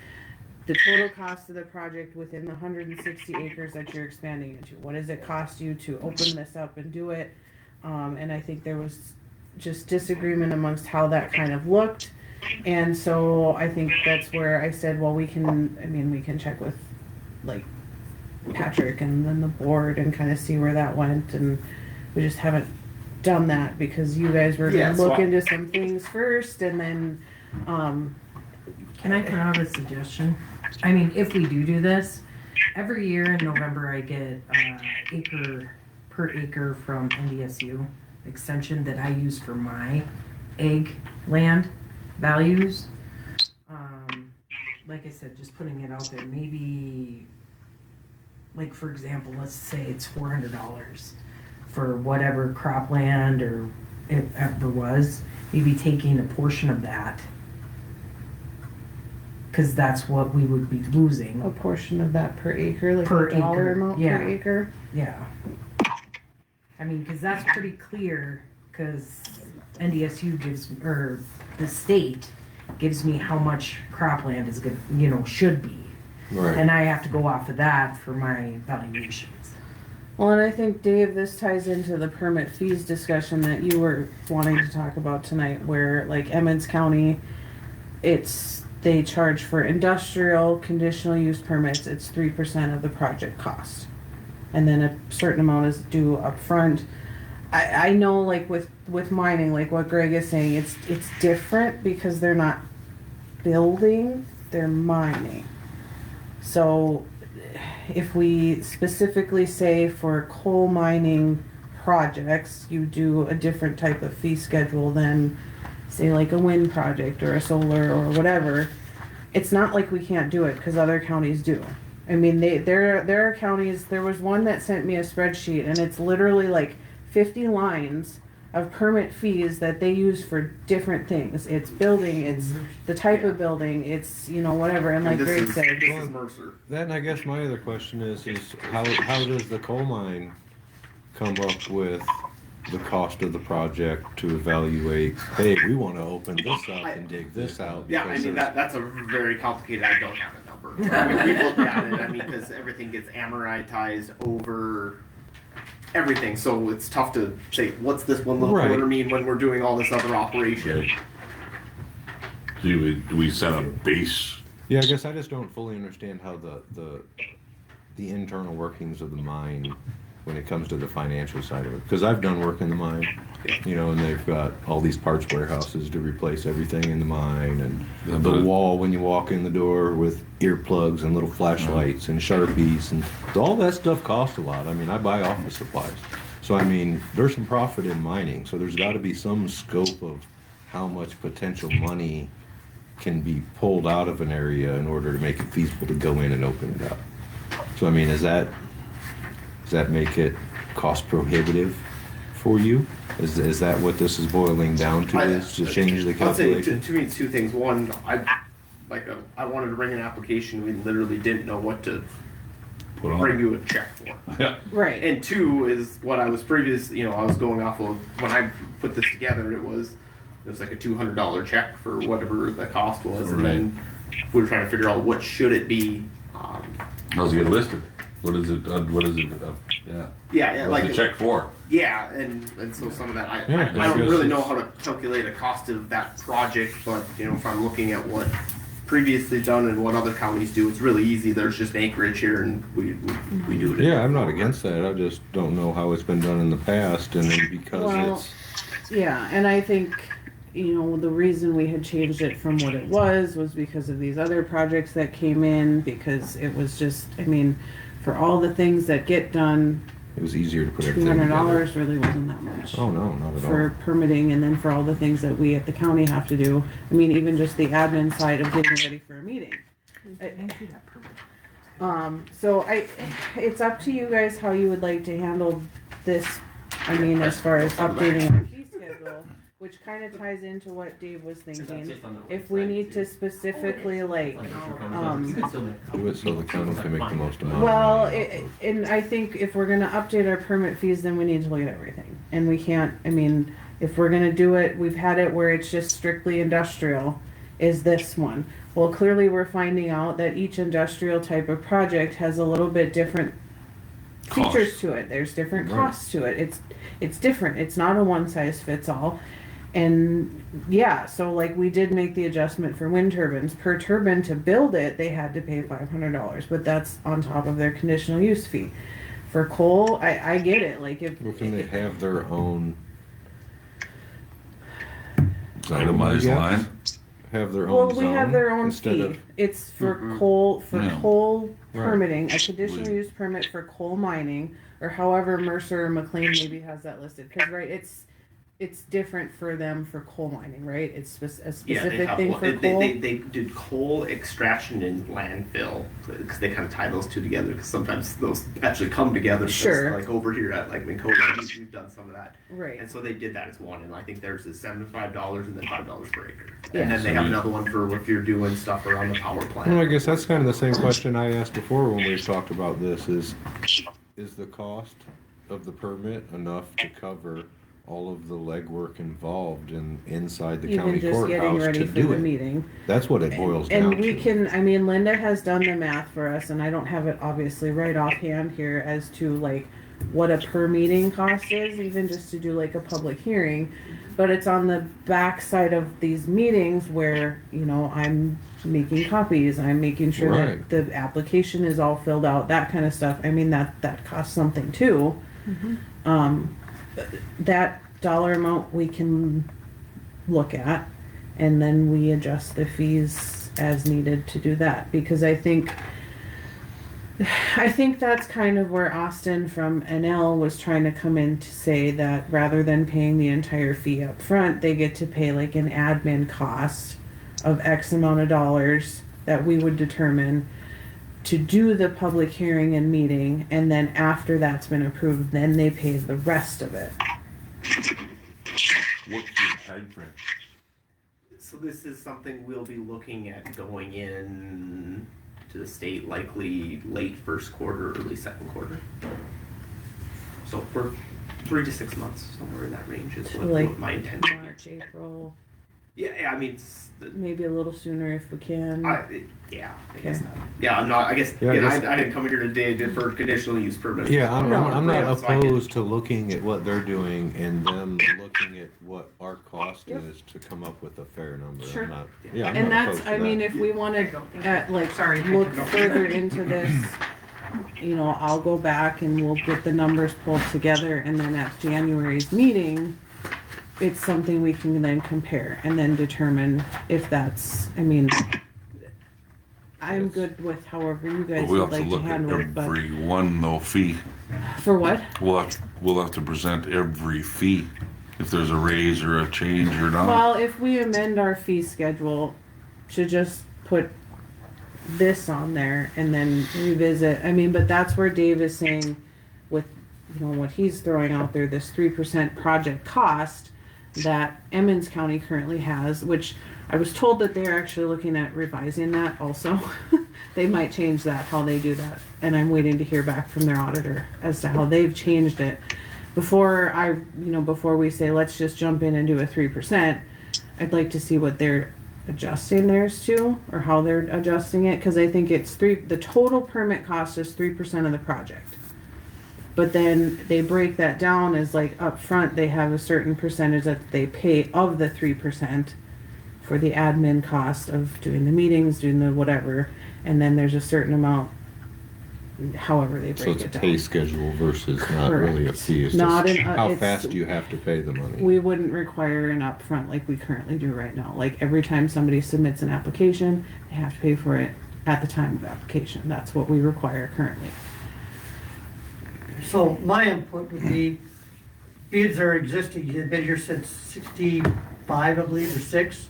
the total cost of the project within the 160 acres that you're expanding into. What does it cost you to open this up and do it? And I think there was just disagreement amongst how that kind of looked. And so I think that's where I said, well, we can check with like Patrick and then the board and kind of see where that went. And we just haven't done that because you guys were going to look into some things first and then, Can I throw out a suggestion? I mean, if we do this, every year in November I get acre per acre from NDSU extension that I use for my ag land values. Like I said, just putting it out there, maybe, like for example, let's say it's $400 for whatever cropland or it ever was, maybe taking a portion of that. Because that's what we would be losing. a portion of that per acre, like Per a dollar acre, amount yeah. per acre. Yeah. I mean, because that's pretty clear, because NDSU gives, or the state gives me how much cropland is good, should be. Right. And I have to go off of that for my valuations. Well, and I think, Dave, this ties into the permit fees discussion that you were wanting to talk about tonight, where like Emmons County, they charge for industrial conditional use permits, it's 3% of the project cost. And then a certain amount is due up front. I know like with mining, like what Greg is saying, it's different because they're not building, they're mining. So if we specifically say for coal mining projects, you do a different type of fee schedule than say like a wind project or a solar or whatever. It's not like we can't do it because other counties do. I mean, there are counties, there was one that sent me a spreadsheet and it's literally like 50 lines of permit fees that they use for different things. It's building, it's the type of building, it's, whatever. And like Greg said, This is Mercer. Then I guess my other question is how does the coal mine come up with the cost of the project to evaluate, hey, we want to open this up and dig this out? Yeah, I because mean, there's- that's a very complicated, I don't have a number. I mean, we've looked at it, because everything gets amortized over everything, so it's tough to say, what's this one little Right. quarter mean when we're doing all this other operation? Do we set a base? Yeah, I guess I just don't fully understand how the internal workings of the mine when it comes to the financial side of it. Because I've done work in the mine, and they've got all these parts warehouses to replace everything in the mine, and Yeah, the but- wall when you walk in the door with earplugs and little flashlights and Sharpies, and all that stuff costs a lot. I mean, I buy office supplies. So, I mean, there's some profit in mining, so there's got to be some scope of how much potential money can be pulled out of an area in order to make it feasible to go in and open it up. So, I mean, does that make it cost prohibitive for you? Is that what this is boiling down to, is to change the I'll say, calculation? to me, it's two things. One, I wanted to bring an application, we literally didn't know what to Put on? bring you a check for. Yeah. right. And two is what I was I was going off of, when I put this together, it was like a $200 check for whatever the cost was, and then we were trying to figure out what should it be. How's it get listed? What is it? Yeah. Yeah, What's the check for? Yeah, and so some of that, I Yeah, don't I guess really know it's- how to calculate a cost of that project, but, if I'm looking at what previously done and what other counties do, it's really easy. There's just acreage here and we do it. Yeah, I'm not against that, I just don't know how it's been done in the past, and then because Well, it's, yeah, and I think, you know, the reason we had changed it from what it was because of these other projects that came in, because it was just, I mean, for all the things that get done, It was easier to put everything together. $200 really wasn't that much. Oh, no, not at all. For permitting, and then for all the things that we at the county have to do. I mean, even just the admin side of getting ready for a meeting. So it's up to you guys how you would like to handle this. I mean, as far as updating our fee schedule, which kind of ties into what Dave was thinking. If we need to specifically like, Do it so the county can make the most amount. well, and I think if we're gonna update our permit fees, then we need to look at everything. And we can't, I mean, if we're gonna do it, we've had it where it's just strictly industrial, is this one. Well, clearly we're finding out that each industrial type of project has a little bit different features Cost. to it. There's different Right. costs to it. It's different. It's not a one size fits all. And yeah, so like we did make the adjustment for wind turbines. Per turbine to build it, they had to pay $500, but that's on top of their conditional use fee. For coal, I get it. Like if Well, can they have their own, Itemized Yeah. line. have their well, own we have zone their own instead fee. of? It's for Mhm. coal Yeah. coal Right. permitting, a conditional use permit for coal mining, or however Mercer or McLean maybe has that listed. Because right, it's different for them for coal mining, right? It's a Yeah, they specific have thing one. for They, coal. they did coal extraction and landfill because they kind of tie those two together because sometimes those actually come together. because, Sure. Like over here at like Minnesota, we've done some of that, Right. and so they did that as one. And I think theirs is $75 and then $5 per acre. Yeah. And then they So have you- another one for if you're doing stuff around the power plant. Well, I guess that's kind of the same question I asked before when we talked about this is the cost of the permit enough to cover all of the legwork involved in inside the Even county just getting courthouse ready to for do the it? meeting. That's what it boils down And we to. can, I mean, Linda has done the math for us, and I don't have it obviously right offhand here as to like what a per meeting cost is, even just to do like a public hearing. But it's on the back side of these meetings where, you know, I'm making copies, I'm making sure Right. that the application is all filled out, that kind of stuff. I mean, that costs something too. That dollar amount we can look at, and then we adjust the fees as needed to do that, because I think that's kind of where Austin from NL was trying to come in to say that rather than paying the entire fee up front, they get to pay like an admin cost of X amount of dollars that we would determine to do the public hearing and meeting, and then after that's been approved, then they pay the rest of it. What's your time frame? So this is something we'll be looking at going in to the state likely late first quarter, early second quarter. So for 3 to 6 months, somewhere in that range is Like what my intention. March, April, Yeah, I mean, maybe a little sooner if we can. I guess Okay. not. Yeah, I'm not. I guess. Yeah, I Again, guess- I didn't come here today for conditional use permit. Yeah, I'm No, not so I can- opposed to looking at what they're doing and them looking at what our cost Yep. is to come up with a fair number. Sure. I'm not, yeah, I'm And not that's, opposed to I mean, that. if we wanna, like, Sorry. look further into this, you know, I'll go back and we'll get the numbers pulled together, and then at January's meeting, it's something we can then compare and then determine if that's, I mean, I'm good with however you guys But we'll would have to like to look at handle it, but, every one though fee. for what? We'll have to present every fee, if there's a raise or a change or not. Well, if we amend our fee schedule to just put this on there and then revisit, I mean, but that's where Dave is saying with, you know, what he's throwing out there, this 3% project cost that Emmons County currently has, which I was told that they're actually looking at revising that also. They might change that, how they do that. And I'm waiting to hear back from their auditor as to how they've changed it. Before we say, let's just jump in and do a 3%, I'd like to see what they're adjusting theirs to, or how they're adjusting it, because I think it's the total permit cost is 3% of the project. But then they break that down as like up front, they have a certain percentage that they pay of the 3% for the admin cost of doing the meetings, doing the whatever, and then there's a certain amount however they So break it's a it pay down. schedule versus not really a Correct. fee. It's Not just an- how it's- fast do you have to pay the money? We wouldn't require an upfront like we currently do right now. Like every time somebody submits an application, they have to pay for it at the time of application. That's what we require currently. So my input would be, bids are existing, they've been here since 65, I believe, or 6,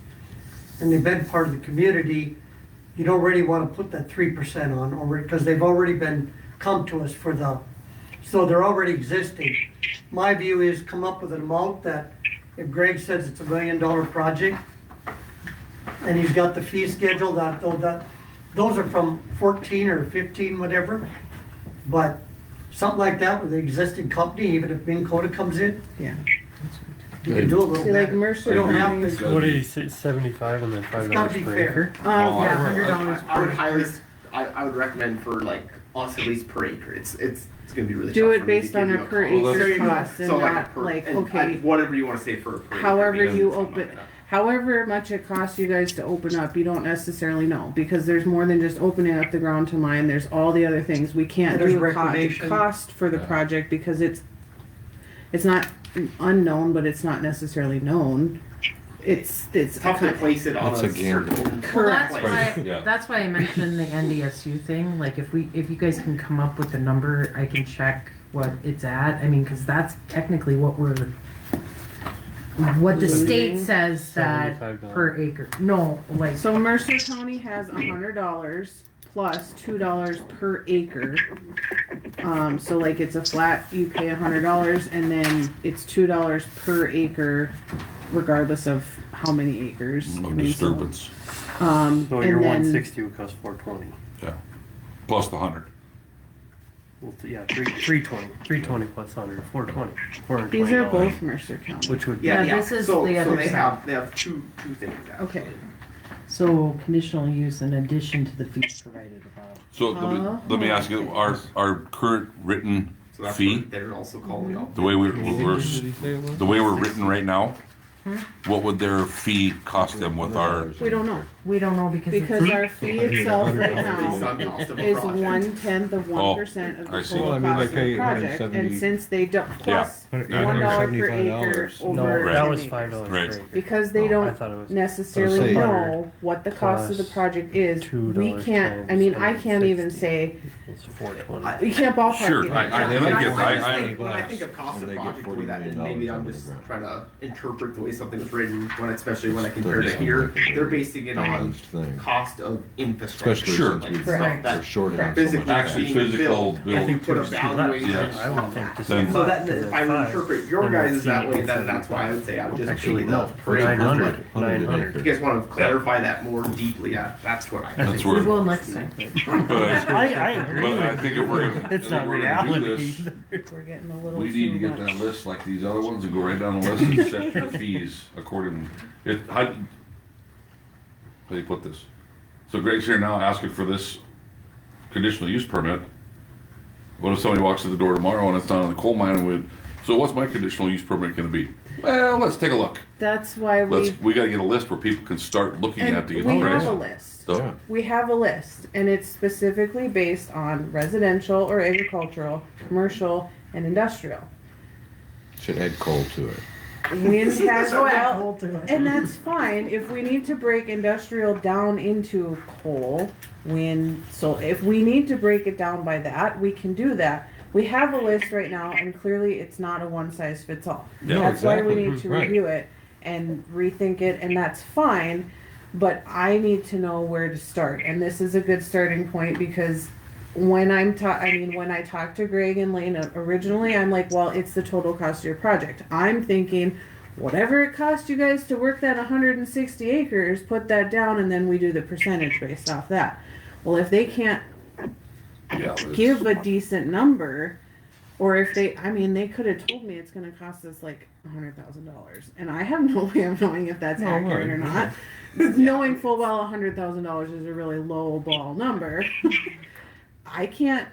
and they've been part of the community. You don't really want to put that 3% on, or, because they've already come to us for the, so they're already existing. My view is come up with an amount that, if Greg says it's $1 million project, and he's got the fee schedule, those are from 14 or 15, whatever, but something like that with the existing company, even if Minn Kota comes in, Yeah. you can do a little See, like better. Mercer You don't have County's- to, What did he say, 75 and then $5 gotta be per fair. acre? Yeah, $100 I would highly, I would recommend for like us at least per acre. It's gonna be really Do tough it for me to based give on you a per Well, acre there you go. cost and So like a not per- like, and okay, whatever you wanna say for a per acre. however because you it's something open, like that. however much it costs you guys to open up, you don't necessarily know, because there's more than just opening up the ground to mine, there's all the other things, we can't There's do a reclamation. cost for the project, because it's not unknown, but it's not necessarily known. It's It's tough to place it on It's a a gamble. certain. Correct. Well, that's why, Yeah. that's why I mentioned the NDSU thing, like if you guys can come up with a number, I can check what it's at, I mean, cause that's technically what what the state Losing. says that $75. per acre, no, like, So Mercer County has $100 plus $2 per acre. So like it's a flat, you pay $100 and then it's $2 per acre regardless of how many acres. No I mean, so, disturbance, So and your then- 160 would cost 420. plus the 100. Well, yeah, 320 plus 100, 420. These are $420, both Mercer County. Which would Yeah, this is so, the so other they side. have two things. Actually. Okay. so conditional use in addition to the fees provided above. So let me ask you, our current written So that's fee, what they're also calling out. the way we're written right now, what would their fee cost them with our? We don't know, We don't know because. because our fee itself right Based now on cost of a is project. 1/10 of 1% of I the see. total Well, I mean, cost like, of the hey, project, 170 and since they don't, plus Yeah. $1 per acre $175. over. No, Right. that was 10 $5 acres. per Right. acre. Because they I don't thought it was necessarily say- know what the cost of the plus project is. We $2 can't, I times mean, I can't even 160. say, It's 420. you can't ballpark Sure, it. I get it. When I- I think of cost And of they get project the way $40 that, and million maybe I'm under just the ground. trying to interpret the way something was written, especially when I compare it to here, they're basing it on Balanced thing. cost of infrastructure. Especially Sure. since we've Correct. we're short on so much. Physically Actually, being physical built. build. I think put a valuation. Yes. I would think this Then- is So that, to if the I would five, interpret your then the guys' that fee way, is then that's why I would say I would just Actually, pay no, the per acre. 900. But 900. if you guys want to clarify that more deeply, that's what I That's think. We where, will next time. but I agree but I with think you. if we're gonna, It's if not we're gonna do reality. this, We're getting a little we need to too get much. that list like these other ones and go right down the list and set your fees according, how do you put this? So Greg's here now asking for this conditional use permit. What if somebody walks to the door tomorrow and it's not in the coal mine and would, so what's my conditional use permit gonna be? Well, let's take a look. That's why We gotta get a list where people can start looking and at the. we have a list. So, We have a list, and it's specifically based on residential or agricultural, commercial, and industrial. Should add coal to it. Wind has, well, and that's fine, if we need to break industrial down into coal, wind, so if we need to break it down by that, we can do that. We have a list right now, and clearly it's not a one size fits all. Yeah, That's why we exactly. need to Right. review it and rethink it, and that's fine, but I need to know where to start, and this is a good starting point, because when when I talked to Greg and Lane originally, I'm like, well, it's the total cost of your project. I'm thinking, whatever it costs you guys to work that 160 acres, put that down, and then we do the percentage based off that. Well, if they can't yeah. it's- give a decent number, or if they could have told me it's gonna cost us like $100,000, and I have no way of knowing if that's No, accurate or right, not. Knowing full well $100,000 is a really low ball number. I can't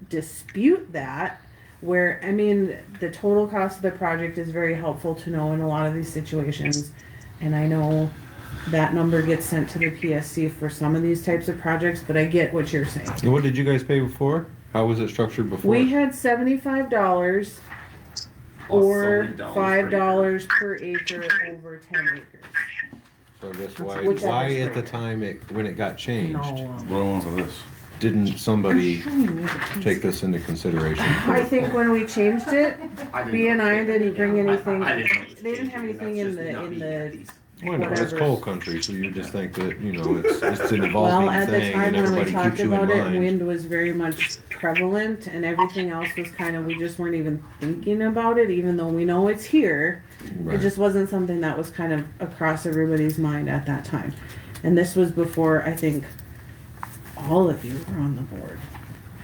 dispute that. Where, I mean, the total cost of the project is very helpful to know in a lot of these situations. And I know that number gets sent to the PSC for some of these types of projects, but I get what you're saying. And what did you guys pay before? How was it structured before? We had $75 or $5 per acre over 10 acres. So I guess Whichever why is at the greater. time when it got changed, No, What do I want for this? didn't somebody take this into consideration? I think when we changed it, B and I didn't bring anything. I didn't know. They didn't have anything in the. Well, I know, it's Whatever. coal country, so you just think that, you know, it's an evolving Well, at the thing time and when we everybody talked keeps you in about it, mind. wind was very much prevalent and everything else was kind of, we just weren't even thinking about it, even though we know it's here. It Right. just wasn't something that was kind of across everybody's mind at that time. And this was before, I think, all of you were on the board.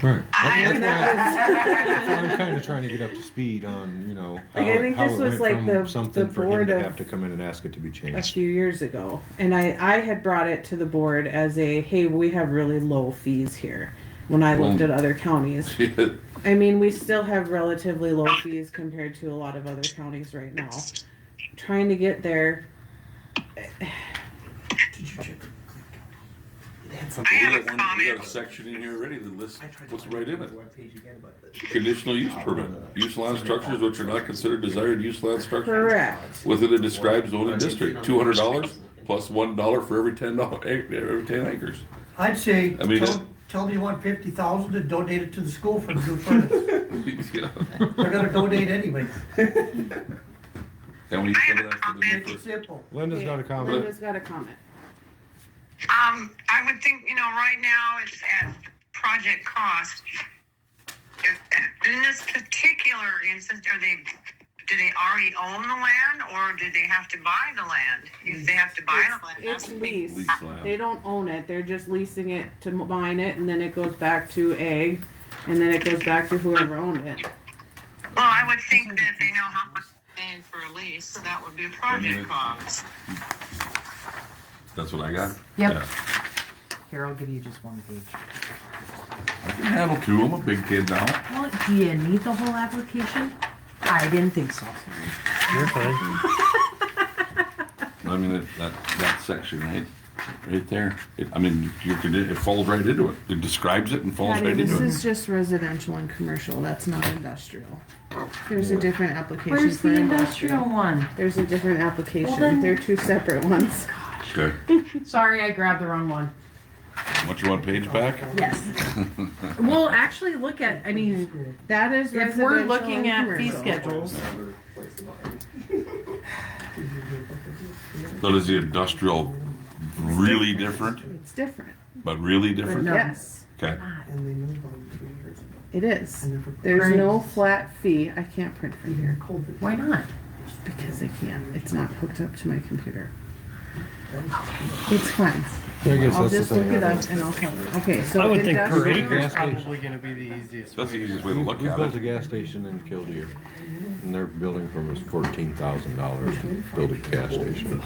Right. And That's why that I'm kind of trying to get up to speed on, you know, how Like, I think how this it was went like from the something for him board to of- have to come in and ask it to be a changed. few years ago. And I had brought it to the board as a, hey, we have really low fees here. When I looked at other counties. I mean, we still have relatively low fees compared to a lot of other counties right now. Trying to get there, I have a We got a comment. section in here already that lists I tried to what's find right in the it. webpage again, but- Conditional use permit, use land structures which are not considered desired use land structures correct. within a described zoning district, $200 plus $1 for every every 10 acres. I'd say, I mean, tell me you want 50,000 and donate it to the school for the new furnace. Yeah. They're gonna donate anyway. Can we put it after the Make new it simple. Linda's got a comment. Linda's got a comment. I would think, right now it's at project cost. In this particular instance, do they already own the land or do they have to buy the land? If they have to buy the land, It's that's leased. Lease land. They don't own it, they're just leasing it to mine it, and then it goes back to ag, and then it goes back to whoever owned it. Well, I would think that they know how much they're paying for a lease, so that would be a project cost. That's what I got? Yep. Yeah. Here, I'll give you just one page. I can handle two, I'm a big kid now. Well, do you need the whole application? I didn't think so. You're fine. I mean, that section right there, it falls right into it. It describes it and falls Patty, right this into it. is just residential and commercial, that's not industrial. There's a different application Where's for the industrial one? There's a different application, Well, then- they're two separate ones. Okay, Sorry, I grabbed the wrong one. what you want page back? Yes. Well, actually, look at, I mean, That is if we're residential looking and at fee commercial. schedules, So is the industrial really different, It's different, but really but different? no. yes, Okay, it is. There's no flat fee, I can't print from here, Why not? because I can't, it's not hooked up to my computer. It's fine, I guess I'll that's the just look thing. it up and I'll tell you. Okay, so I would think per industrial- acre is Gas station. probably gonna be the easiest. that's the way. easiest way to look We at built a it. gas station in Killdeer, and their building permit was $14,000 to build a gas station.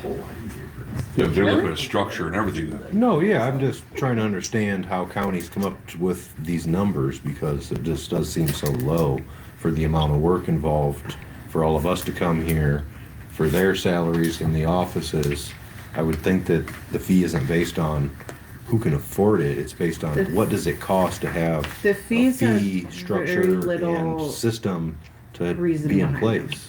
Yeah, they're looking at structure and everything. No, yeah, I'm just trying to understand how counties come up with these numbers, because it just does seem so low for the amount of work involved, for all of us to come here, for their salaries in the offices. I would think that the fee isn't based on who can afford it, it's based on what does it cost to have The a fees have fee very structure little and system to reason be in behind them. place.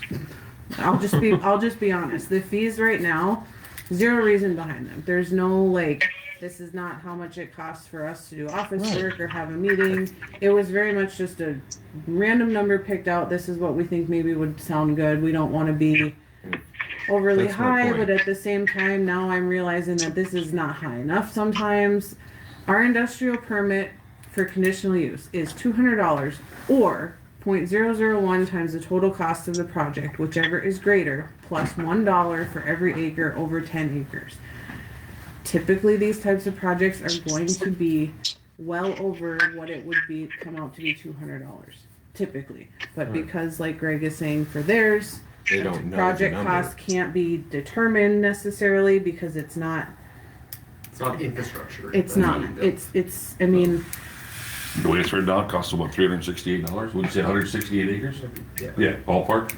I'll just be honest. The fees right now, zero reason behind them. There's no like, this is not how much it costs for us to do office work or have a meeting. It was very much just a random number picked out. This is what we think maybe would sound good. We don't want to be overly That's my high, point. but at the same time, now I'm realizing that this is not high enough sometimes. Our industrial permit for conditional use is $200 or 0.001 times the total cost of the project, whichever is greater, plus $1 for every acre over 10 acres. Typically, these types of projects are going to be well over what it would be come out to be $200 typically. But Right. because, like Greg is saying, for theirs, They don't know the project number. cost can't be determined necessarily because it's not. It's not infrastructure. It's that's not. being built. It's. I mean, The way it's written down, it costs about $368. Would you say 168 acres? Yeah, ballpark.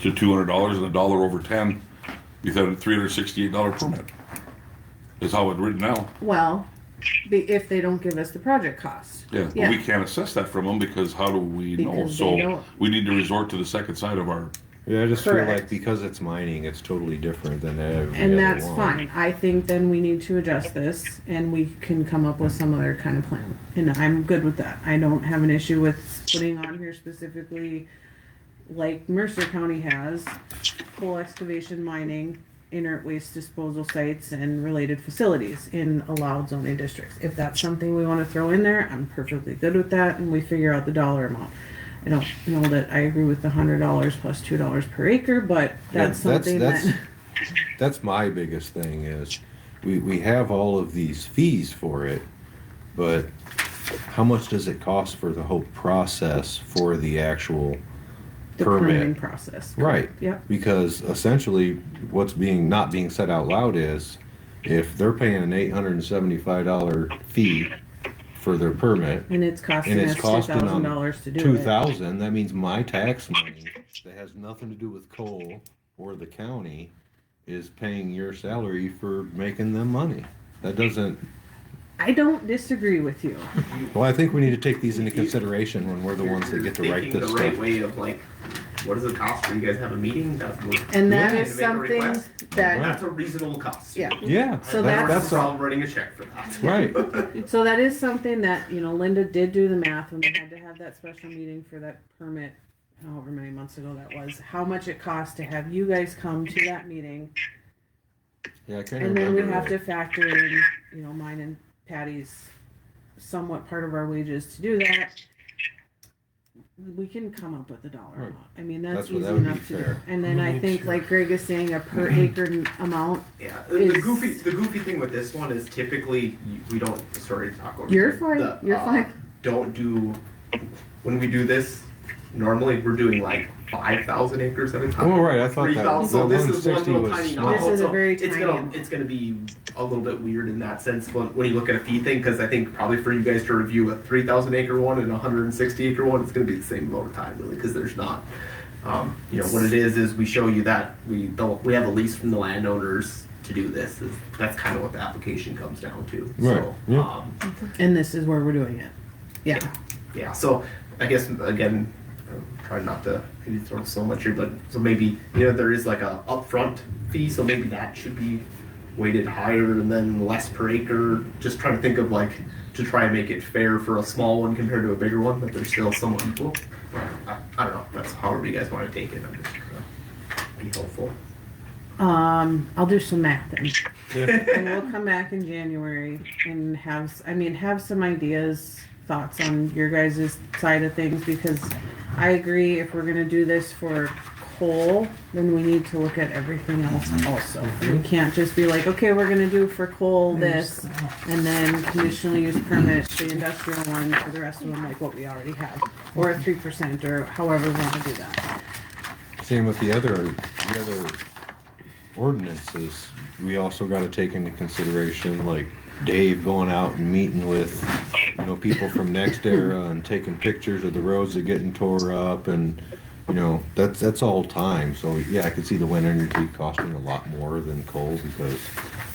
So $200 and $1 over 10, you have a $368 permit. Is how it's written now. well, if they don't give us the project cost. Yeah, but Yeah. we can't assess that from them because how do we know? Because they So don't. we need to resort to the second side of our, Yeah, I just feel like Correct. because it's mining, it's totally different than every And other that's one. fine. I think then we need to adjust this and we can come up with some other kind of plan. And I'm good with that. I don't have an issue with putting on here specifically, like Mercer County has, coal excavation, mining, inert waste disposal sites, and related facilities in allowed zoning districts. If that's something we want to throw in there, I'm perfectly good with that, and we figure out the dollar amount. I don't know that I agree with the $100 plus $2 per acre, but that's something that. That's my biggest thing is, we have all of these fees for it, but how much does it cost for the whole process for the actual The permitting permit? process. Right. Yep. Because essentially, what's not being said out loud is, if they're paying an $875 fee for their permit, And it's costing and us it's costing them $2,000 to do it. 2,000, that means my tax money that has nothing to do with coal or the county is paying your salary for making them money. That doesn't, I don't disagree with you. well, I think we need to take these into consideration when we're the ones that get to write Thinking this the right stuff. way of like, what does it cost for you guys to have a meeting? That's what. And that Yeah. is To make a something request? that, That's a reasonable cost. yeah. Yeah, So That's that's- no problem writing a check for that. right. So that is something that, Linda did do the math when we had to have that special meeting for that permit, however many months ago that was, how much it cost to have you guys come to that meeting. Yeah, I kind of And then we remember have to that. factor in, mine and Patty's somewhat part of our wages to do that. We can come up with a dollar Right. amount. I mean, that's That's what- easy that would be enough to do. fair. And then I think, like Greg is saying, a per acre amount. Yeah, Is- the goofy thing with this one is typically we don't. Sorry to talk over. You're you. fine, The, you're fine. Don't do when we do this. Normally we're doing like 5,000 acres at a time. Oh, right, I thought that 3,000. So the this is one 160 little was tiny small. novel. This is a So very it's tiny gonna one. it's gonna be a little bit weird in that sense when you look at a fee thing, because I think probably for you guys to review a 3,000 acre one and a 160 acre one, it's gonna be the same amount of time really, because there's not. What it is we show you that we have a lease from the landowners to do this. That's kind of what the application comes down to. Right, So, yeah. And this is where we're doing it. Yeah. yeah, so I guess again, I'm trying not to maybe throw so much here, but so maybe there is like a upfront fee, so maybe that should be weighted higher and then less per acre. Just trying to think of like to try and make it fair for a small one compared to a bigger one, but they're still somewhat equal. I don't know. That's however you guys want to take it. I'm just trying to be helpful. I'll do some math then. And we'll come back in January and have some ideas, thoughts on your guys' side of things, because I agree if we're gonna do this for coal, then we need to look at everything else also. We can't just be like, okay, we're gonna do for coal this, and then conditional use permit, the industrial one, for the rest of them, like what we already have, or a 3%, or however we wanna do that. Same with the other ordinances. We also gotta take into consideration, like Dave going out and meeting with, people from Next Era and taking pictures of the roads that are getting tore up, and, that's all time. So, yeah, I could see the wind energy costing a lot more than coal because,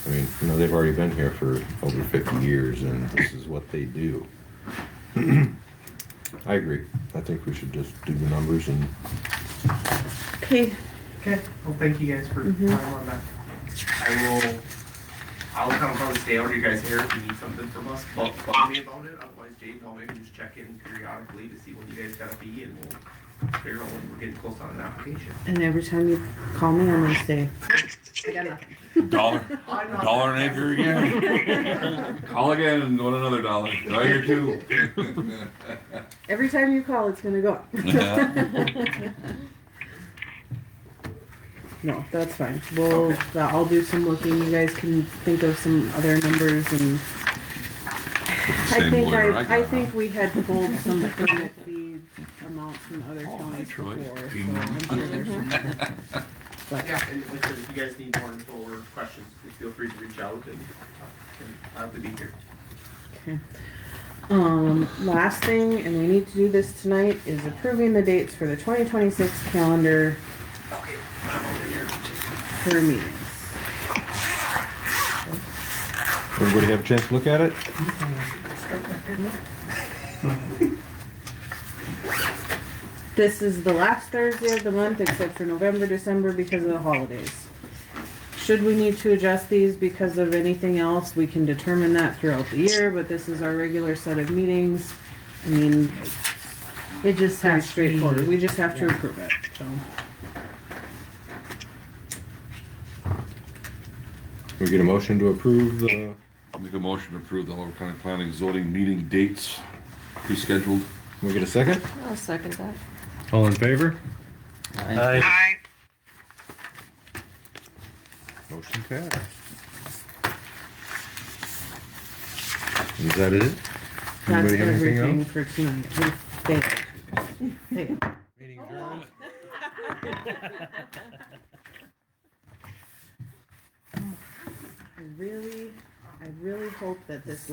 they've already been here for over 50 years and this is what they do. I agree. I think we should just do the numbers and Okay, Okay. Well, thank you guys for your time on that. I'll kind of probably stay out of you guys' hair if you need something from us. Bug me about it. Otherwise, Jade, I'll maybe just check in periodically to see when you guys gotta be, and we'll figure out when we're getting close on an application. and every time you call me, I'm gonna say, I got nothing. dollar an acre again? Call again and want another dollar. Now you're two. Every time you call, it's gonna go up. No, that's fine. I'll do some looking. You guys can think of some other numbers, and Same lawyer I I got, think huh? we had pulled some permit fee amounts from other counties Troy. before, so I'm sure there's some. But Yeah, and like I said, if you guys need more info or questions, please feel free to reach out, and I'll have to be here. last thing, and we need to do this tonight, is approving the dates for the 2026 calendar for meetings. Everybody have a chance to look at it? This is the last Thursday of the month except for November, December because of the holidays. Should we need to adjust these because of anything else, we can determine that throughout the year, but this is our regular set of meetings. I mean, It just pretty has to be. straightforward. We just have to Yeah. approve it, so. We get a motion to approve the, I'll make a motion to approve the Humboldt County Planning Zoning meeting dates pre-scheduled. we get a second? I'll second that. All in favor? I- I, Motion passed. Is that it? That's Anybody have anything everything else? for tonight. We failed. Failed. Meeting adjourned. I really hope that this